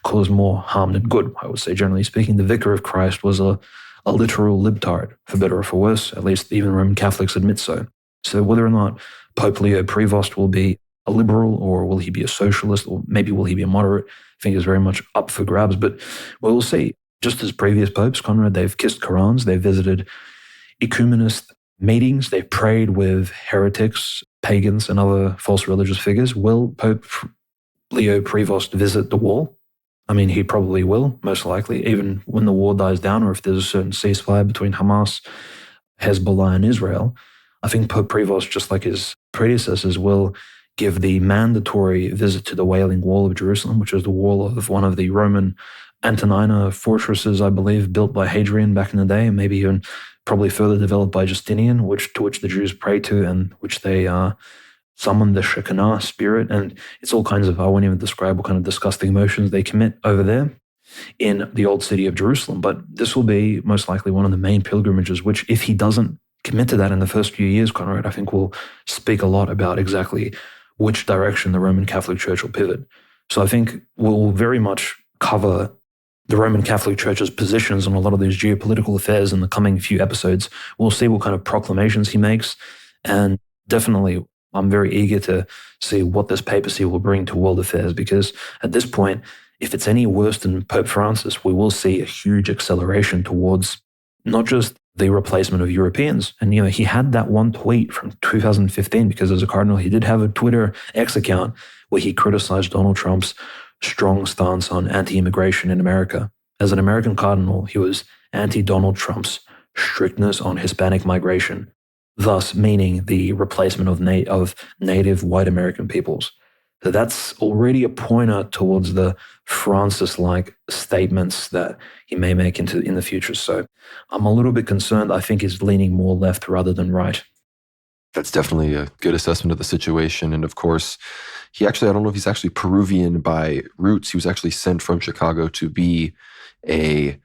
caused more harm than good, I would say, generally speaking. The Vicar of Christ was a literal libtard, for better or for worse. At least even Roman Catholics admit so. So whether or not Pope Leo Prevost will be a liberal, or will he be a socialist, or maybe will he be a moderate, I think is very much up for grabs. But we'll see. Just as previous popes, Conrad, they've kissed Qurans, they've visited ecumenist meetings, they've prayed with heretics, pagans, and other false religious figures. Will Pope Leo Prevost visit the wall? I mean, he probably will, most likely, even when the war dies down, or if there's a certain ceasefire between Hamas, Hezbollah, and Israel. I think Pope Prevost, just like his predecessors, will give the mandatory visit to the Wailing Wall of Jerusalem, which is the wall of one of the Roman Antonina fortresses, I believe, built by Hadrian back in the day, and maybe even probably further developed by Justinian, to which the Jews pray to, and which they summon the Shekinah spirit. And it's all kinds of, I won't even describe what kind of disgusting emotions they commit over there in the old city of Jerusalem. But this will be most likely one of the main pilgrimages, which, if he doesn't commit to that in the first few years, Conrad, I think will speak a lot about exactly which direction the Roman Catholic Church will pivot. So I think we'll very much cover the Roman Catholic Church's positions on a lot of these geopolitical affairs in the coming few episodes. We'll see what kind of proclamations he makes. And definitely, I'm very eager to see what this papacy will bring to world affairs, because at this point, if it's any worse than Pope Francis, we will see a huge acceleration towards not just the replacement of Europeans. And, he had that one tweet from 2015, because as a cardinal, he did have a Twitter X account where he criticized Donald Trump's strong stance on anti-immigration in America. As an American cardinal, he was anti-Donald Trump's strictness on Hispanic migration, thus meaning the replacement of native white American peoples. So that's already a pointer towards the Francis-like statements that he may make in the future. So I'm a little bit concerned. I think he's leaning more left rather than right. That's definitely a good assessment of the situation. And of course, I don't know if he's actually Peruvian by roots. He was actually sent from Chicago to be a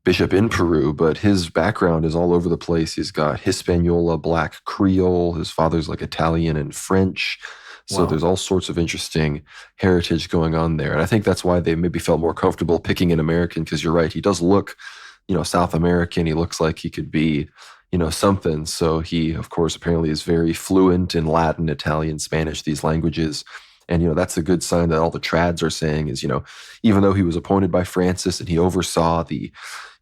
bishop in Peru, but his background is all over the place. He's got Hispaniola, Black Creole. His father's like Italian and French. So There's all sorts of interesting heritage going on there. And I think that's why they maybe felt more comfortable picking an American, because you're right, he does look, South American. He looks like he could be, something. So he, of course, apparently is very fluent in Latin, Italian, Spanish, these languages. And, that's a good sign that all the trads are saying is, even though he was appointed by Francis and he oversaw the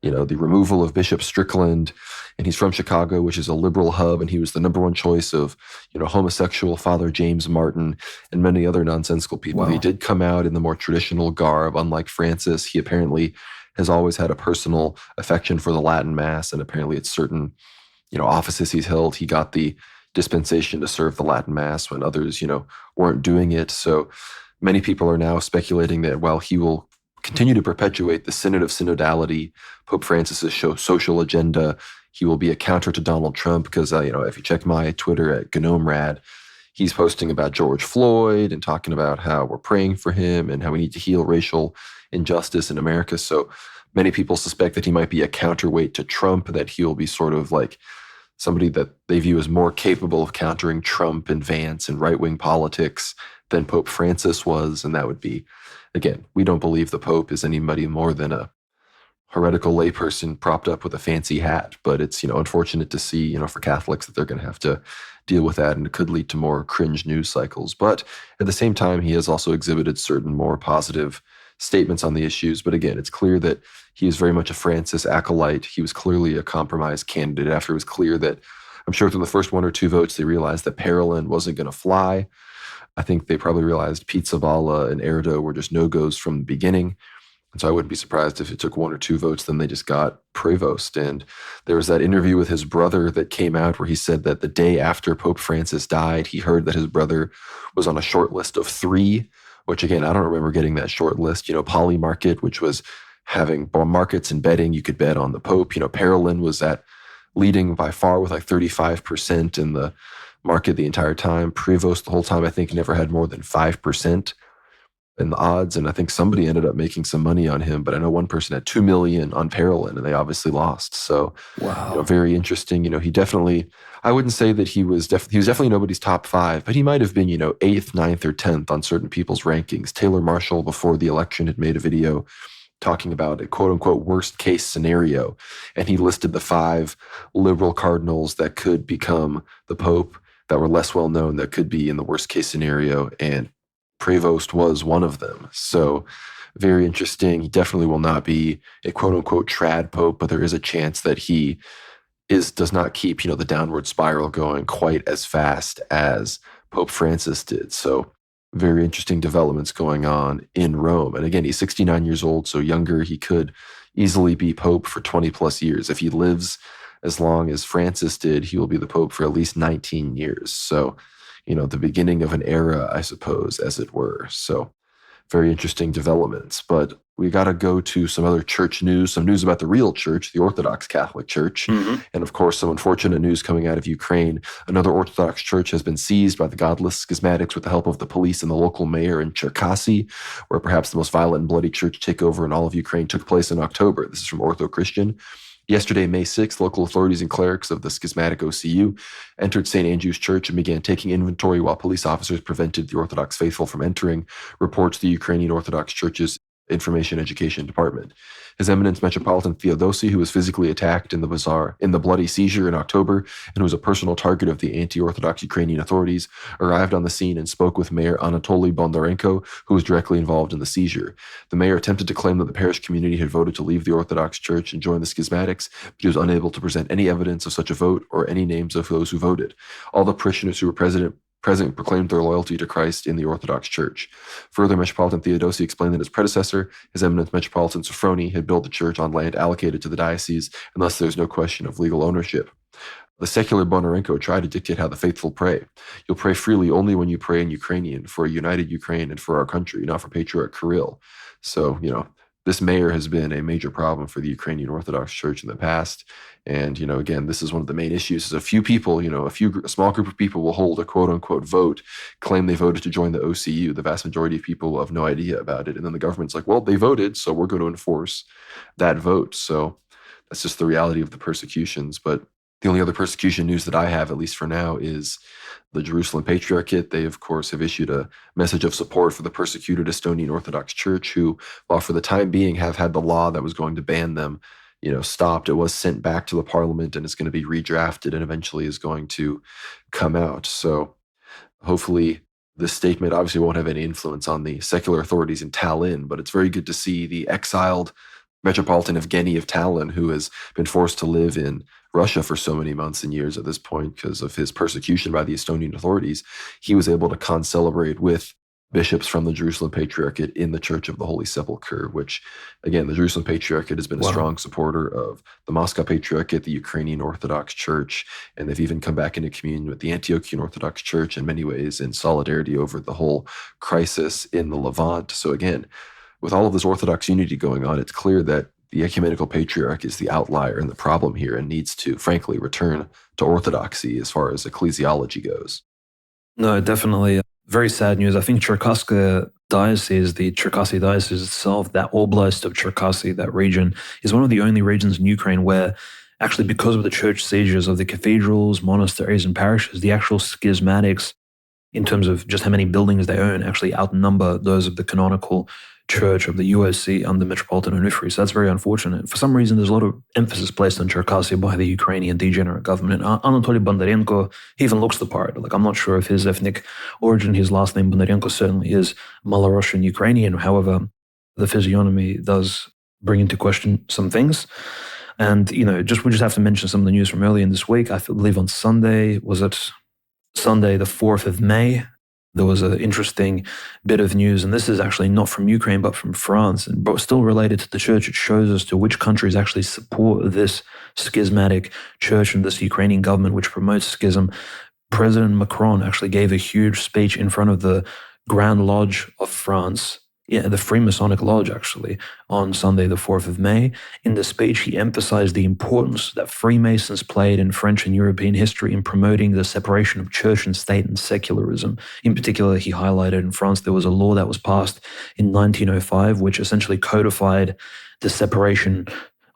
removal of Bishop Strickland, and he's from Chicago, which is a liberal hub, and he was the number one choice of, homosexual Father James Martin and many other nonsensical people. Wow. He did come out in the more traditional garb. Unlike Francis, he apparently has always had a personal affection for the Latin Mass, and apparently at certain, offices he's held, he got the dispensation to serve the Latin Mass when others, weren't doing it. So many people are now speculating that while he will continue to perpetuate the Synod of Synodality, Pope Francis's social agenda, he will be a counter to Donald Trump, because, if you check my Twitter at GnomeRad, he's posting about George Floyd and talking about how we're praying for him and how we need to heal racial injustice in America. So many people suspect that he might be a counterweight to Trump, that he'll be sort of like somebody that they view as more capable of countering Trump and Vance and right-wing politics than Pope Francis was. And that would be, again, we don't believe the Pope is anybody more than a heretical layperson propped up with a fancy hat. But it's, unfortunate to see, for Catholics, that they're going to have to deal with that, and it could lead to more cringe news cycles. But at the same time, he has also exhibited certain more positive statements on the issues. But again, it's clear that he is very much a Francis acolyte. He was clearly a compromise candidate after it was clear that, I'm sure through the first one or two votes, they realized that Parolin wasn't going to fly. I think they probably realized Pizzaballa and Erdo were just no-goes from the beginning. And so I wouldn't be surprised if it took 1 or 2 votes, then they just got Prevost. And there was that interview with his brother that came out where he said that the day after Pope Francis died, he heard that his brother was on a short list of 3, which again, I don't remember getting that short list. Polymarket, which was having markets and betting. You could bet on the Pope. Parolin was at leading by far with like 35% in the market the entire time. Prevost the whole time, I think, never had more than 5% in the odds, and I think somebody ended up making some money on him. But I know one person had 2 million on Parolin, and they obviously lost. So, Wow. very interesting. He definitely. I wouldn't say that he was definitely nobody's top 5, but he might have been 8th, 9th, or 10th on certain people's rankings. Taylor Marshall before the election had made a video talking about a quote unquote worst case scenario, and he listed the 5 liberal cardinals that could become the Pope that were less well known that could be in the worst case scenario, and Prevost was one of them. So very interesting. He definitely will not be a quote unquote trad pope, but there is a chance that he does not keep, the downward spiral going quite as fast as Pope Francis did. So very interesting developments going on in Rome. And again, he's 69 years old, so younger. He could easily be pope for 20 plus years. If he lives as long as Francis did, he will be the pope for at least 19 years. So the beginning of an era, I suppose, as it were. So very interesting developments. But we got to go to some other church news, some news about the real church, the Orthodox Catholic Church. Mm-hmm. And of course, some unfortunate news coming out of Ukraine. Another Orthodox church has been seized by the godless schismatics with the help of the police and the local mayor in Cherkasy, where perhaps the most violent and bloody church takeover in all of Ukraine took place in October. This is from Ortho Christian. Yesterday, May 6th, local authorities and clerics of the schismatic OCU entered St. Andrew's Church and began taking inventory while police officers prevented the Orthodox faithful from entering, reports the Ukrainian Orthodox Church's Information Education Department. His Eminence Metropolitan Theodosi, who was physically attacked in the bloody seizure in October and who was a personal target of the anti-Orthodox Ukrainian authorities, arrived on the scene and spoke with Mayor Anatoly Bondarenko, who was directly involved in the seizure. The mayor attempted to claim that the parish community had voted to leave the Orthodox Church and join the schismatics, but he was unable to present any evidence of such a vote or any names of those who voted. All the parishioners who were present proclaimed their loyalty to Christ in the Orthodox Church. Further, Metropolitan Theodosi explained that his predecessor, His Eminence Metropolitan Sophrony, had built the church on land allocated to the diocese, and thus there's no question of legal ownership. The secular Bonarenko tried to dictate how the faithful pray. You'll pray freely only when you pray in Ukrainian, for a united Ukraine and for our country, not for Patriarch Kirill. So, this mayor has been a major problem for the Ukrainian Orthodox Church in the past. And, again, this is one of the main issues is a few people, a small group of people will hold a quote unquote vote, claim they voted to join the OCU. The vast majority of people have no idea about it. And then the government's like, well, they voted, so we're going to enforce that vote. So that's just the reality of the persecutions. But the only other persecution news that I have, at least for now, is the Jerusalem Patriarchate. They, of course, have issued a message of support for the persecuted Estonian Orthodox Church, who, while for the time being have had the law that was going to ban them, stopped. It was sent back to the parliament and it's going to be redrafted and eventually is going to come out. So hopefully this statement obviously won't have any influence on the secular authorities in Tallinn, but it's very good to see the exiled Metropolitan Evgeny of Tallinn, who has been forced to live in Russia for so many months and years at this point because of his persecution by the Estonian authorities. He was able to concelebrate with bishops from the Jerusalem Patriarchate in the Church of the Holy Sepulchre, which, again, the Jerusalem Patriarchate has been a strong supporter of the Moscow Patriarchate, the Ukrainian Orthodox Church, and they've even come back into communion with the Antiochian Orthodox Church in many ways in solidarity over the whole crisis in the Levant. So again, with all of this Orthodox unity going on, it's clear that the ecumenical patriarch is the outlier and the problem here and needs to, frankly, return to orthodoxy as far as ecclesiology goes. No, definitely. Very sad news. I think Cherkasy diocese, the Cherkasy diocese itself, that oblast of Cherkasy, that region, is one of the only regions in Ukraine where actually because of the church seizures of the cathedrals, monasteries, and parishes, the actual schismatics, in terms of just how many buildings they own, actually outnumber those of the canonical church of the USC under Metropolitan Onufry. So that's very unfortunate. For some reason, there's a lot of emphasis placed on Cherkasy by the Ukrainian degenerate government. And Anatoly Bondarenko, he even looks the part. I'm not sure of his ethnic origin. His last name, Bondarenko, certainly is Malorussian Ukrainian. However, the physiognomy does bring into question some things. And, we just have to mention some of the news from earlier in this week. I believe on Sunday, was it Sunday, the 4th of May? There was an interesting bit of news, and this is actually not from Ukraine, but from France, but still related to the church. It shows us to which countries actually support this schismatic church and this Ukrainian government, which promotes schism. President Macron actually gave a huge speech in front of the Grand Lodge of France, the Freemasonic Lodge, actually, on Sunday, the 4th of May. In the speech, he emphasized the importance that Freemasons played in French and European history in promoting the separation of church and state and secularism. In particular, he highlighted in France there was a law that was passed in 1905, which essentially codified the separation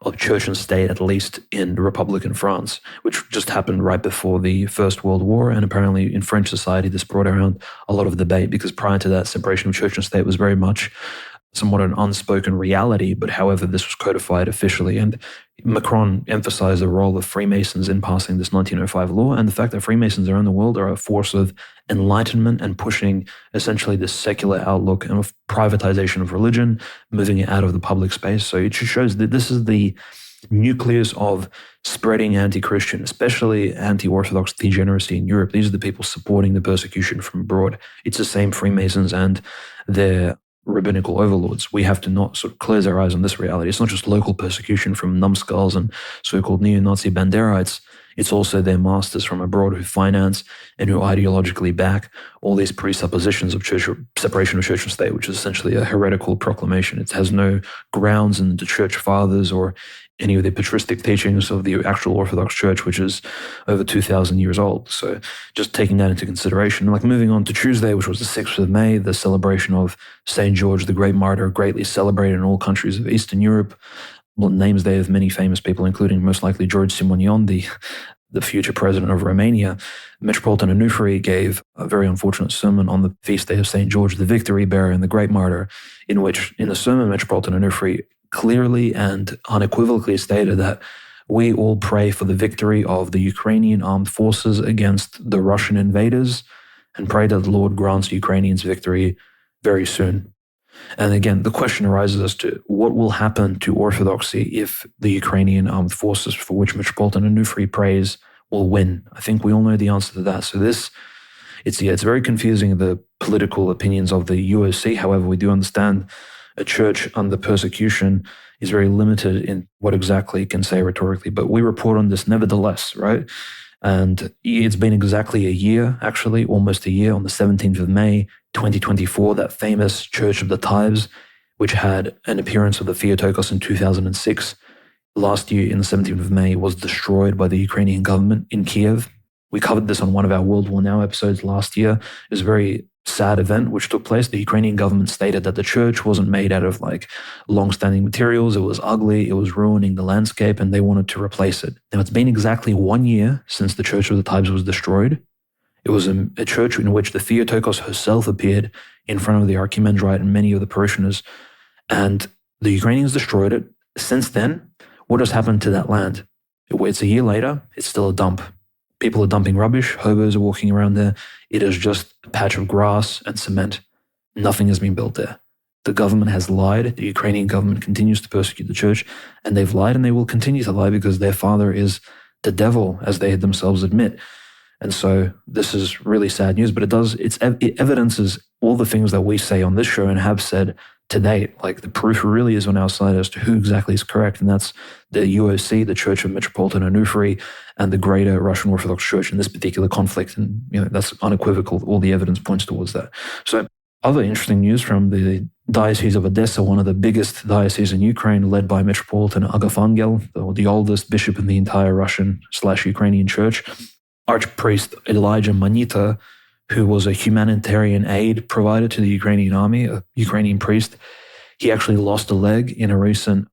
of church and state, at least in Republican France, which just happened right before the First World War. And apparently in French society, this brought around a lot of debate, because prior to that, separation of church and state was very much somewhat an unspoken reality. But however, this was codified officially. And Macron emphasized the role of Freemasons in passing this 1905 law, and the fact that Freemasons around the world are a force of enlightenment and pushing essentially this secular outlook and of privatization of religion, moving it out of the public space. So it just shows that this is the nucleus of spreading anti-Christian, especially anti-Orthodox degeneracy in Europe. These are the people supporting the persecution from abroad. It's the same Freemasons and their rabbinical overlords. We have to not sort of close our eyes on this reality. It's not just local persecution from numbskulls and so-called neo-Nazi Banderites. It's also their masters from abroad who finance and who ideologically back all these presuppositions of church, separation of church and state, which is essentially a heretical proclamation. It has no grounds in the church fathers or any of the patristic teachings of the actual Orthodox Church, which is over 2,000 years old. So just taking that into consideration. Like moving on to Tuesday, which was the 6th of May, the celebration of St. George, the great martyr, greatly celebrated in all countries of Eastern Europe. Well, names there of many famous people, including most likely George Simeon, the future president of Romania. Metropolitan Onufri gave a very unfortunate sermon on the feast day of St. George, the victory bearer and the great martyr, in which, in the sermon, Metropolitan Onufri clearly and unequivocally stated that we all pray for the victory of the Ukrainian armed forces against the Russian invaders, and pray that the Lord grants Ukrainians victory very soon. And again, the question arises as to what will happen to Orthodoxy if the Ukrainian armed forces, for which Metropolitan Onufri prays, will win. I think we all know the answer to that. So it's very confusing, the political opinions of the UOC. However, we do understand a church under persecution is very limited in what exactly it can say rhetorically. But we report on this nevertheless, right? And it's been exactly a year, actually, almost a year, on the 17th of May, 2024, that famous Church of the Tithes, which had an appearance of the Theotokos in 2006, last year in the 17th of May, was destroyed by the Ukrainian government in Kiev. We covered this on one of our World War Now episodes last year. It was a very sad event which took place. The Ukrainian government stated that the church wasn't made out of long-standing materials. It was ugly. It was ruining the landscape, and they wanted to replace it. Now, it's been exactly 1 year since the Church of the Tithes was destroyed. It was a church in which the Theotokos herself appeared in front of the Archimandrite and many of the parishioners, and the Ukrainians destroyed it. Since then, what has happened to that land? It's a year later. It's still a dump. People are dumping rubbish. Hobos are walking around there. It is just a patch of grass and cement. Nothing has been built there. The government has lied. The Ukrainian government continues to persecute the church, and they've lied, and they will continue to lie because their father is the devil, as they themselves admit. And so this is really sad news, but it evidences all the things that we say on this show and have said to date. Like, the proof really is on our side as to who exactly is correct, and that's the UOC, the Church of Metropolitan Onufri, and the greater Russian Orthodox Church in this particular conflict. And that's unequivocal. All the evidence points towards that. So other interesting news from the Diocese of Odessa, one of the biggest dioceses in Ukraine, led by Metropolitan Agafangel, the oldest bishop in the entire Russian/Ukrainian church. Archpriest Elijah Manita, who was a humanitarian aid provider to the Ukrainian army, a Ukrainian priest, he actually lost a leg in a recent,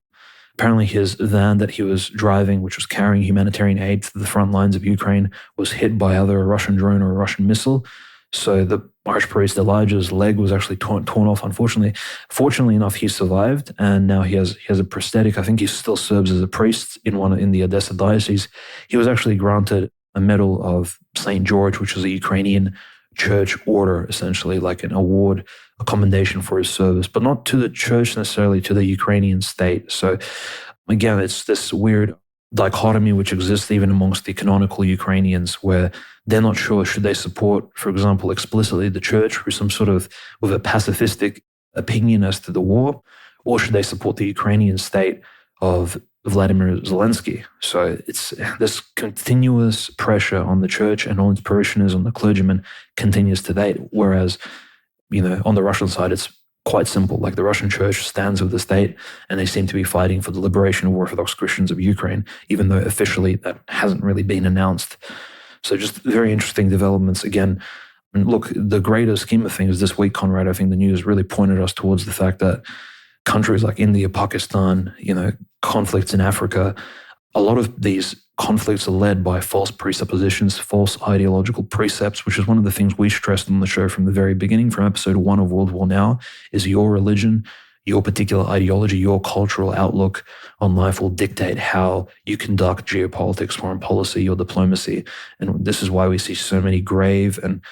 apparently his van that he was driving, which was carrying humanitarian aid to the front lines of Ukraine, was hit by either a Russian drone or a Russian missile. So the Archpriest Elijah's leg was actually torn off, unfortunately. Fortunately enough, he survived, and now he has a prosthetic. I think he still serves as a priest in the Odessa diocese. He was actually granted a medal of St. George, which is a Ukrainian church order, essentially like an award, a commendation for his service, but not to the church necessarily, to the Ukrainian state. So again, it's this weird dichotomy which exists even amongst the canonical Ukrainians, where they're not sure should they support, for example, explicitly the church with some sort of with a pacifistic opinion as to the war, or should they support the Ukrainian state of Vladimir Zelensky. So it's this continuous pressure on the church and on its parishioners, on the clergymen, continues to date. Whereas, on the Russian side, it's quite simple. Like, the Russian church stands with the state, and they seem to be fighting for the liberation of Orthodox Christians of Ukraine, even though officially that hasn't really been announced. So just very interesting developments. Again, look, the greater scheme of things this week, Conrad, I think the news really pointed us towards the fact that countries like India, Pakistan, conflicts in Africa, a lot of these conflicts are led by false presuppositions, false ideological precepts, which is one of the things we stressed on the show from the very beginning, from episode 1 of World War Now, is your religion, your particular ideology, your cultural outlook on life will dictate how you conduct geopolitics, foreign policy, or diplomacy. And this is why we see so many grave and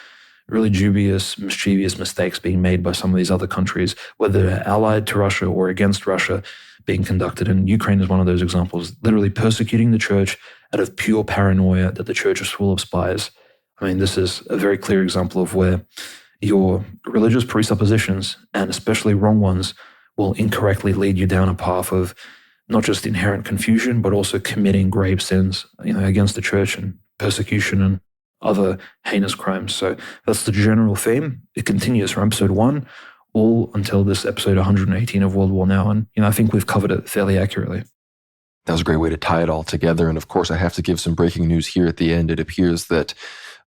really dubious, mischievous mistakes being made by some of these other countries, whether they're allied to Russia or against Russia, being conducted. And Ukraine is one of those examples, literally persecuting the church out of pure paranoia that the church is full of spies. I mean, this is a very clear example of where your religious presuppositions, and especially wrong ones, will incorrectly lead you down a path of not just inherent confusion, but also committing grave sins, against the church, and persecution and other heinous crimes. So that's the general theme. It continues from episode 1 all until this episode 118 of World War Now. And, I think we've covered it fairly accurately. That was a great way to tie it all together. And of course, I have to give some breaking news here at the end. It appears that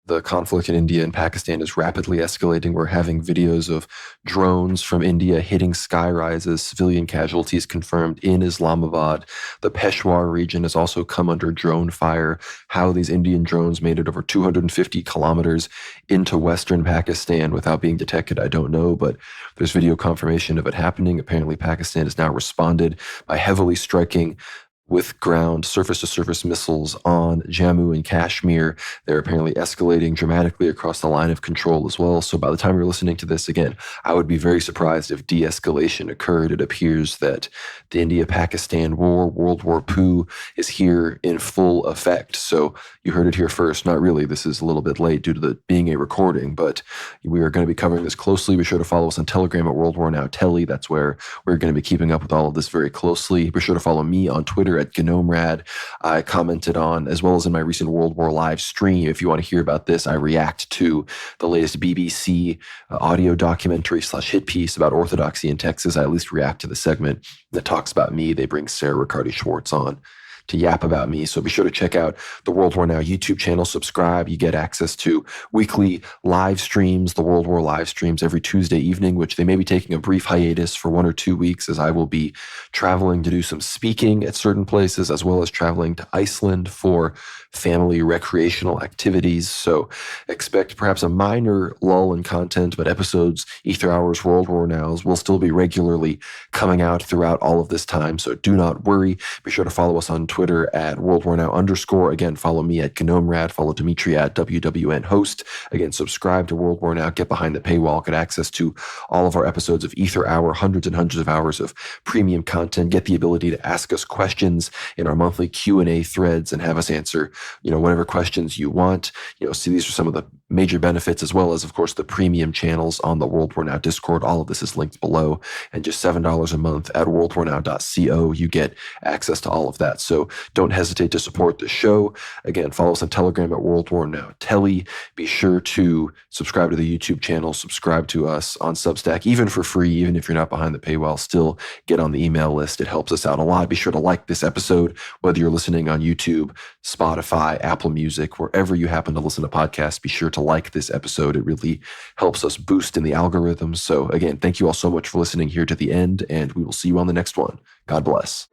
the conflict in India and Pakistan is rapidly escalating. We're having videos of drones from India hitting sky rises, civilian casualties confirmed in Islamabad. The Peshawar region has also come under drone fire. How these Indian drones made it over 250 kilometers into western Pakistan without being detected, I don't know, but there's video confirmation of it happening. Apparently, Pakistan has now responded by heavily striking with ground surface-to-surface missiles on Jammu and Kashmir. They're apparently escalating dramatically across the line of control as well. So by the time you're listening to this again, I would be very surprised if de-escalation occurred. It appears that the India-Pakistan war, World War II, is here in full effect. So you heard it here first. Not really. This is a little bit late due to the being a recording, but we are going to be covering this closely. Be sure to follow us on Telegram at World War Now Telly. That's where we're going to be keeping up with all of this very closely. Be sure to follow me on Twitter at GnomeRad. I commented on, as well as in my recent World War live stream. If you want to hear about this, I react to the latest BBC audio documentary / hit piece about Orthodoxy in Texas. I at least react to the segment that talks about me. They bring Sarah Riccardi-Schwartz on to yap about me. So be sure to check out the World War Now YouTube channel. Subscribe. You get access to weekly live streams, the World War live streams every Tuesday evening, which they may be taking a brief hiatus for 1 or 2 weeks, as I will be traveling to do some speaking at certain places, as well as traveling to Iceland for family recreational activities. So expect perhaps a minor lull in content, but episodes, Ether Hours, World War Nows, will still be regularly coming out throughout all of this time. So do not worry. Be sure to follow us on Twitter at World War Now _. Again, follow me at GnomeRad. Follow Dimitri at WWN Host. Again, subscribe to World War Now. Get behind the paywall. Get access to all of our episodes of Ether Hour, hundreds and hundreds of hours of premium content. Get the ability to ask us questions in our monthly Q&A threads and have us answer, whatever questions you want. See, these are some of the major benefits, as well as, of course, the premium channels on the World War Now Discord. All of this is linked below. And just $7 a month at worldwarnow.co, you get access to all of that. So don't hesitate to support the show. Again, follow us on Telegram at World War Now Telly. Be sure to subscribe to the YouTube channel, subscribe to us on Substack, even for free, even if you're not behind the paywall, still get on the email list. It helps us out a lot. Be sure to like this episode, whether you're listening on YouTube, Spotify, Apple Music, wherever you happen to listen to podcasts. Be sure to like this episode. It really helps us boost in the algorithms. So again, thank you all so much for listening here to the end, and we will see you on the next one. God bless.